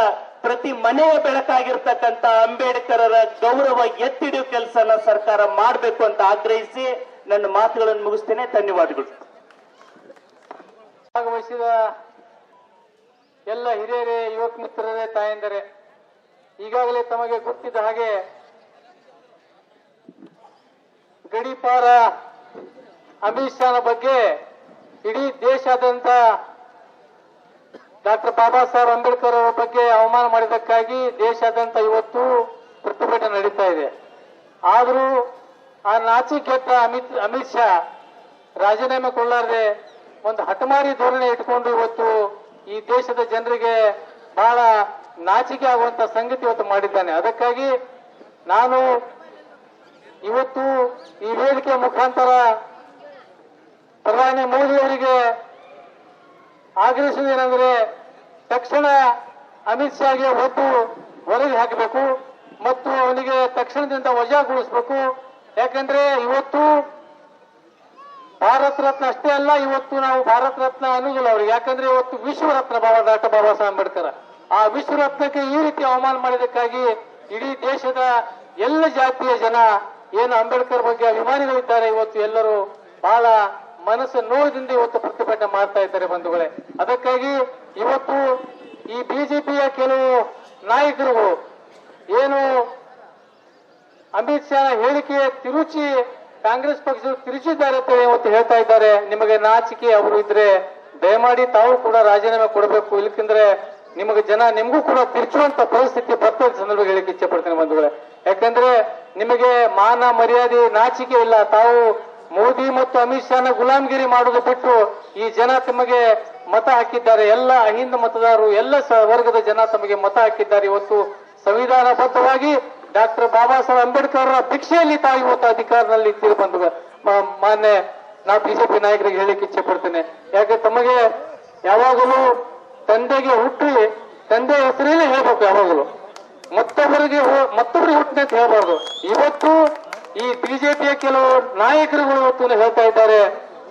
ಪ್ರತಿ ಮನೆಯ ಬೆಳಕಾಗಿರ್ತಕ್ಕಂಥ ಅಂಬೇಡ್ಕರರ ಗೌರವ ಎತ್ತಿಡುವ ಕೆಲಸನ ಸರ್ಕಾರ ಮಾಡಬೇಕು ಅಂತ ಆಗ್ರಹಿಸಿ ನನ್ನ ಮಾತುಗಳನ್ನು ಮುಗಿಸ್ತೇನೆ. ಧನ್ಯವಾದಗಳು. ಭಾಗವಹಿಸಿದ ಎಲ್ಲ ಹಿರಿಯರೇ, ಯುವಕ ಮಿತ್ರರೇ, ತಾಯಂದರೇ, ಈಗಾಗಲೇ ತಮಗೆ ಗೊತ್ತಿದ್ದ ಹಾಗೆ ಗಡೀಪಾರ ಅಮಿತ್ ಶಾನ ಬಗ್ಗೆ ಇಡೀ ದೇಶಾದ್ಯಂತ ಡಾಕ್ಟರ್ ಬಾಬಾ ಸಾಹೇಬ್ ಅಂಬೇಡ್ಕರ್ ಅವರ ಬಗ್ಗೆ ಅವಮಾನ ಮಾಡಿದ್ದಕ್ಕಾಗಿ ದೇಶಾದ್ಯಂತ ಇವತ್ತು ಪ್ರತಿಭಟನೆ ನಡೀತಾ ಇದೆ. ಆದರೂ ಆ ನಾಚಿಕೆಟ್ಟ ಅಮಿತ್ ಶಾ ರಾಜೀನಾಮೆ ಕೊಳ್ಳಾರದೆ ಒಂದು ಹಠಮಾರಿ ಧೋರಣೆ ಇಟ್ಕೊಂಡು ಇವತ್ತು ಈ ದೇಶದ ಜನರಿಗೆ ಬಹಳ ನಾಚಿಕೆ ಆಗುವಂತ ಸಂಗತಿ ಇವತ್ತು ಮಾಡಿದ್ದಾನೆ. ಅದಕ್ಕಾಗಿ ನಾನು ಇವತ್ತು ಈ ವೇದಿಕೆ ಮುಖಾಂತರ ಪ್ರಧಾನಿ ಮೋದಿ ಅವರಿಗೆ ಆಗ್ರಹಿಸುವುದೇನೆಂದರೆ, ತಕ್ಷಣ ಅಮಿತ್ ಶಾಗೆ ಒದ್ದು ಹೊರಗೆ ಹಾಕಬೇಕು ಮತ್ತು ಅವನಿಗೆ ತಕ್ಷಣದಿಂದ ವಜಾಗೊಳಿಸಬೇಕು. ಯಾಕಂದ್ರೆ ಇವತ್ತು ಭಾರತ ರತ್ನ ಅಷ್ಟೇ ಅಲ್ಲ, ಇವತ್ತು ನಾವು ಭಾರತ ರತ್ನ ಅನ್ನೋದಿಲ್ಲ ಅವ್ರಿಗೆ. ಯಾಕಂದ್ರೆ ಇವತ್ತು ವಿಶ್ವರತ್ನ ಡಾಕ್ಟರ್ ಬಾಬಾ ಸಾಹೇಬ್ ಅಂಬೇಡ್ಕರ್, ಆ ವಿಶ್ವರತ್ನಕ್ಕೆ ಈ ರೀತಿ ಅವಮಾನ ಮಾಡಿದ್ದಕ್ಕಾಗಿ ಇಡೀ ದೇಶದ ಎಲ್ಲ ಜಾತಿಯ ಜನ ಏನು ಅಂಬೇಡ್ಕರ್ ಬಗ್ಗೆ ಅಭಿಮಾನಿಗಳಿದ್ದಾರೆ, ಇವತ್ತು ಎಲ್ಲರೂ ಬಹಳ ಮನಸ್ಸು ನೋವಿನಿಂದ ಇವತ್ತು ಪ್ರತಿಭಟನೆ ಮಾಡ್ತಾ ಇದ್ದಾರೆ ಬಂಧುಗಳೇ. ಅದಕ್ಕಾಗಿ ಇವತ್ತು ಈ ಬಿಜೆಪಿಯ ಕೆಲವು ನಾಯಕರುಗಳು ಏನು ಅಮಿತ್ ಶಾ ಹೇಳಿಕೆ ತಿರುಚಿ ಕಾಂಗ್ರೆಸ್ ಪಕ್ಷ ತಿರುಚಿದ್ದಾರೆ ಅಂತ ಇವತ್ತು ಹೇಳ್ತಾ ಇದ್ದಾರೆ. ನಿಮಗೆ ನಾಚಿಕೆ ಅವರು ಇದ್ರೆ ದಯಮಾಡಿ ತಾವು ಕೂಡ ರಾಜೀನಾಮೆ ಕೊಡಬೇಕು, ಇಲ್ಲಕಂದ್ರೆ ನಿಮಗೆ ಜನ ನಿಮಗೂ ಕೂಡ ತಿರುಚುವಂತ ಪರಿಸ್ಥಿತಿ ಬರ್ತದೆ ಸಂದರ್ಭ ಹೇಳಿಕೆ ಇಚ್ಛೆ ಪಡ್ತೇನೆ ಬಂಧುಗಳೇ. ಯಾಕಂದ್ರೆ ನಿಮಗೆ ಮಾನ ಮರ್ಯಾದೆ ನಾಚಿಕೆ ಇಲ್ಲ. ತಾವು ಮೋದಿ ಮತ್ತು ಅಮಿತ್ ಶಾನ ಗುಲಾಮಗಿರಿ ಮಾಡುವುದು ಬಿಟ್ಟು ಈ ಜನ ತಮಗೆ ಮತ ಹಾಕಿದ್ದಾರೆ. ಎಲ್ಲ ಅಹಿಂದ ಮತದಾರರು, ಎಲ್ಲ ವರ್ಗದ ಜನ ತಮಗೆ ಮತ ಹಾಕಿದ್ದಾರೆ. ಇವತ್ತು ಸಂವಿಧಾನಬದ್ಧವಾಗಿ ಡಾಕ್ಟರ್ ಬಾಬಾ ಸಾಹೇಬ್ ಅಂಬೇಡ್ಕರ್ ಭಿಕ್ಷೆಯಲ್ಲಿ ತಾವು ಇವತ್ತು ಅಧಿಕಾರದಲ್ಲಿ ಇದ್ದೀರಿ ಬಂಧು. ಮಾನ್ಯ ನಾವು ಬಿಜೆಪಿ ನಾಯಕರಿಗೆ ಹೇಳಿಕ್ಕೆ ಇಚ್ಛೆ ಪಡ್ತೇನೆ. ಯಾಕೆ ತಮಗೆ ಯಾವಾಗಲೂ ತಂದೆಗೆ ಹುಟ್ಟಿ ತಂದೆ ಹೆಸರೇ ಹೇಳ್ಬೇಕು, ಯಾವಾಗಲೂ ಮತ್ತೊಬ್ಬರಿಗೆ ಹುಟ್ಟಿನ ಅಂತ ಹೇಳ್ಬಾರ್ದು. ಇವತ್ತು ಈ ಬಿಜೆಪಿಯ ಕೆಲವು ನಾಯಕರುಗಳು ಇವತ್ತು ಹೇಳ್ತಾ ಇದ್ದಾರೆ,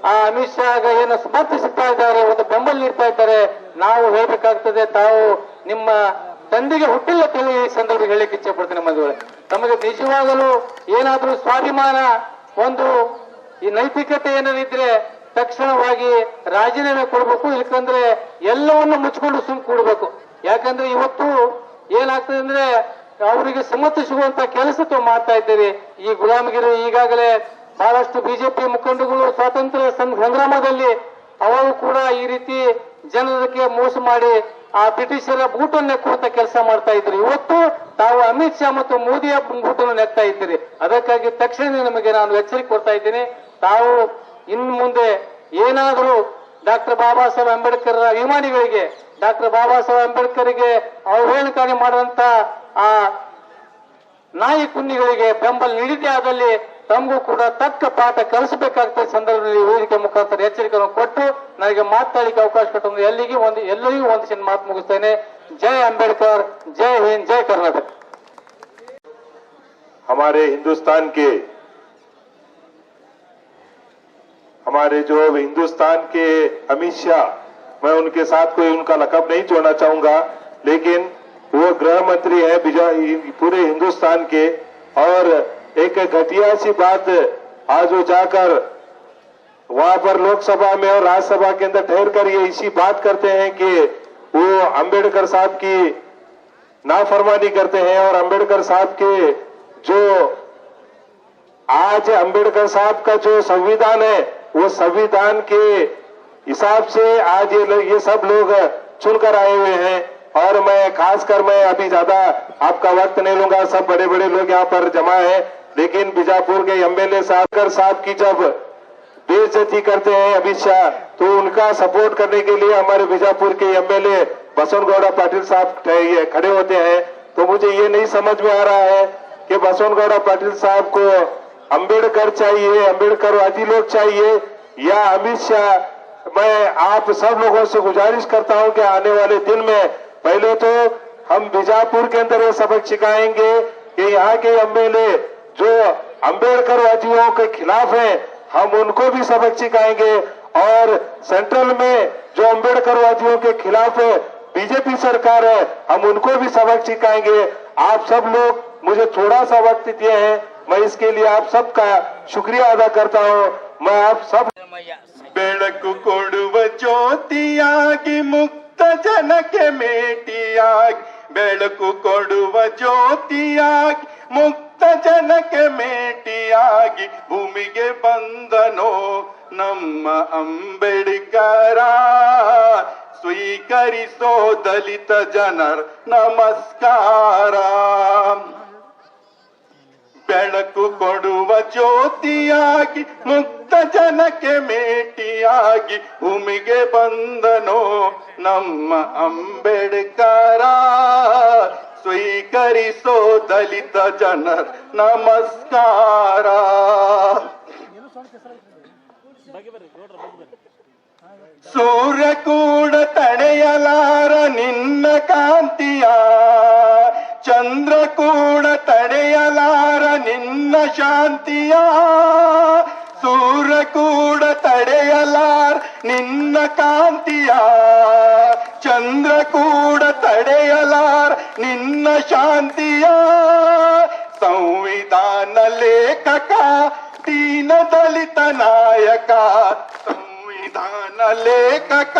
ಆ ಅಮಿತ್ ಶಾ ಏನು ಸಮರ್ಥಿಸುತ್ತಾ ಇದ್ದಾರೆ, ಒಂದು ಬೆಂಬಲ ನೀಡ್ತಾ ಇದ್ದಾರೆ. ನಾವು ಹೇಳ್ಬೇಕಾಗ್ತದೆ, ತಾವು ನಿಮ್ಮ ತಂದೆಗೆ ಹುಟ್ಟಿಲ್ಲ ತಿಳಿ ಈ ಸಂದರ್ಭ ಹೇಳಿಕ್ಕೆ ಇಚ್ಛೆ ಪಡ್ತೇನೆ ಬಂಧುಗಳೇ. ತಮಗೆ ನಿಜವಾಗಲೂ ಏನಾದ್ರೂ ಸ್ವಾಭಿಮಾನ, ಒಂದು ಈ ನೈತಿಕತೆ ಏನಿದ್ರೆ ತಕ್ಷಣವಾಗಿ ರಾಜೀನಾಮೆ ಕೊಡಬೇಕು, ಇಲ್ಲಕಂದ್ರೆ ಎಲ್ಲವನ್ನು ಮುಚ್ಚಿಕೊಂಡು ಸುಮ್ ಕೂಡಬೇಕು. ಯಾಕಂದ್ರೆ ಇವತ್ತು ಏನಾಗ್ತದೆ ಅಂದ್ರೆ ಅವರಿಗೆ ಸಮರ್ಥಿಸುವಂತ ಕೆಲಸ ಮಾಡ್ತಾ ಇದ್ದೀರಿ. ಈ ಗುಲಾಮಗಿರಿ ಈಗಾಗಲೇ ಬಹಳಷ್ಟು ಬಿಜೆಪಿ ಮುಖಂಡಗಳು ಸ್ವಾತಂತ್ರ್ಯ ಸಂಗ್ರಾಮದಲ್ಲಿ ಅವರು ಕೂಡ ಈ ರೀತಿ ಜನರಿಗೆ ಮೋಸ ಮಾಡಿ ಆ ಬ್ರಿಟಿಷರ ಬೂಟನ್ನು ಕೂತ ಕೆಲಸ ಮಾಡ್ತಾ ಇದ್ರು. ಇವತ್ತು ತಾವು ಅಮಿತ್ ಶಾ ಮತ್ತು ಮೋದಿಯ ಬೂಟನ್ನು ನೆಕ್ತಾ ಇದ್ದೀರಿ. ಅದಕ್ಕಾಗಿ ತಕ್ಷಣ ನಿಮಗೆ ನಾನು ಎಚ್ಚರಿಕೆ ಕೊಡ್ತಾ ಇದ್ದೀನಿ. ತಾವು ಇನ್ನು ಮುಂದೆ ಏನಾದರೂ ಡಾಕ್ಟರ್ ಬಾಬಾ ಸಾಹೇಬ್ ಅಂಬೇಡ್ಕರ್ ಅಭಿಮಾನಿಗಳಿಗೆ, ಡಾಕ್ಟರ್ ಬಾಬಾ ಸಾಹೇಬ್ ಅಂಬೇಡ್ಕರ್ಗೆ ಅವಹೇಳನಕಾರಿ ಮಾಡುವಂತ ಆ ನಾಯಿ ಕುನ್ನಿಗಳಿಗೆ ಬೆಂಬಲ ನೀಡಿದ್ದೇ ಆದಲ್ಲಿ ತಮಗೂ ಕೂಡ ತಕ್ಕ ಪಾಠ ಕಲಿಸಬೇಕಾಗ್ತದೆ. ಸಂದರ್ಭದಲ್ಲಿ ವೇದಿಕೆ ಮುಖಾಂತರ ಎಚ್ಚರಿಕೆಯನ್ನು ಕೊಟ್ಟು ನನಗೆ ಮಾತನಾಡಲಿಕ್ಕೆ ಅವಕಾಶ ಕೊಟ್ಟು ಎಲ್ಲರಿಗೂ ಒಂದು ಮಾತು ಮುಗಿಸ್ತೇನೆ. ಜೈ ಅಂಬೇಡ್ಕರ್, ಜೈ ಹಿಂದ್, ಜೈ कर्नाटक। हमारे जो हिंदुस्तान के अमित शाह, मैं उनके साथ कोई उनका लकब नहीं जोड़ना चाहूंगा, लेकिन वो गृह मंत्री है पूरे हिंदुस्तान के। और एक घटिया सी बात आज वो जाकर वहां पर लोकसभा में और राज्यसभा के अंदर ठहर कर ये इसी बात करते हैं कि वो अंबेडकर साहब की नाफरमानी करते हैं। और अंबेडकर साहब के जो आज अंबेडकर साहब का जो संविधान है, वो संविधान के हिसाब से आज ये सब लोग चुनकर आए हुए हैं। और मैं खासकर मैं अभी ज्यादा आपका वक्त नहीं लूंगा, सब बड़े बड़े लोग यहाँ पर जमा है, लेकिन बीजापुर के एमएलए साहब की जब बेइज्जती करते हैं अमित शाह, तो उनका सपोर्ट करने के लिए हमारे बीजापुर के एमएलए बसवनगौड़ा पाटिल साहब खड़े होते हैं। तो मुझे ये नहीं समझ में आ रहा है कि बसवनगौड़ा पाटिल साहब को अंबेडकर चाहिए, अंबेडकरवादी लोग चाहिए या अमित शाह। मैं आप सब लोगों से गुजारिश करता हूं कि आने वाले दिन में पहले तो हम बीजापुर के अंदर ये सबक सिखाएंगे कि यहाँ के एमएलए जो अंबेडकरवादियों के खिलाफ हैं, हम उनको भी सबक सिखाएंगे। और सेंट्रल में जो अंबेडकरवादियों के खिलाफ है बीजेपी सरकार है, हम उनको भी सबक सिखाएंगे। आप सब लोग मुझे थोड़ा सा वक्त दिए हैं, मैं इसके लिए आप सबका शुक्रिया अदा करता हूँ। मैं आप सब ಬೆಳಕು ಕೊಡುವ ಜ್ಯೋತಿಯಾಗಿ ಮುಕ್ತ ಜನಕ್ಕೆ ಮೇಟಿಯಾಗಿ, ಬೆಳಕು ಕೊಡುವ ಜ್ಯೋತಿಯಾಗಿ ಮುಕ್ತ ಜನಕ್ಕೆ ಮೇಟಿಯಾಗಿ ಭೂಮಿಗೆ ಬಂದನೋ ನಮ್ಮ ಅಂಬೇಡ್ಕರ. ಸ್ವೀಕರಿಸೋ ದಲಿತ ಜನರ ನಮಸ್ಕಾರ. ಬೆಳಕು ಕೊಡುವ ಜ್ಯೋತಿಯಾಗಿ ಮುಕ್ತ ಜನಕ್ಕೆ ಮೇಟಿಯಾಗಿ ಭೂಮಿಗೆ ಬಂದನೋ ನಮ್ಮ ಅಂಬೇಡ್ಕರ. ಸ್ವೀಕರಿಸೋ ದಲಿತ ಜನರ ನಮಸ್ಕಾರ. ಸೂರ್ಯ ಕೂಡ ತಡೆಯಲಾರ ನಿನ್ನ ಕಾಂತಿಯ, ಚಂದ್ರ ಕೂಡ ತಡೆಯಲಾರ ನಿನ್ನ ಶಾಂತಿಯ. ಸೂರ್ಯ ಕೂಡ ತಡೆಯಲಾರ ನಿನ್ನ ಕಾಂತಿಯ, ಚಂದ್ರ ಕೂಡ ತಡೆಯಲಾರ ನಿನ್ನ ಶಾಂತಿಯ. ಸಂವಿಧಾನ ಲೇಖಕ ದೀನ ದಲಿತ ನಾಯಕ, ಸಂವಿಧಾನ ಲೇಖಕ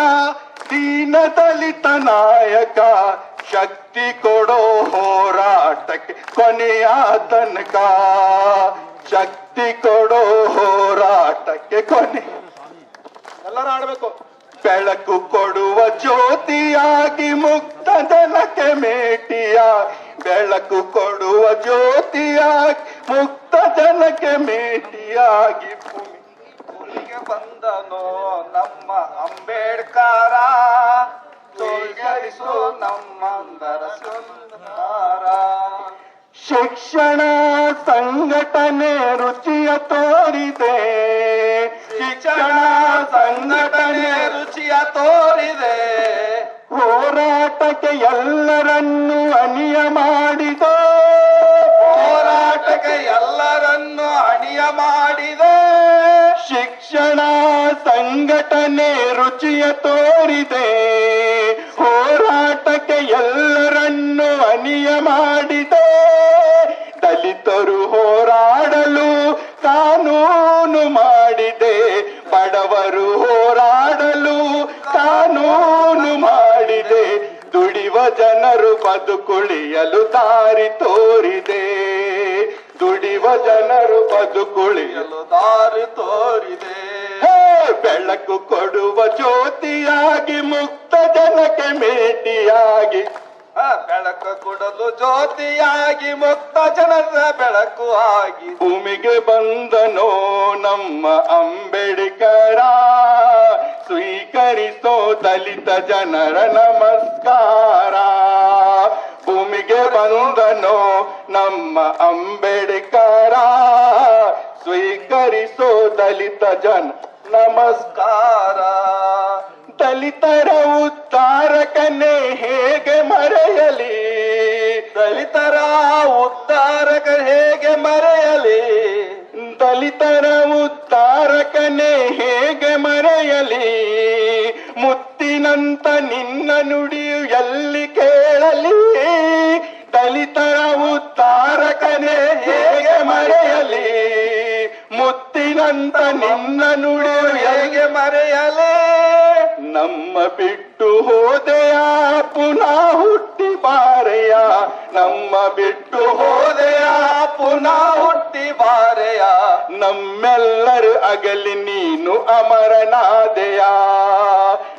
ದೀನ ದಲಿತ ನಾಯಕ. ಶಕ್ತಿ ಕೊಡೋ ಹೋರಾಟಕ್ಕೆ ಕೊನೆಯ ತನಕ, ಶಕ್ತಿ ಕೊಡೋ ಹೋರಾಟಕ್ಕೆ ಕೊನೆ. ಎಲ್ಲರೂ ಆಡ್ಬೇಕು. ಬೆಳಕು ಕೊಡುವ ಜ್ಯೋತಿಯಾಗಿ ಮುಕ್ತ ಜನಕ್ಕೆ ಮೇಟಿಯ, ಬೆಳಕು ಕೊಡುವ ಜ್ಯೋತಿಯಾಗಿ ಮುಕ್ತ ಜನಕ್ಕೆ ಮೇಟಿಯಾಗಿ ಭೂಮಿಗೆ ಬಂದನೋ ನಮ್ಮ ಅಂಬೇಡ್ಕರ. ಸ್ವೀಕರಿಸೋ ನಮ್ಮಂದರ ಸುಂದರ. ಶಿಕ್ಷಣ ಸಂಘಟನೆ ರುಚಿಯ ತೋರಿದೆ, ಶಿಕ್ಷಣ ಸಂಘಟನೆ ರುಚಿಯ ತೋರಿದೆ. ಹೋರಾಟಕ್ಕೆ ಎಲ್ಲರನ್ನು ಅಣಿಯ ಮಾಡಿದೆ, ಹೋರಾಟಕ್ಕೆ ಎಲ್ಲರನ್ನು ಅಣಿಯ ಮಾಡಿದೆ. ಶಿಕ್ಷಣ ಸಂಘಟನೆ ರುಚಿಯ ತೋರಿದೆ, ಹೋರಾಟಕ್ಕೆ ಎಲ್ಲರನ್ನು ಅಣಿಯ ಮಾಡಿದೆ. ದಲಿತರು ಹೋರಾಡಲು ಕಾನೂನು ಮಾಡಿದೆ, ಬಡವರು ಹೋರಾಡಲು ಕಾನೂನು ಮಾಡಿದೆ. ದುಡಿವ ಜನರು ಬದುಕುಳಿಯಲು ದಾರಿ ತೋರಿದೆ, ದುಡಿವ ಜನರು ಬದುಕುಳಿಯಲು ದಾರಿ ತೋರಿದೆ. ಬೆಳಕು ಕೊಡುವ ಜ್ಯೋತಿಯಾಗಿ ಮುಕ್ತ ಜನಕ್ಕೆ ಮೇಟಿಯಾಗಿ ಬೆಳಕು ಕೊಡಲು ಜ್ಯೋತಿಯಾಗಿ ಮುಕ್ತ ಜನರ ಬೆಳಕು ಆಗಿ ಭೂಮಿಗೆ ಬಂದನೋ ನಮ್ಮ ಅಂಬೇಡ್ಕರ ಸ್ವೀಕರಿಸೋ ದಲಿತ ಜನರ ನಮಸ್ಕಾರ. ಭೂಮಿಗೆ ಬಂದನೋ ನಮ್ಮ ಅಂಬೇಡ್ಕರ ಸ್ವೀಕರಿಸೋ ದಲಿತ ಜನ ನಮಸ್ಕಾರ. ದಲಿತರ ಉದ್ಧಾರಕನೇ ಹೇಗೆ ಮರೆಯಲಿ, ದಲಿತರ ಉದ್ಧಾರಕ ಹೇಗೆ ಮರೆಯಲಿ, ದಲಿತರ ಉದ್ಧಾರಕನೇ ಹೇಗೆ ಮರೆಯಲಿ, ಮುತ್ತಿನಂತ ನಿನ್ನ ನುಡಿಯು ಎಲ್ಲಿ ಕೇಳಲಿ, ದಲಿತರ ಉದ್ಧಾರಕನೇ ಹೇಗೆ ಮರೆಯಲಿ, ಮುತ್ತಿನಂತ ನಿನ್ನ ನುಡಿಯು ಹೇಗೆ ಮರೆಯಲಿ. ನಮ್ಮ ಬಿಟ್ಟು ಹೋದೆಯ ಪುನಃ ಹುಟ್ಟಿ ಬಾರೆಯ, ನಮ್ಮ ಬಿಟ್ಟು ಹೋದೆಯ ಪುನಃ ಹುಟ್ಟಿ ಬಾರೆಯ, ನಮ್ಮೆಲ್ಲರ ಅಗಲಿ ನೀನು ಅಮರನಾದೆಯ,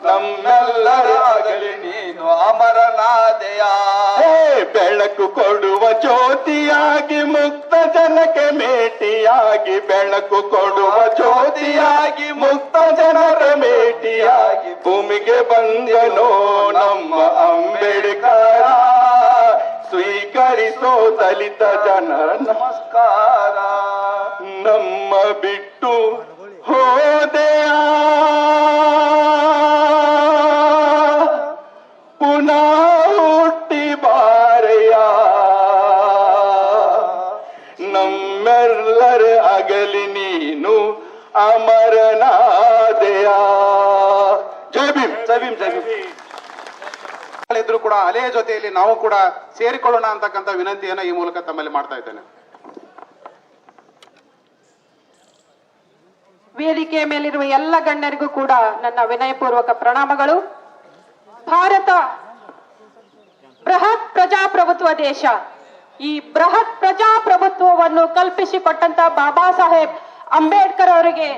ನಮ್ಮೆಲ್ಲರ ಅಗಲಿ ನೀನು ಅಮರನಾದೆಯ. ಬೆಳಕು ಕೊಡುವ ಜ್ಯೋತಿಯಾಗಿ ಮುಕ್ತ ಜನಕ್ಕೆ ಮೇಟಿಯಾಗಿ, ಬೆಳಕು ಕೊಡುವ ಜ್ಯೋತಿಯಾಗಿ ಮುಕ್ತ ಜನರ ಮೇಟಿಯಾಗಿ, ಭೂಮಿಗೆ ಬಂದನೋ ನಮ್ಮ ಅಂಬೇಡ್ಕರ ಸ್ವೀಕರಿಸೋ ದಲಿತ ಜನರ ನಮಸ್ಕಾರ. ನಮ್ಮ ಬಿಟ್ಟು ಹೋದೆಯ ಪುನಃ ಹುಟ್ಟಿ ಬಾರೆಯ, ನಮ್ಮೆಲ್ಲರ ಅಗಲಿ ನೀನು ಅಮರನಾದೆಯ. ಜೈ ಭೀಮ್, ಜೈ ಭೀಮ್, ಜೈ ಭೀಮ್. ಇದ್ರು ಕೂಡ ಅಲೆಯ ಜೊತೆಯಲ್ಲಿ ನಾವು ಕೂಡ ಸೇರಿಕೊಳ್ಳೋಣ ಅಂತಕ್ಕಂಥ ವಿನಂತಿಯನ್ನ ಈ ಮೂಲಕ ತಮ್ಮಲ್ಲಿ ಮಾಡ್ತಾ ಇದ್ದೇನೆ. ವೇದಿಕೆಯ ಮೇಲಿರುವ ಎಲ್ಲ ಗಣ್ಯರಿಗೂ ಕೂಡ ನನ್ನ ವಿನಯಪೂರ್ವಕ ಪ್ರಣಾಮಗಳು. ಭಾರತ ಬೃಹತ್ ಪ್ರಜಾಪ್ರಭುತ್ವ ದೇಶ. ಈ ಬೃಹತ್ ಪ್ರಜಾಪ್ರಭುತ್ವವನ್ನು ಕಲ್ಪಿಸಿಕೊಟ್ಟಂತ ಬಾಬಾ ಸಾಹೇಬ್ ಅಂಬೇಡ್ಕರ್ ಅವರಿಗೆ,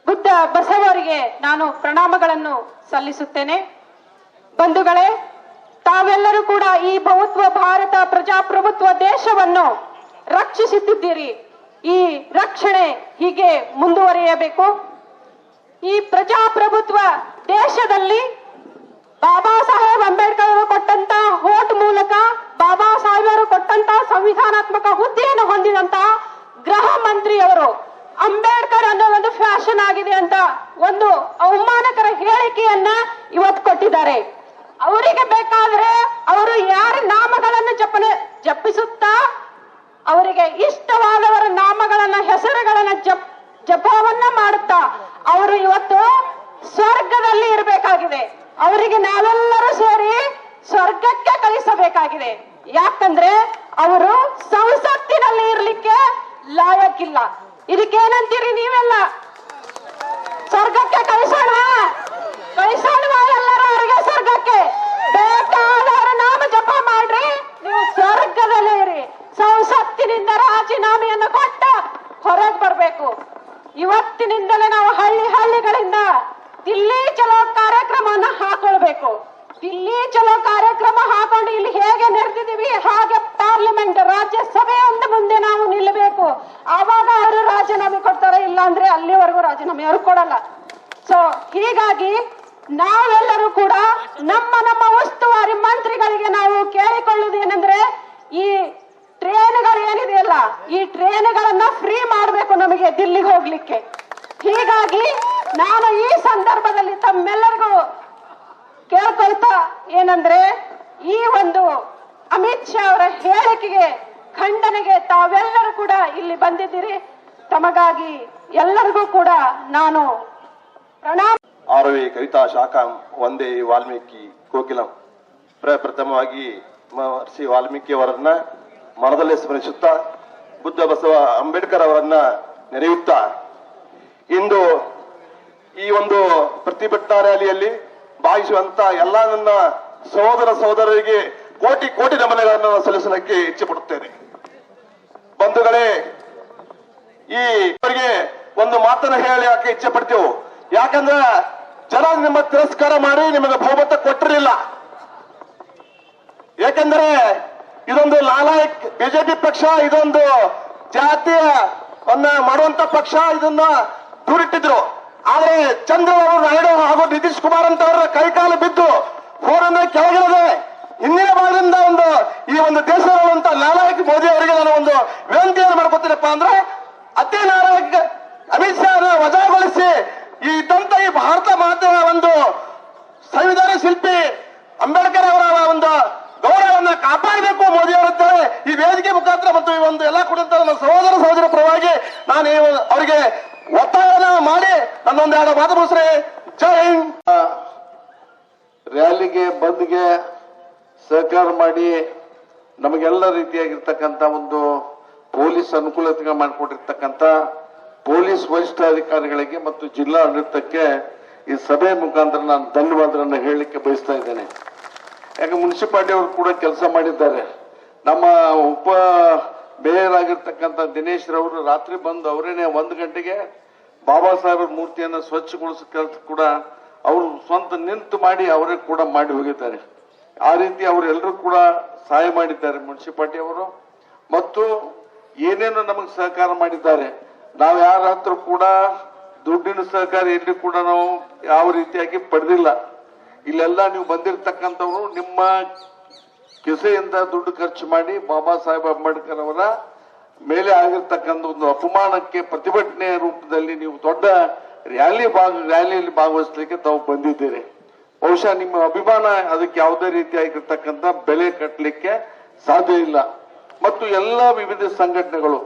ಬುದ್ಧ ಬಸವರಿಗೆ ನಾನು ಪ್ರಣಾಮಗಳನ್ನು ಸಲ್ಲಿಸುತ್ತೇನೆ. ಬಂಧುಗಳೇ, ತಾವೆಲ್ಲರೂ ಕೂಡ ಈ ಬಹುತ್ವ ಭಾರತ ಪ್ರಜಾಪ್ರಭುತ್ವ ದೇಶವನ್ನು ರಕ್ಷಿಸುತ್ತಿದ್ದೀರಿ. ಈ ರಕ್ಷಣೆ ಹೀಗೆ ಮುಂದುವರಿಯಬೇಕು. ಈ ಪ್ರಜಾಪ್ರಭುತ್ವ ದೇಶದಲ್ಲಿ ಬಾಬಾ ಸಾಹೇಬ್ ಅಂಬೇಡ್ಕರ್ ಅವರು ಕೊಟ್ಟಂತ ಹೋಟ್ ಮೂಲಕ ಬಾಬಾ ಸಾಹೇಬರು ಕೊಟ್ಟಂತ ಸಂವಿಧಾನಾತ್ಮಕ ಹುದ್ದೆಯನ್ನು ಹೊಂದಿದಂತ ಗೃಹ ಮಂತ್ರಿಯವರು ಅಂಬೇಡ್ಕರ್ ಅನ್ನೋ ಒಂದು ಫ್ಯಾಷನ್ ಆಗಿದೆ ಅಂತ ಒಂದು ಅವಮಾನಕರ ಹೇಳಿಕೆಯನ್ನ ಇವತ್ತು ಕೊಟ್ಟಿದ್ದಾರೆ. ಅವರಿಗೆ ಬೇಕಾದ್ರೆ ಅವರು ಯಾರ ನಾಮಗಳನ್ನು ಜಪಿಸುತ್ತಾ ಅವರಿಗೆ ಇಷ್ಟವಾದವರ ನಾಮಗಳನ್ನ ಹೆಸರುಗಳನ್ನ ಜಪವನ್ನ ಮಾಡುತ್ತಾ ಅವರು ಇವತ್ತು ಸ್ವರ್ಗದಲ್ಲಿ ಇರಬೇಕಾಗಿದೆ. ಅವರಿಗೆ ನಾವೆಲ್ಲರೂ ಸೇರಿ ಸ್ವರ್ಗಕ್ಕೆ ಕಳಿಸಬೇಕಾಗಿದೆ. ಯಾಕಂದ್ರೆ ಅವರು ಸಂಸತ್ತಿನಲ್ಲಿ ಇರ್ಲಿಕ್ಕೆ ಲಾಯಕ್ಕಿಲ್ಲ. ಇದಕ್ಕೇನಂತೀರಿ ನೀವೆಲ್ಲ? ಸ್ವರ್ಗಕ್ಕೆ ಕಳಿಸೋಣ ಎಲ್ಲರೂ ಅವರಿಗೆ ಸ್ವರ್ಗಕ್ಕೆ. ಬೇಕಾದವರ ನಾಮ ಜಪ ಮಾಡ್ರಿ, ನೀವು ಸ್ವರ್ಗದಲ್ಲೇ ಇರಿ. ಸಂಸತ್ತಿನಿಂದ ರಾಜೀನಾಮೆಯನ್ನು ಕೊಟ್ಟ ಹೊರಗೆ ಬರಬೇಕು. ಇವತ್ತಿನಿಂದಲೇ ನಾವು ಹಳ್ಳಿಗಳಿಂದ ದಿಲ್ಲಿ ಚಲೋ ಕಾರ್ಯಕ್ರಮವನ್ನು ಹಾಕೊಳ್ಬೇಕು. ದಿಲ್ಲಿ ಚಲೋ ಕಾರ್ಯಕ್ರಮ ಹಾಕೊಂಡು ಇಲ್ಲಿ ಹೇಗೆ ನಡೆದಿದ್ದೀವಿ ಹಾಗೆ ಪಾರ್ಲಿಮೆಂಟ್ ರಾಜ್ಯಸಭೆಯ ಮುಂದೆ ನಾವು ನಿಲ್ಲಬೇಕು. ಆವಾಗ ಅವರು ರಾಜೀನಾಮೆ ಕೊಡ್ತಾರೆ, ಇಲ್ಲ ಅಂದ್ರೆ ಅಲ್ಲಿವರೆಗೂ ರಾಜೀನಾಮೆ ಅವರು ಕೊಡಲ್ಲ. ಸೊ ಹೀಗಾಗಿ ನಾವೆಲ್ಲರೂ ಕೂಡ ನಮ್ಮ ಉಸ್ತುವಾರಿ ಮಂತ್ರಿಗಳಿಗೆ ನಾವು ಕೇಳಿಕೊಳ್ಳುವುದು ಏನಂದ್ರೆ, ಈ ಟ್ರೇನ್ಗಳು ಏನಿದೆಯಲ್ಲ, ಈ ಟ್ರೇನ್ಗಳನ್ನ ಫ್ರೀ ಮಾಡಬೇಕು ನಮಗೆ ದಿಲ್ಲಿಗೆ ಹೋಗ್ಲಿಕ್ಕೆ. ಹೀಗಾಗಿ ನಾನು ಈ ಸಂದರ್ಭದಲ್ಲಿ ತಮ್ಮೆಲ್ಲರಿಗೂ ಕೇಳ್ಕೊಳ್ತಾ ಏನಂದ್ರೆ, ಈ ಒಂದು ಅಮಿತ್ ಶಾ ಅವರ ಹೇಳಿಕೆಗೆ ಖಂಡನೆಗೆ ತಾವೆಲ್ಲರೂ ಕೂಡ ಇಲ್ಲಿ ಬಂದಿದ್ದೀರಿ. ತಮಗಾಗಿ ಎಲ್ಲರಿಗೂ ಕೂಡ ನಾನು ಪ್ರಣಾಮ. ಆರವೇ ಕವಿತಾ ಶಾಖಾ ಒಂದೇ ವಾಲ್ಮೀಕಿ ಕೋಕಿಲಂ. ಪ್ರಪ್ರಥಮವಾಗಿ ಮಹರ್ಷಿ ವಾಲ್ಮೀಕಿ ಅವರನ್ನ ಮನದಲ್ಲೇ ಸ್ಮರಿಸುತ್ತಾ, ಬುದ್ಧ ಬಸವ ಅಂಬೇಡ್ಕರ್ ಅವರನ್ನ ನೆನೆಯುತ್ತಾ, ಇಂದು ಈ ಒಂದು ಪ್ರತಿಭಟನಾ ರ್ಯಾಲಿಯಲ್ಲಿ ಭಾಗಿಸುವಂತ ಎಲ್ಲ ನನ್ನ ಸಹೋದರರಿಗೆ ಕೋಟಿ ಕೋಟಿ ನಮನಗಳನ್ನು ಸಲ್ಲಿಸಲಿಕ್ಕೆ ಇಚ್ಛೆ ಪಡುತ್ತೇನೆ. ಬಂಧುಗಳೇ, ಈ ಅವರಿಗೆ ಒಂದು ಮಾತನ್ನು ಹೇಳಿ ಯಾಕೆ ಇಚ್ಛೆ ಪಡ್ತೇವೆ, ಯಾಕಂದ್ರೆ ಜನ ನಿಮ್ಮ ತಿರಸ್ಕಾರ ಮಾಡಿ ನಿಮಗೆ ಬಹುಮತ ಕೊಟ್ಟಿರಲಿಲ್ಲ. ಯಾಕಂದ್ರೆ ಇದೊಂದು ಲಾಲಾಯಕ್ ಬಿಜೆಪಿ ಪಕ್ಷ, ಇದೊಂದು ಜಾತಿಯವನ್ನ ಮಾಡುವಂತ ಪಕ್ಷ, ಇದನ್ನ ದೂರಿಟ್ಟಿದ್ರು. ಆದ್ರೆ ಚಂದ್ರಬಾಬು ನಾಯ್ಡು ಹಾಗೂ ನಿತೀಶ್ ಕುಮಾರ್ ಅಂತವರ ಕೈಕಾಲು ಬಿದ್ದು ಫೋನ್ ಕೆಳಗಿರದೆ ಹಿಂದಿನ ಭಾಗದಿಂದ ಈ ಒಂದು ದೇಶದ ಲಾಲಾಯಕ್ ಮೋದಿ ಅವರಿಗೆ ನಾನು ಒಂದು ವಿನಂತಿಯನ್ನು ಮಾಡ್ಕೊತೀನಪ್ಪ ಅಂದ್ರೆ, ಅತಿ ನಾಯಕ ಅಮಿತ್ ಶಾ ವಜಾಗೊಳಿಸಿ ಈ ಭಾರತ ಮಾತೆಯ ಒಂದು ಸಂವಿಧಾನ ಶಿಲ್ಪಿ ಅಂಬೇಡ್ಕರ್ ಅವರ ಒಂದು ಗೌರವವನ್ನು ಕಾಪಾಡಬೇಕು ಮೋದಿ ಅವರಿದ್ದಾರೆ. ಈ ವೇದಿಕೆ ಮುಖಾಂತರ ಮತ್ತು ಈ ಒಂದು ಎಲ್ಲ ಕುರಿತ ನನ್ನ ಸಹೋದರ ಪರವಾಗಿ ನಾನು ಅವರಿಗೆ ಒತ್ತಾಯನ ಮಾಡಿ ನನ್ನೊಂದೆರಡು ಮಾತು ಮುಗಿಸ್ರೆ. ಜೈ ಹಿಂದ್. ರ್ಯಾಲಿಗೆ ಬಂದ್ಗೆ ಸಹಕಾರ ಮಾಡಿ ನಮಗೆಲ್ಲ ರೀತಿಯಾಗಿರ್ತಕ್ಕಂಥ ಒಂದು ಪೊಲೀಸ್ ಅನುಕೂಲತೆ ಮಾಡಿಕೊಟ್ಟಿರ್ತಕ್ಕಂಥ ಪೊಲೀಸ್ ವರಿಷ್ಠಾಧಿಕಾರಿಗಳಿಗೆ ಮತ್ತು ಜಿಲ್ಲಾ ಆಡಳಿತಕ್ಕೆ ಈ ಸಭೆ ಮುಖಾಂತರ ನಾನು ಧನ್ಯವಾದಗಳನ್ನು ಹೇಳಲಿಕ್ಕೆ ಬಯಸ್ತಾ ಇದ್ದೇನೆ. ಯಾಕೆ ಮುನ್ಸಿಪಾಲಿಟಿ ಅವರು ಕೂಡ ಕೆಲಸ ಮಾಡಿದ್ದಾರೆ. ನಮ್ಮ ಉಪ ಮೇಯರ್ ಆಗಿರ್ತಕ್ಕಂಥ ದಿನೇಶ್ ರವರು ರಾತ್ರಿ ಬಂದು ಅವರೇನೆ 1 ಗಂಟೆಗೆ ಬಾಬಾ ಸಾಹೇಬರ ಮೂರ್ತಿಯನ್ನು ಸ್ವಚ್ಛಗೊಳಿಸೋ ಕೆಲಸ ಕೂಡ ಅವರು ಸ್ವಂತ ನಿಂತು ಮಾಡಿ ಅವರೇ ಕೂಡ ಮಾಡಿ ಹೋಗಿದ್ದಾರೆ. ಆ ರೀತಿ ಅವರೆಲ್ಲರೂ ಕೂಡ ಸಹಾಯ ಮಾಡಿದ್ದಾರೆ ಮುನ್ಸಿಪಾಲಿಟಿ ಅವರು, ಮತ್ತು ಏನೇನು ನಮಗೆ ಸಹಕಾರ ಮಾಡಿದ್ದಾರೆ. ನಾವು ಯಾರ ಹತ್ರ ಕೂಡ ದುಡ್ಡಿನ ಸಹಕಾರ ಎಲ್ಲಿ ಕೂಡ ನಾವು ಯಾವ ರೀತಿಯಾಗಿ ಪಡೆದಿಲ್ಲ. ಇಲ್ಲೆಲ್ಲ ನೀವು ಬಂದಿರತಕ್ಕಂಥವ್ರು ನಿಮ್ಮ ಕಿಸೆಯಿಂದ ದುಡ್ಡು ಖರ್ಚು ಮಾಡಿ ಬಾಬಾ ಸಾಹೇಬ್ ಅಂಬೇಡ್ಕರ್ ಅವರ ಮೇಲೆ ಆಗಿರ್ತಕ್ಕಂಥ ಒಂದು ಅಪಮಾನಕ್ಕೆ ಪ್ರತಿಭಟನೆ ರೂಪದಲ್ಲಿ ನೀವು ದೊಡ್ಡ ರ್ಯಾಲಿಯಲ್ಲಿ ಭಾಗವಹಿಸಲಿಕ್ಕೆ ತಾವು ಬಂದಿದ್ದೀರಿ. ಬಹುಶಃ ನಿಮ್ಮ ಅಭಿಮಾನ ಅದಕ್ಕೆ ಯಾವುದೇ ರೀತಿಯಾಗಿರ್ತಕ್ಕಂಥ ಬೆಲೆ ಕಟ್ಟಲಿಕ್ಕೆ ಸಾಧ್ಯ ಇಲ್ಲ. ಮತ್ತು ಎಲ್ಲ ವಿವಿಧ ಸಂಘಟನೆಗಳು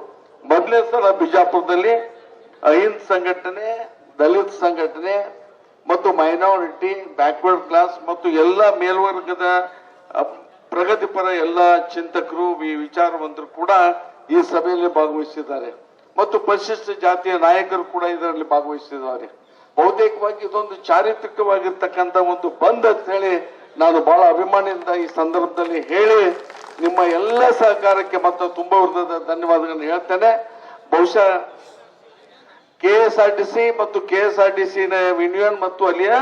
ಮೊದಲೇ ಸಲ ಬಿಜಾಪುರದಲ್ಲಿ ಅಹಿಂದ್ ಸಂಘಟನೆ, ದಲಿತ ಸಂಘಟನೆ ಮತ್ತು ಮೈನಾರಿಟಿ, ಬ್ಯಾಕ್ವರ್ಡ್ ಕ್ಲಾಸ್ ಮತ್ತು ಎಲ್ಲ ಮೇಲ್ವರ್ಗದ ಪ್ರಗತಿಪರ ಎಲ್ಲ ಚಿಂತಕರು, ವಿಚಾರವಂತರು ಕೂಡ ಈ ಸಭೆಯಲ್ಲಿ ಭಾಗವಹಿಸಿದ್ದಾರೆ. ಮತ್ತು ಪರಿಶಿಷ್ಟ ಜಾತಿಯ ನಾಯಕರು ಕೂಡ ಇದರಲ್ಲಿ ಭಾಗವಹಿಸಿದ್ದಾರೆ. ಬಹುತೇಕವಾಗಿ ಇದೊಂದು ಚಾರಿತ್ರಿಕವಾಗಿರ್ತಕ್ಕಂಥ ಒಂದು ಬಂದ್ ಅಂತ ಹೇಳಿ ನಾನು ಬಹಳ ಅಭಿಮಾನಿಯಿಂದ ಈ ಸಂದರ್ಭದಲ್ಲಿ ಹೇಳಿ ನಿಮ್ಮ ಎಲ್ಲ ಸಹಕಾರಕ್ಕೆ ಮತ್ತು ತುಂಬಾ ಹೃದಯದ ಧನ್ಯವಾದಗಳನ್ನು ಹೇಳ್ತೇನೆ. ಬಹುಶಃ KSRTC ಮತ್ತು KSRTC ಯೂನಿಯನ್ ಮತ್ತು ಅಲ್ಲಿಯ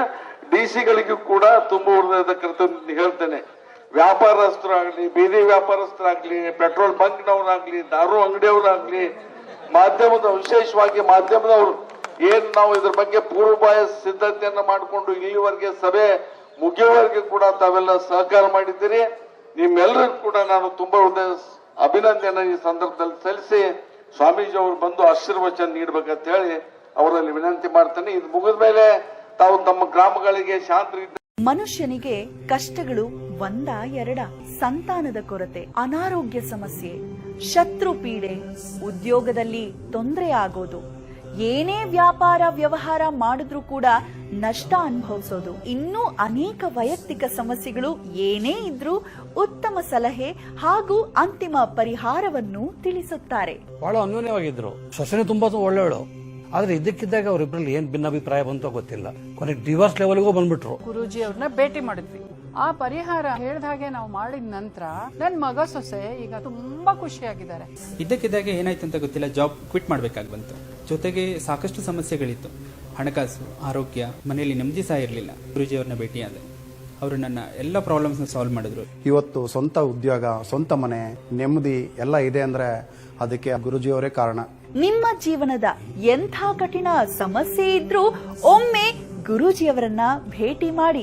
DC-ಗಳಿಗೂ ಕೂಡ ತುಂಬಾ ಹೃದಯದ ಕೃತಜ್ಞತೆ ಹೇಳ್ತೇನೆ. ವ್ಯಾಪಾರಸ್ಥರಾಗ್ಲಿ, ಬೀದಿ ವ್ಯಾಪಾರಸ್ಥರಾಗ್ಲಿ, ಪೆಟ್ರೋಲ್ ಬಂಕ್ನವರಾಗ್ಲಿ, ದಾರು ಅಂಗಡಿಯವರಾಗ್ಲಿ, ಮಾಧ್ಯಮದ ವಿಶೇಷವಾಗಿ ಮಾಧ್ಯಮದವರು ಏನ್ ನಾವು ಇದ್ರ ಬಗ್ಗೆ ಪೂರ್ವಭಾವಿ ಸಿದ್ಧತೆಯನ್ನ ಮಾಡಿಕೊಂಡು ಇಲ್ಲಿವರೆಗೆ ಸಭೆ ಮುಗಿಯುವವರೆಗೆ ಕೂಡ ತಾವೆಲ್ಲ ಸಹಕಾರ ಮಾಡಿದ್ದೀರಿ. ನಿಮ್ಮೆಲ್ಲರಿಗೂ ಕೂಡ ನಾನು ತುಂಬಾ ಹೃದಯ ಅಭಿನಂದನೆ ಈ ಸಂದರ್ಭದಲ್ಲಿ ಸಲ್ಲಿಸಿ ಸ್ವಾಮೀಜಿ ಅವರು ಬಂದು ಆಶೀರ್ವಚನ ನೀಡಬೇಕಂತ ಹೇಳಿ ಅವರಲ್ಲಿ ವಿನಂತಿ ಮಾಡ್ತೇನೆ. ಇದು ಮುಗಿದ ಮೇಲೆ ತಾವು ತಮ್ಮ ಗ್ರಾಮಗಳಿಗೆ ಶಾಂತಿ. ಮನುಷ್ಯನಿಗೆ ಕಷ್ಟಗಳು ಒಂದ ಎರಡ, ಸಂತಾನದ ಕೊರತೆ, ಅನಾರೋಗ್ಯ ಸಮಸ್ಯೆ, ಶತ್ರು ಪೀಡೆ, ಉದ್ಯೋಗದಲ್ಲಿ ತೊಂದರೆ ಆಗೋದು, ಏನೇ ವ್ಯಾಪಾರ ವ್ಯವಹಾರ ಮಾಡಿದ್ರೂ ಕೂಡ ನಷ್ಟ ಅನುಭವಿಸೋದು, ಇನ್ನೂ ಅನೇಕ ವೈಯಕ್ತಿಕ ಸಮಸ್ಯೆಗಳು ಏನೇ ಇದ್ರೂ ಉತ್ತಮ ಸಲಹೆ ಹಾಗೂ ಅಂತಿಮ ಪರಿಹಾರವನ್ನು ತಿಳಿಸುತ್ತಾರೆ. ಬಹಳ ಅನ್ಯೋನ್ಯವಾಗಿದ್ರು, ಸೊಸೆನೇ ತುಂಬಾ ಒಳ್ಳೆಯವಳು. ಆದ್ರೆ ಇದಕ್ಕಿದ್ದಾಗ ಅವರಿಬ್ಬರಲ್ಲಿ ಏನ್ ಭಿನ್ನಾಭಿಪ್ರಾಯ ಬಂತೋ ಗೊತ್ತಿಲ್ಲ. ಕೊನೆಗೆ ಡಿವೋರ್ಸ್ ಲೆವೆಲ್ಗೂ ಬಂದ್ಬಿಟ್ರು. ಗುರೂಜಿ ಅವ್ರನ್ನ ಭೇಟಿ ಮಾಡಿದ್ವಿ. ಆ ಪರಿಹಾರ ಹೇಳಿದ ಹಾಗೆ ನಾವು ಮಾಡಿದ ನಂತರ ನನ್ ಮಗ ಸೊಸೆ ಈಗ ತುಂಬಾ ಖುಷಿಯಾಗಿದ್ದಾರೆ. ಇದ್ದಕ್ಕಿದ್ದಾಗೆ ಏನಾಯ್ತು ಅಂತ ಗೊತ್ತಿಲ್ಲ, ಜಾಬ್ ಕ್ವಿಟ್ ಮಾಡ್ಬೇಕಾಗಿ ಬಂತು. ಜೊತೆಗೆ ಸಾಕಷ್ಟು ಸಮಸ್ಯೆಗಳಿತ್ತು, ಹಣಕಾಸು, ಆರೋಗ್ಯ, ಮನೆಯಲ್ಲಿ ನೆಮ್ಮದಿ ಸಹ ಇರಲಿಲ್ಲ. ಗುರೂಜಿ ಅವ್ರನ್ನ ಭೇಟಿಯಾದೆ, ಅವರು ನನ್ನ ಎಲ್ಲ ಪ್ರಾಬ್ಲಮ್ಸ್ ಸಾಲ್ವ್ ಮಾಡಿದ್ರು. ಇವತ್ತು ಸ್ವಂತ ಉದ್ಯೋಗ, ಸ್ವಂತ ಮನೆ, ನೆಮ್ಮದಿ ಎಲ್ಲ ಇದೆ ಅಂದ್ರೆ ಅದಕ್ಕೆ ಗುರೂಜಿಯವರೇ ಕಾರಣ. ನಿಮ್ಮ ಜೀವನದ ಎಂಥ ಕಠಿಣ ಸಮಸ್ಯೆ ಇದ್ರೂ ಒಮ್ಮೆ ಗುರೂಜಿಯವರನ್ನ ಭೇಟಿ ಮಾಡಿ